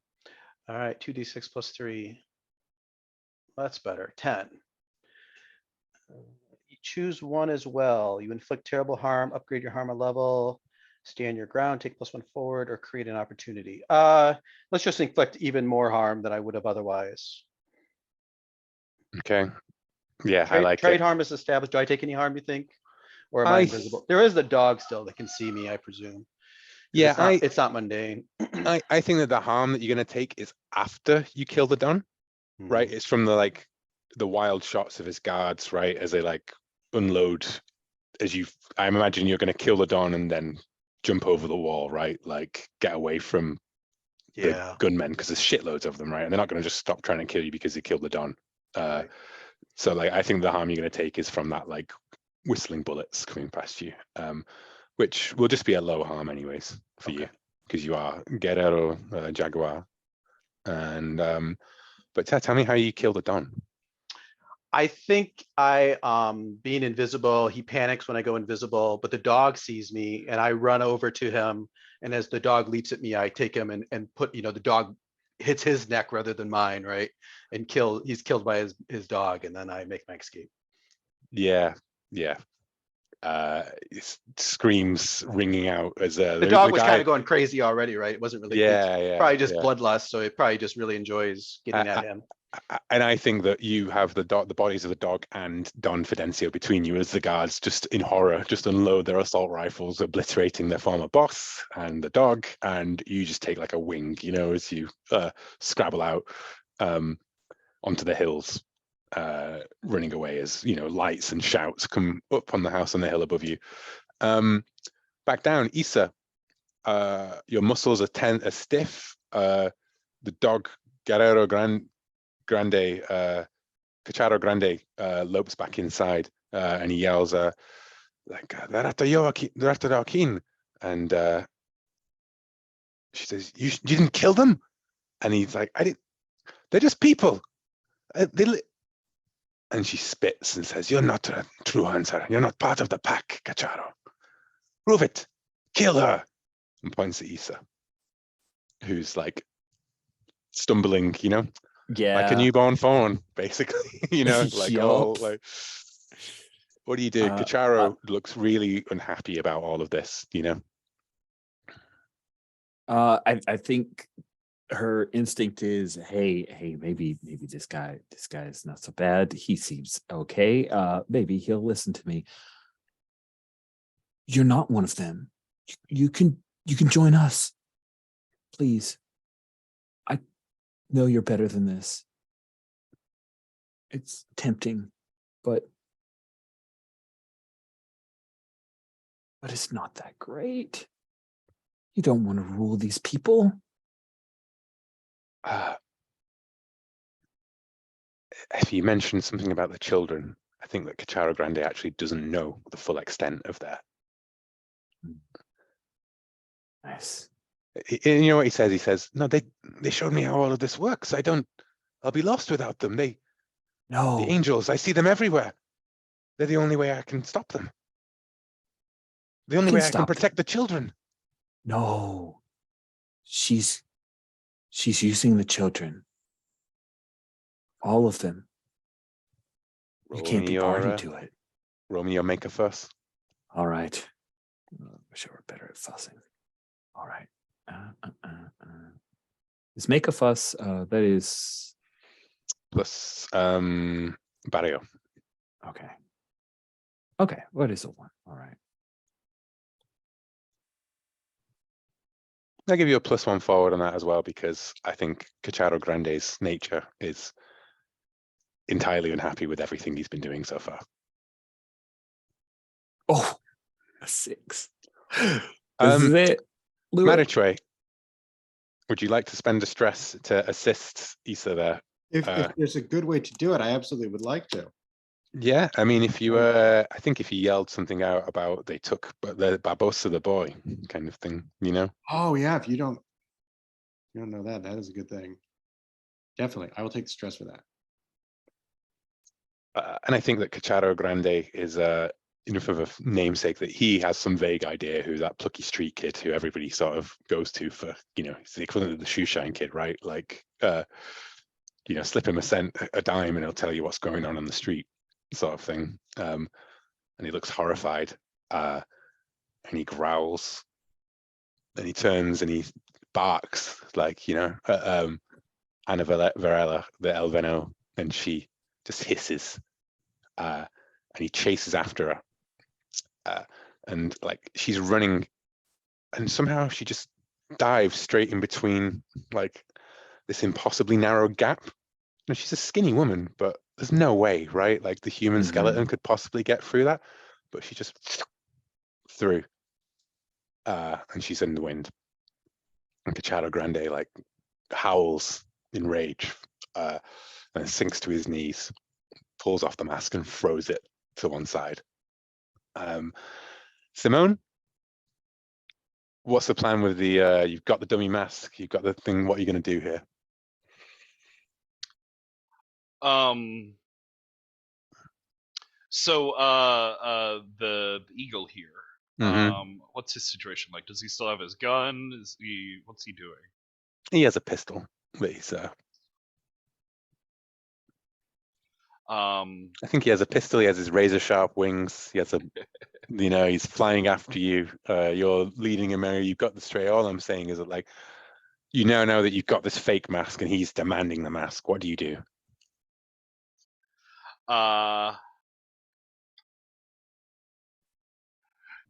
All right, 2d6 plus 3. That's better. 10. You choose one as well. You inflict terrible harm, upgrade your armor level, stand your ground, take +1 forward, or create an opportunity. Let's just inflict even more harm than I would have otherwise. Okay. Yeah, I like Trade it. harm is established. Do I take any harm, you think? Or am I invisible? There is the dog still that can see me, I presume. Yeah, It's not mundane. I think that the harm that you're going to take is after you kill the Don, right? It's from the wild shots of his guards, right? As they like unload, I imagine you're going to kill the Don and then jump over the wall, right? Like get away from the Yeah. gunmen because there's shitloads of them, right? And they're not going to just stop trying to kill you because they killed the Don. Right. So like I think the harm you're going to take is from that like whistling bullets coming past you, which will just be a low harm anyways for you because you are Guerrero Jaguar. And but tell me how you kill the Don. I think being invisible, he panics when I go invisible, but the dog sees me and I run over to him. And as the dog leaps at me, I take him and put, the dog hits his neck rather than mine, right? And he's killed by his dog, and then I make my escape. Yeah. Screams ringing out as the dog was kind of going crazy already, right? It wasn't really, it's probably just bloodlust, so it probably just really enjoys getting at him. And I think that you have the bodies of the dog and Don Fidencio between you as the guards just in horror just unload their assault rifles, obliterating their former boss and the dog, and you just take like a wing, as you scrabble out onto the hills, running away as lights and shouts come up on the house on the hill above you. Back down, Issa, your muscles are stiff. The dog Guerrero Grande, Cacharo Grande, lopes back inside, and he yells, "They're after Joaquin," and she says, "You didn't kill them?" And he's like, "I didn't. They're just people." And she spits and says, "You're not a true hunter. You're not part of the pack, Cacharo. Prove it. Kill her." And points at Issa, who's like stumbling, like a newborn fawn, basically, like all like. What do you do? Cacharo looks really unhappy about all of this, I think her instinct is, hey, maybe this guy is not so bad. He seems okay. Maybe he'll listen to me. You're not one of them. You can join us, please. I know you're better than this. It's tempting, but it's not that great. You don't want to rule these people. If you mentioned something about the children, I think that Cacharo Grande actually doesn't know the full extent of that. Nice. You know what he says? He says, "No, they showed me how all of this works. I'll be lost without them. The angels, I see them everywhere. They're the only way I can stop them. The only way I can protect the children." No, she's using the children, all of them, You can't be party to it. Roll me your make a fuss. All right. Wish I were better at fussing. All right. Let's make a fuss. That is Plus barrio. okay. Okay. What is a 1? All right. I'll give you a +1 forward on that as well, because I think Cacharo Grande's nature is entirely unhappy with everything he's been doing so far. Oh, a 6. This is it. Louis. Marichway, would you like to spend a stress to assist Issa there? If there's a good way to do it, I absolutely would like to. Yeah, I mean, if you I think if you yelled something out about they took the Barbosa the boy kind of thing, you know? Oh yeah, if you don't know that, that is a good thing. Definitely, I will take the stress for that. And I think that Cacharo Grande is enough of a namesake that he has some vague idea who that plucky street kid who everybody sort of goes to for, you know, it's the equivalent of the shoe shine kid, right? Like, you know, slip him a dime and he'll tell you what's going on the street, sort of thing. And he looks horrified, and he growls, and he turns and he barks like, you know, Anna Varela, the Elveno, and she just hisses, and he chases after her, and like she's running, and somehow she just dives straight in between like this impossibly narrow gap. No, she's a skinny woman, but there's no way, right? Like the human skeleton could possibly get through that, but she just through, and she's in the wind. And Cacharo Grande like howls in rage, and sinks to his knees, pulls off the mask and throws it to one side. Simone, what's the plan with the? You've got the dummy mask, you've got the thing. What are you going to do here? So the eagle here. What's his situation like? Does he still have his gun? What's he doing? He has a pistol, but he's I think he has a pistol. He has his razor sharp wings. He has a, you know, he's flying after you. You're leading him. You've got the stray. All I'm saying is that, like, you now know that you've got this fake mask, and he's demanding the mask. What do you do?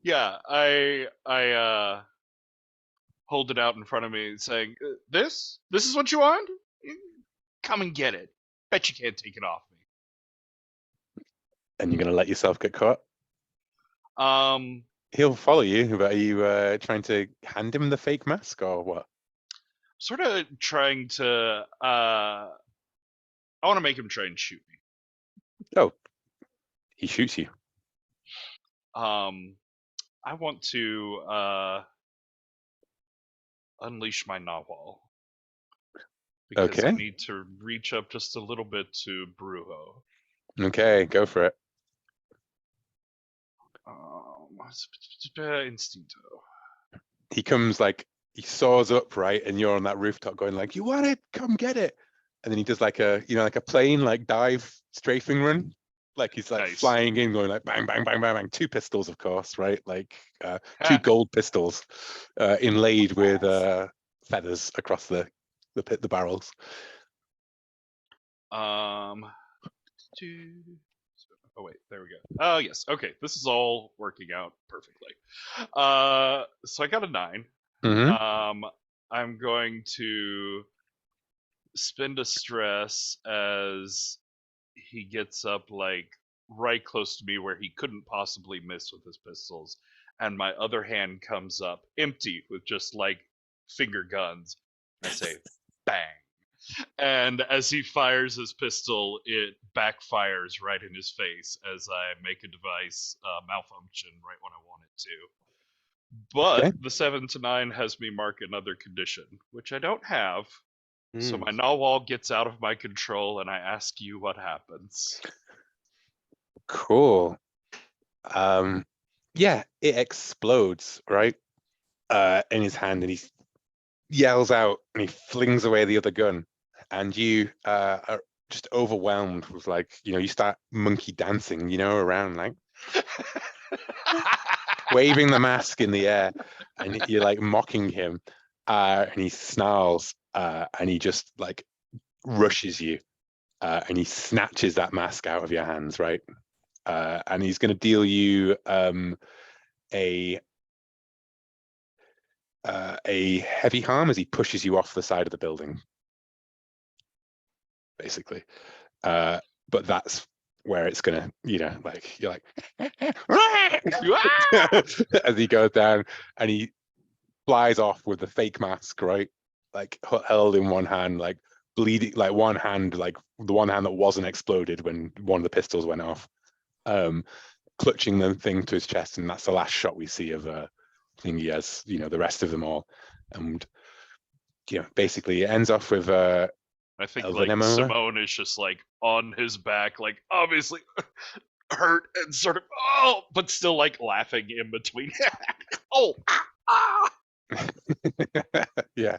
Yeah, I hold it out in front of me, saying, "This is what you want? Come and get it. Bet you can't take it off me." And you're gonna let yourself get caught? Um, He'll follow you, but are you trying to hand him the fake mask or what? sort of trying to. I want to make him try and shoot me. Oh, he shoots you. I want to unleash my Nahual. Because I need to reach up just a little bit to Brujo. Okay, go for it. Instinto. He comes like, he soars up, right? And you're on that rooftop going like, you want it? Come get it. And then he does like a, you know, like a plane, like dive strafing run. Like he's like flying in, going like bang, bang, bang, bang, bang. 2 pistols, of course, right? Like 2 gold pistols inlaid with feathers across the barrels. Oh wait, there we go. Oh yes, okay. This is all working out perfectly. So I got a 9. I'm going to spend a stress as he gets up like right close to me where he couldn't possibly miss with his pistols, and my other hand comes up empty with just like finger guns. I say bang, and as he fires his pistol, it backfires right in his face as I make a device malfunction right when I want it to. But the 7 to 9 has me mark another condition, which I don't have. So my Nahual gets out of my control, and I ask you what happens. Cool. Yeah, it explodes, right? In his hand, and he yells out, and he flings away the other gun. And you just overwhelmed with like, you start monkey dancing, around like waving the mask in the air, and you're like mocking him, and he snarls, and he just like rushes you, and he snatches that mask out of your hands, right? And he's going to deal you a heavy harm as he pushes you off the side of the building, basically. But that's where it's gonna, like you're like as he goes down, and he flies off with the fake mask, right? Like held in one hand, like bleeding, like one hand, like the one hand that wasn't exploded when one of the pistols went off, clutching the thing to his chest, and that's the last shot we see of Thingy as the rest of them all. And basically it ends off with I think Elven like Emma. Simone is just like on his back, like obviously hurt and sort of but still like laughing in between. Oh, Yeah.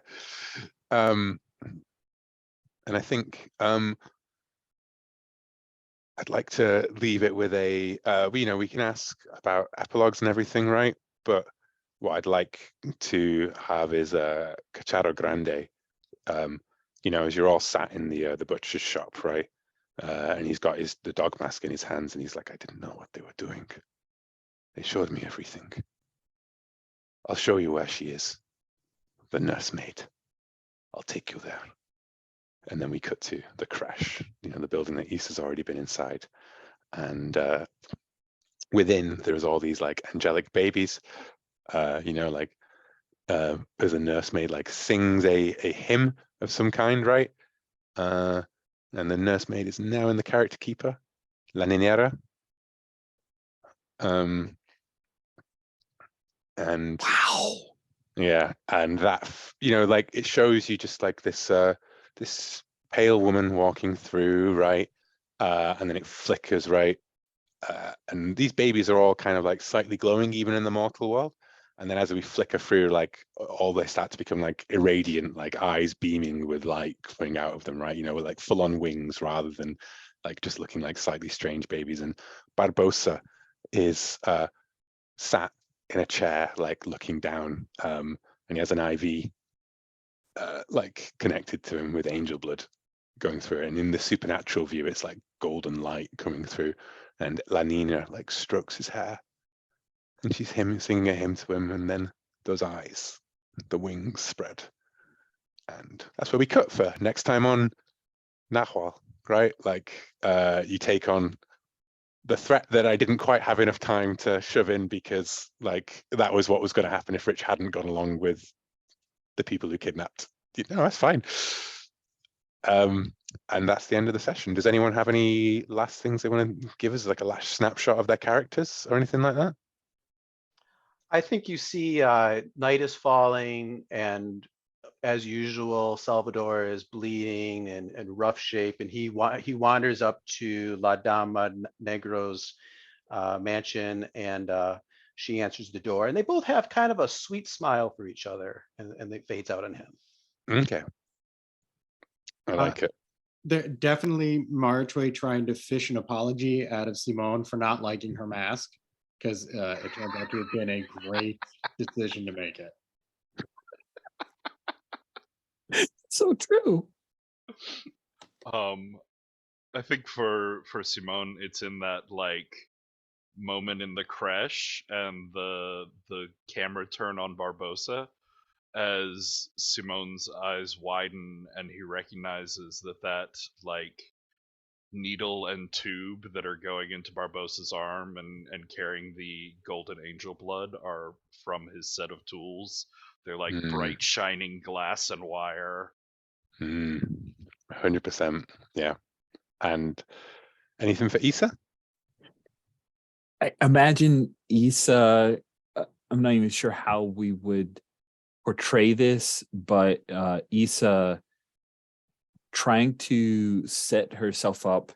And I think I'd like to leave it with a we can ask about epilogues and everything, right? But what I'd like to have is a cacharo grande. As you're all sat in the butcher's shop, right? And he's got the dog mask in his hands, and he's like, I didn't know what they were doing. They showed me everything. I'll show you where she is. The nursemaid. I'll take you there. And then we cut to the crash, the building that Issa's already been inside. And within, there's all these like angelic babies, like as a nursemaid like sings a hymn of some kind, right? And the nursemaid is now in the character keeper, La Niñera. And Wow. yeah, and that like it shows you just like this this pale woman walking through, right? And then it flickers, right? And these babies are all kind of like slightly glowing even in the mortal world. And then as we flicker through, like all they start to become like irradiant, like eyes beaming with light coming out of them, right? With like full on wings rather than like just looking like slightly strange babies. And Barbosa is sat in a chair, like looking down, and he has an IV like connected to him with angel blood going through it. And in the supernatural view, it's like golden light coming through. And La Nina like strokes his hair, and she's singing a hymn to him, and then those eyes, the wings spread. And that's where we cut for next time on Nahual, right? Like you take on the threat that I didn't quite have enough time to shove in, because like that was what was going to happen if Rich hadn't gone along with the people who kidnapped. That's fine. And that's the end of the session. Does anyone have any last things they want to give us, like a last snapshot of their characters or anything like that? I think you see night is falling, and as usual, Salvador is bleeding and rough shape, and he wanders up to La Dama Negro's mansion, and she answers the door, and they both have kind of a sweet smile for each other, and it fades out on him. Okay. I like it. They're definitely Marchway trying to fish an apology out of Simone for not liking her mask, because it turned out to have been a great decision to make it. So true. I think for Simone, it's in that like moment in the crash and the camera turn on Barbosa as Simone's eyes widen and he recognizes that like needle and tube that are going into Barbosa's arm and carrying the golden angel blood are from his set of tools. They're like bright shining glass and wire. 100%. Yeah. And anything for Issa? I imagine Issa, I'm not even sure how we would portray this, but Issa trying to set herself up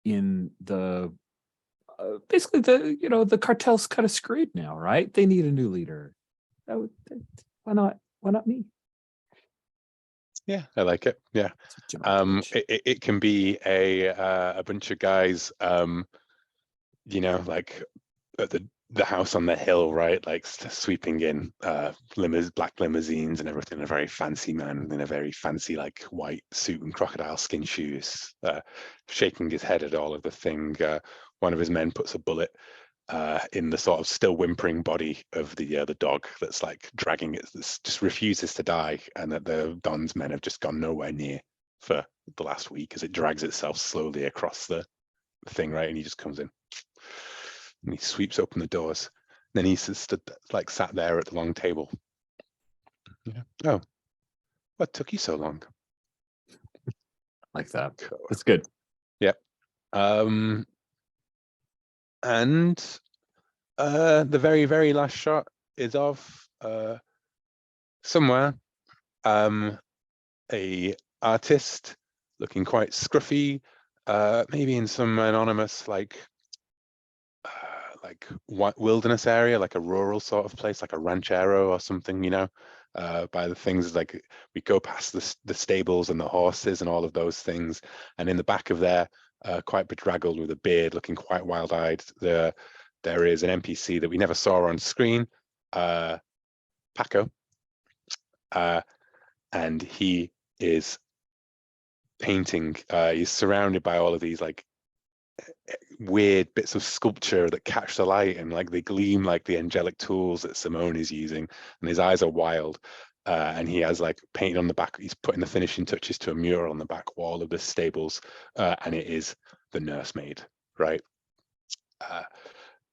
in the basically the cartel's kind of screwed now, right? They need a new leader. Why not me? Yeah, I like it. Yeah. It can be a bunch of guys, you know, like at the house on the hill, right? Like sweeping in black limousines and everything. A very fancy man in a very fancy like white suit and crocodile skin shoes, shaking his head at all of the thing. One of his men puts a bullet in the sort of still whimpering body of the dog that's like dragging it, that just refuses to die, and that the Don's men have just gone nowhere near for the last week as it drags itself slowly across the thing, right? And he just comes in and he sweeps open the doors. And then he's stood like sat there at the long table. Yeah. Oh, what took you so long? Like that. Cool. That's good. Yep. And the very, very last shot is of somewhere a artist looking quite scruffy, maybe in some anonymous like wilderness area, like a rural sort of place, like a ranchero or something, you know. By the things like we go past the stables and the horses and all of those things, and in the back of there, quite bedraggled with a beard, looking quite wild-eyed, there is an NPC that we never saw on screen, Paco, and he is painting. He's surrounded by all of these like weird bits of sculpture that catch the light and like they gleam like the angelic tools that Simone is using, and his eyes are wild. And he has like paint on the back. He's putting the finishing touches to a mural on the back wall of the stables, and it is the nursemaid, right?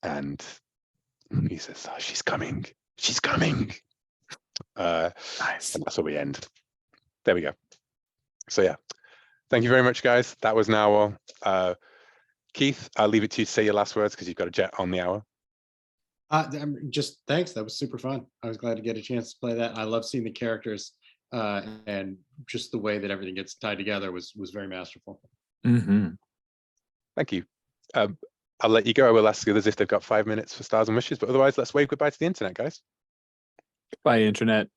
And he says, oh, "She's coming. She's coming." Nice. And that's where we end. There we go. So yeah, thank you very much, guys. That was Nahual. Keith, I'll leave it to you to say your last words because you've got a jet on the hour. Just thanks. That was super fun. I was glad to get a chance to play that. I love seeing the characters, and just the way that everything gets tied together was very masterful. Mm-hmm. Thank you. I'll let you go. I will ask the others if they've got 5 minutes for stars and wishes, but otherwise, let's wave goodbye to the internet, guys. Bye, internet.